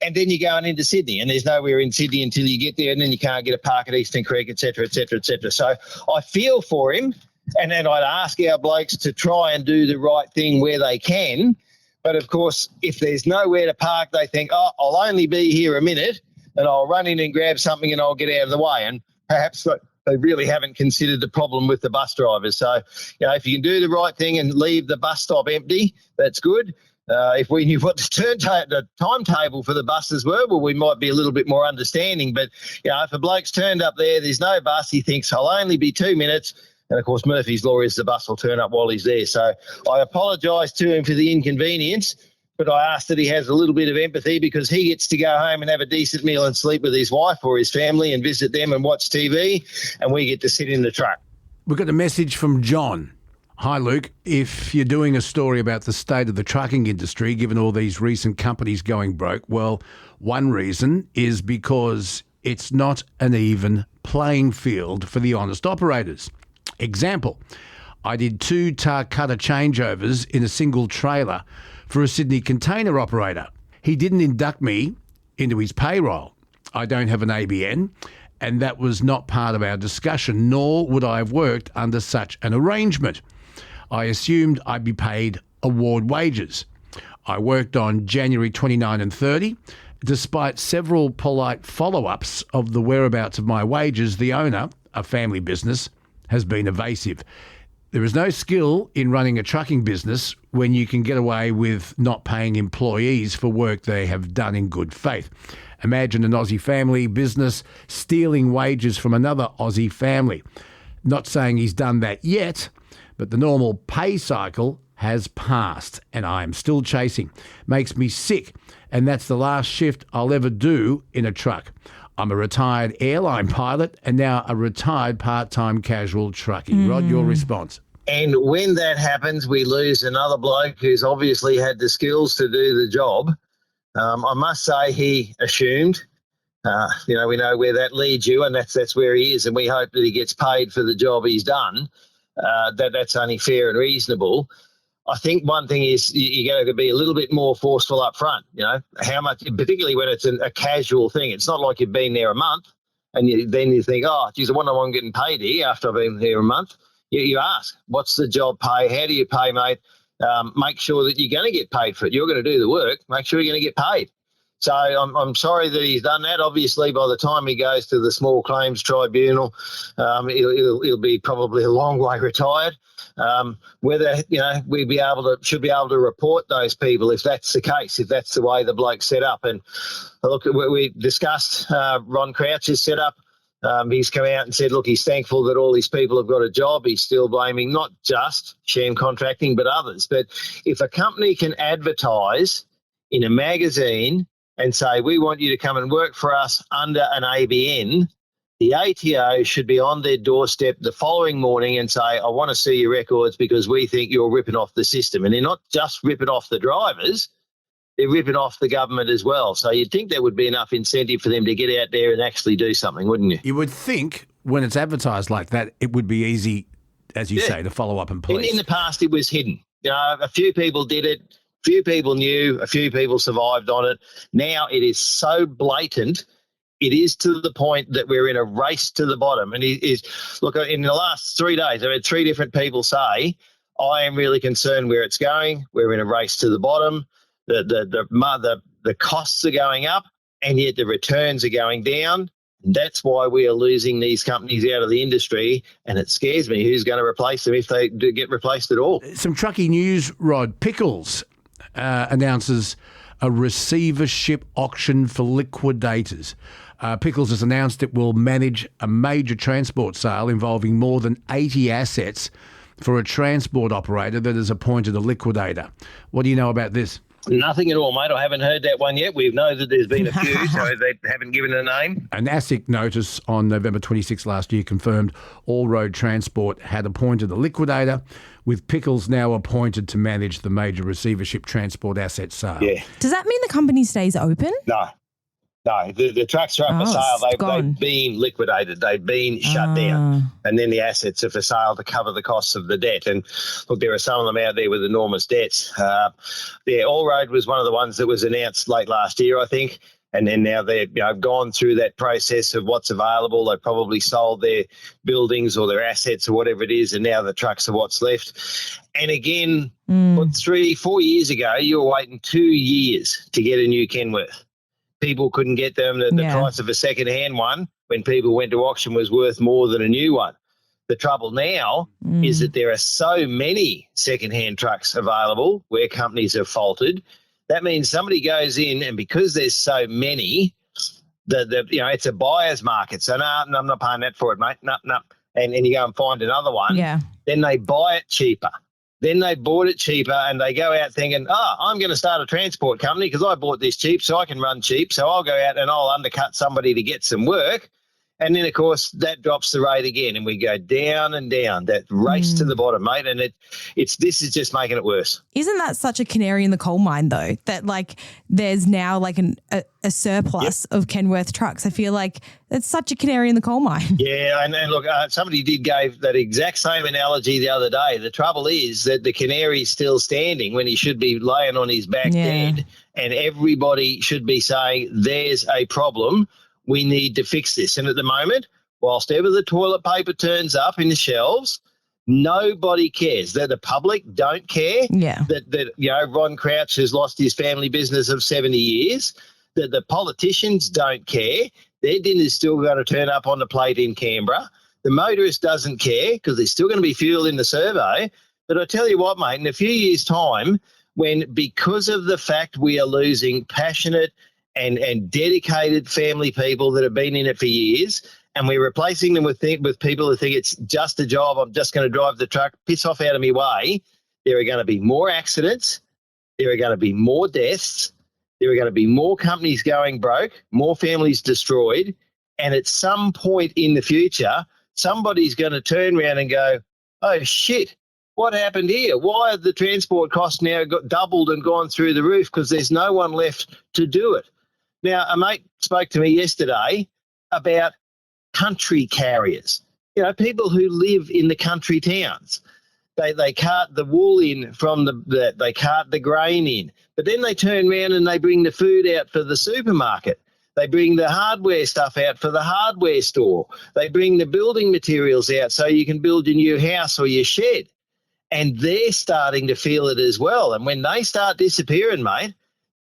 and then you're going into Sydney, and there's nowhere in Sydney until you get there, and then you can't get a park at Eastern Creek, et cetera, et cetera, et cetera. So I feel for him, and then I'd ask our blokes to try and do the right thing where they can. But, of course, if there's nowhere to park, they think, oh, I'll only be here a minute, and I'll run in and grab something and I'll get out of the way. And perhaps they really haven't considered the problem with the bus drivers. So, if you can do the right thing and leave the bus stop empty, that's good. If we knew what the timetable for the buses were, well, we might be a little bit more understanding. But, if a bloke's turned up there's no bus, he thinks, I'll only be 2 minutes. And, of course, Murphy's Law is the bus will turn up while he's there. So I apologise to him for the inconvenience, but I ask that he has a little bit of empathy because he gets to go home and have a decent meal and sleep with his wife or his family and visit them and watch TV, and we get to sit in the truck. We've got a message from John. Hi, Luke. If you're doing a story about the state of the trucking industry, given all these recent companies going broke, well, one reason is because it's not an even playing field for the honest operators. Example, I did 2 tar cutter changeovers in a single trailer for a Sydney container operator. He didn't induct me into his payroll. I don't have an ABN, and that was not part of our discussion, nor would I have worked under such an arrangement. I assumed I'd be paid award wages. I worked on January 29 and 30. Despite several polite follow-ups of the whereabouts of my wages, the owner, a family business, has been evasive. There is no skill in running a trucking business when you can get away with not paying employees for work they have done in good faith. Imagine an Aussie family business stealing wages from another Aussie family. Not saying he's done that yet, but the normal pay cycle has passed and I am still chasing. Makes me sick, and that's the last shift I'll ever do in a truck. I'm a retired airline pilot and now a retired part-time casual truckie. Rod, your response? And when that happens, we lose another bloke who's obviously had the skills to do the job. I must say he assumed, we know where that leads you, and that's where he is, and we hope that he gets paid for the job he's done. That's only fair and reasonable. I think one thing is you got to be a little bit more forceful up front, how much, particularly when it's a casual thing. It's not like you've been there a month and then you think, oh, geez, I wonder why I'm getting paid here after I've been here a month. You ask, what's the job pay? How do you pay, mate? Make sure that you're going to get paid for it. You're going to do the work. Make sure you're going to get paid. So I'm sorry that he's done that. Obviously, by the time he goes to the small claims tribunal, he'll be probably a long way retired. Whether we should be able to report those people if that's the case, if that's the way the bloke's set up. And look, we discussed Ron Crouch's setup. He's come out and said, look, he's thankful that all these people have got a job. He's still blaming not just sham contracting, but others. But if a company can advertise in a magazine and say, we want you to come and work for us under an ABN, the ATO should be on their doorstep the following morning and say, I want to see your records because we think you're ripping off the system. And they're not just ripping off the drivers, they're ripping off the government as well. So you'd think there would be enough incentive for them to get out there and actually do something, wouldn't you? You would think when it's advertised like that, it would be easy, as you say, to follow up and police. In the past, it was hidden. A few people did it. A few people knew. A few people survived on it. Now it is so blatant. It is to the point that we're in a race to the bottom. And look, in the last 3 days, I've had 3 different people say, I am really concerned where it's going. We're in a race to the bottom. The costs are going up, and yet the returns are going down. That's why we are losing these companies out of the industry, and it scares me who's going to replace them if they do get replaced at all. Some truckie news, Rod. Pickles announces a receivership auction for liquidators. Pickles has announced it will manage a major transport sale involving more than 80 assets for a transport operator that has appointed a liquidator. What do you know about this? Nothing at all, mate. I haven't heard that one yet. We know that there's been a few, so they haven't given a name. An ASIC notice on November 26 last year confirmed All Road Transport had appointed a liquidator, with Pickles now appointed to manage the major receivership transport asset sale. Yeah. Does that mean the company stays open? No, the trucks are up for sale. They've been liquidated. They've been shut down. And then the assets are for sale to cover the costs of the debt. And look, there are some of them out there with enormous debts. All Road was one of the ones that was announced late last year, I think. And then now they've gone through that process of what's available. They probably sold their buildings or their assets or whatever it is, and now the trucks are what's left. And again, 3-4 years ago, you were waiting 2 years to get a new Kenworth. People couldn't get them. The price of a second-hand one when people went to auction was worth more than a new one. The trouble now is that there are so many second-hand trucks available where companies have faltered. That means somebody goes in, and because there's so many, it's a buyer's market. So, no, I'm not paying that for it, mate. No. And you go and find another one. Yeah. Then they buy it cheaper. Then they bought it cheaper, and they go out thinking, I'm going to start a transport company because I bought this cheap so I can run cheap. So I'll go out and I'll undercut somebody to get some work. And then, of course, that drops the rate again, and we go down and down, that race to the bottom, mate. And this is just making it worse. Isn't that such a canary in the coal mine, though, that there's now a surplus of Kenworth trucks? I feel like that's such a canary in the coal mine. Yeah, and look, somebody gave that exact same analogy the other day. The trouble is that the canary's still standing when he should be laying on his back dead, and everybody should be saying there's a problem. We need to fix this. And at the moment, whilst ever the toilet paper turns up in the shelves, nobody cares. That the public don't care. Yeah. That Ron Crouch has lost his family business of 70 years. That the politicians don't care. Their dinner's still going to turn up on the plate in Canberra. The motorist doesn't care because there's still going to be fuel in the servo. But I tell you what, mate, in a few years' time, because of the fact we are losing passionate and dedicated family people that have been in it for years, and we're replacing them with people who think it's just a job, I'm just going to drive the truck, piss off out of my way, there are going to be more accidents, there are going to be more deaths, there are going to be more companies going broke, more families destroyed, and at some point in the future, somebody's going to turn around and go, oh, shit, what happened here? Why have the transport costs now got doubled and gone through the roof because there's no one left to do it? Now, a mate spoke to me yesterday about country carriers, people who live in the country towns. They cart the wool in from they cart the grain in, but then they turn around and they bring the food out for the supermarket. They bring the hardware stuff out for the hardware store. They bring the building materials out so you can build your new house or your shed. And they're starting to feel it as well. And when they start disappearing, mate,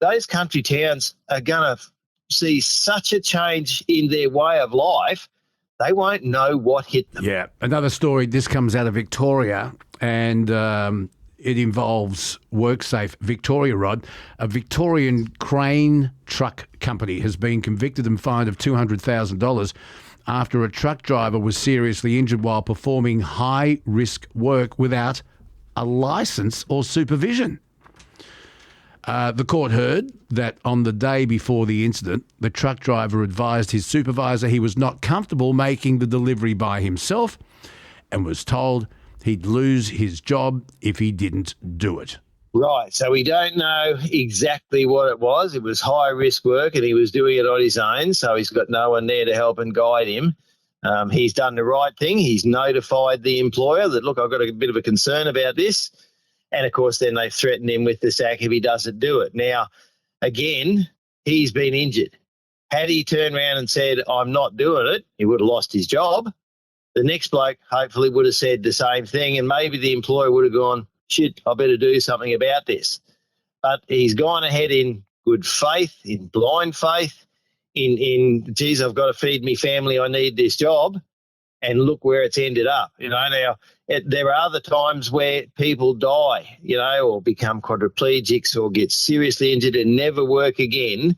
those country towns are going to see such a change in their way of life, they won't know what hit them. Yeah. Another story, this comes out of Victoria, and it involves WorkSafe Victoria, Rod. A Victorian crane truck company has been convicted and fined of $200,000 after a truck driver was seriously injured while performing high-risk work without a licence or supervision. The court heard that on the day before the incident, the truck driver advised his supervisor he was not comfortable making the delivery by himself and was told he'd lose his job if he didn't do it. Right, so we don't know exactly what it was. It was high-risk work and he was doing it on his own, so he's got no one there to help and guide him. He's done the right thing. He's notified the employer that, look, I've got a bit of a concern about this. And, of course, then they threaten him with the sack if he doesn't do it. Now, again, he's been injured. Had he turned around and said, I'm not doing it, he would have lost his job. The next bloke hopefully would have said the same thing, and maybe the employer would have gone, shit, I better do something about this. But he's gone ahead in good faith, in blind faith, in geez, I've got to feed me family, I need this job, and look where it's ended up. Now, there are other times where people die, or become quadriplegics or get seriously injured and never work again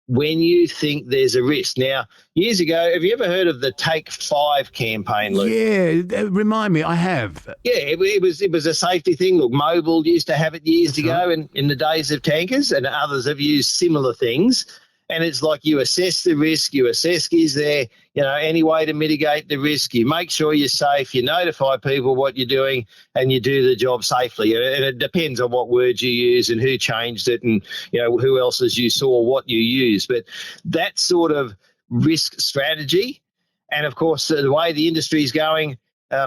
when you think there's a risk. Now, years ago, have you ever heard of the Take 5 campaign, Luke? Yeah, remind me, I have. Yeah, it was a safety thing. Look, Mobil used to have it years ago in the days of tankers, and others have used similar things. And it's like you assess the risk, you assess is there, any way to mitigate the risk, you make sure you're safe, you notify people what you're doing, and you do the job safely. And it depends on what words you use and who changed it and, who else as you saw what you use. But that sort of risk strategy, and, of course, the way the industry is going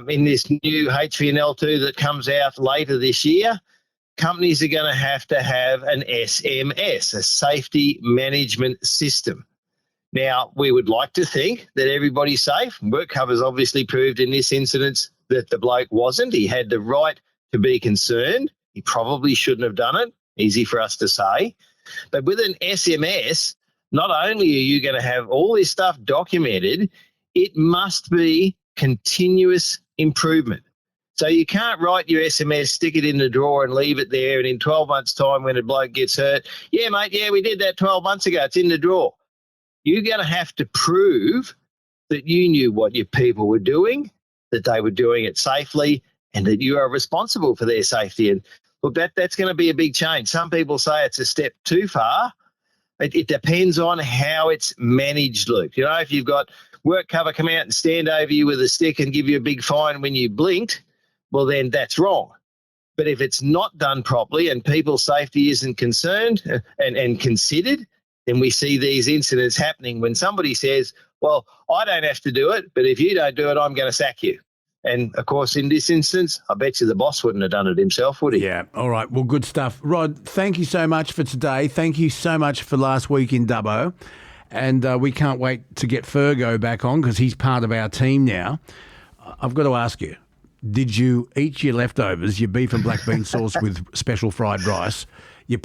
in this new HVNL2 that comes out later this year, companies are going to have an SMS, a safety management system. Now, we would like to think that everybody's safe. WorkCover's obviously proved in this incident that the bloke wasn't. He had the right to be concerned. He probably shouldn't have done it. Easy for us to say. But with an SMS, not only are you going to have all this stuff documented, it must be continuous improvement. So you can't write your SMS, stick it in the drawer and leave it there, and in 12 months' time when a bloke gets hurt, yeah, mate, yeah, we did that 12 months ago. It's in the drawer. You're going to have to prove that you knew what your people were doing, that they were doing it safely, and that you are responsible for their safety. And look, that's going to be a big change. Some people say it's a step too far. It depends on how it's managed, Luke. If you've got WorkCover come out and stand over you with a stick and give you a big fine when you blinked, well, then that's wrong. But if it's not done properly and people's safety isn't concerned and considered, then we see these incidents happening when somebody says, well, I don't have to do it, but if you don't do it, I'm going to sack you. And, of course, in this instance, I bet you the boss wouldn't have done it himself, would he? Yeah. All right. Well, good stuff. Rod, thank you so much for today. Thank you so much for last week in Dubbo. And we can't wait to get Fergo back on because he's part of our team now. I've got to ask you, did you eat your leftovers, your beef and black bean sauce with special fried rice?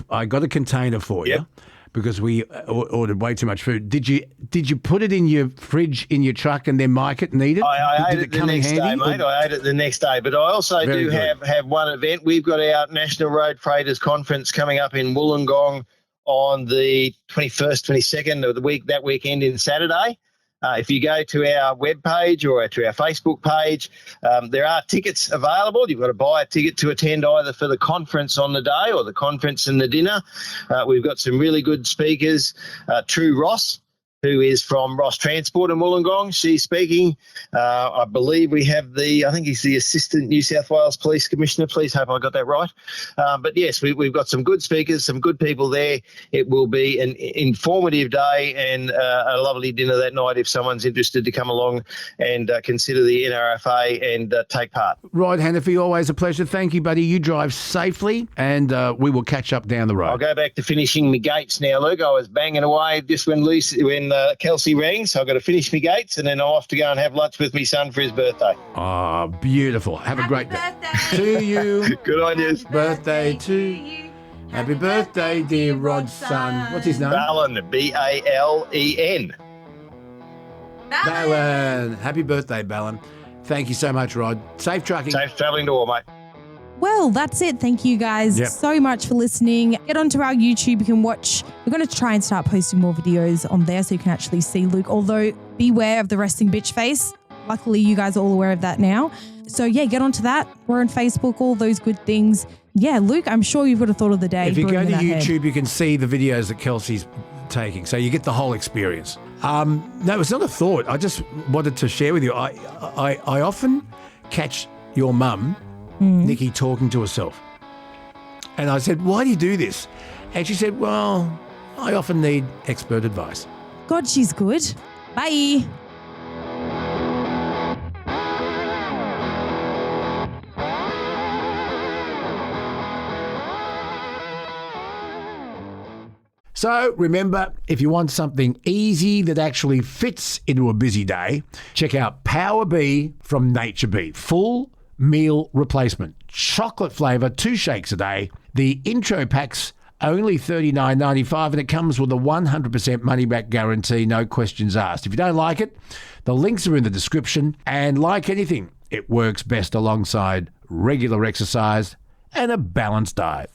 I got a container for you. because we ordered way too much food. Did you put it in your fridge in your truck and then Mike it and eat it? I ate Did it the next day, mate. I ate it the next day. But I also do have one event. We've got our National Road Freighters Conference coming up in Wollongong on the 21st, 22nd of the week, that weekend in Saturday. If you go to our webpage or to our Facebook page, there are tickets available. You've got to buy a ticket to attend either for the conference on the day or the conference and the dinner. We've got some really good speakers. True Ross, who is from Ross Transport in Wollongong. She's speaking. I believe we have I think he's the Assistant New South Wales Police Commissioner. Please hope I got that right. But yes, we've got some good speakers, some good people there. It will be an informative day and a lovely dinner that night if someone's interested to come along and consider the NRFA and take part. Rod Hannifey, always a pleasure. Thank you, buddy. You drive safely and we will catch up down the road. I'll go back to finishing my gates now, Luke. I was banging away just when Kelsey rang, so I've got to finish my gates and then I'm off to go and have lunch with my son for his birthday. Oh, beautiful. Have a great day. To you. Good on you. Birthday to you. Happy birthday, dear Rod's son. What's his name? Balen, B-A-L-E-N. Balen. Happy birthday, Balen. Thank you so much, Rod. Safe trucking. Safe travelling to all, mate. Well, that's it. Thank you guys so much for listening. Get onto our YouTube. You can watch. We're going to try and start posting more videos on there so you can actually see Luke. Although, beware of the resting bitch face. Luckily, you guys are all aware of that now. So, yeah, get onto that. We're on Facebook, all those good things. Yeah, Luke, I'm sure you've got a thought of the day. If you go to YouTube, you can see the videos that Kelsey's taking. So you get the whole experience. No, it's not a thought. I just wanted to share with you. I often catch your mum, Nikki, talking to herself. And I said, why do you do this? And she said, well, I often need expert advice. God, she's good. Bye. So remember, if you want something easy that actually fits into a busy day, check out Power B from Nature B. Full meal replacement. Chocolate flavour, 2 shakes a day. The intro pack's only $39.95 and it comes with a 100% money-back guarantee, no questions asked. If you don't like it, the links are in the description. And like anything, it works best alongside regular exercise and a balanced diet.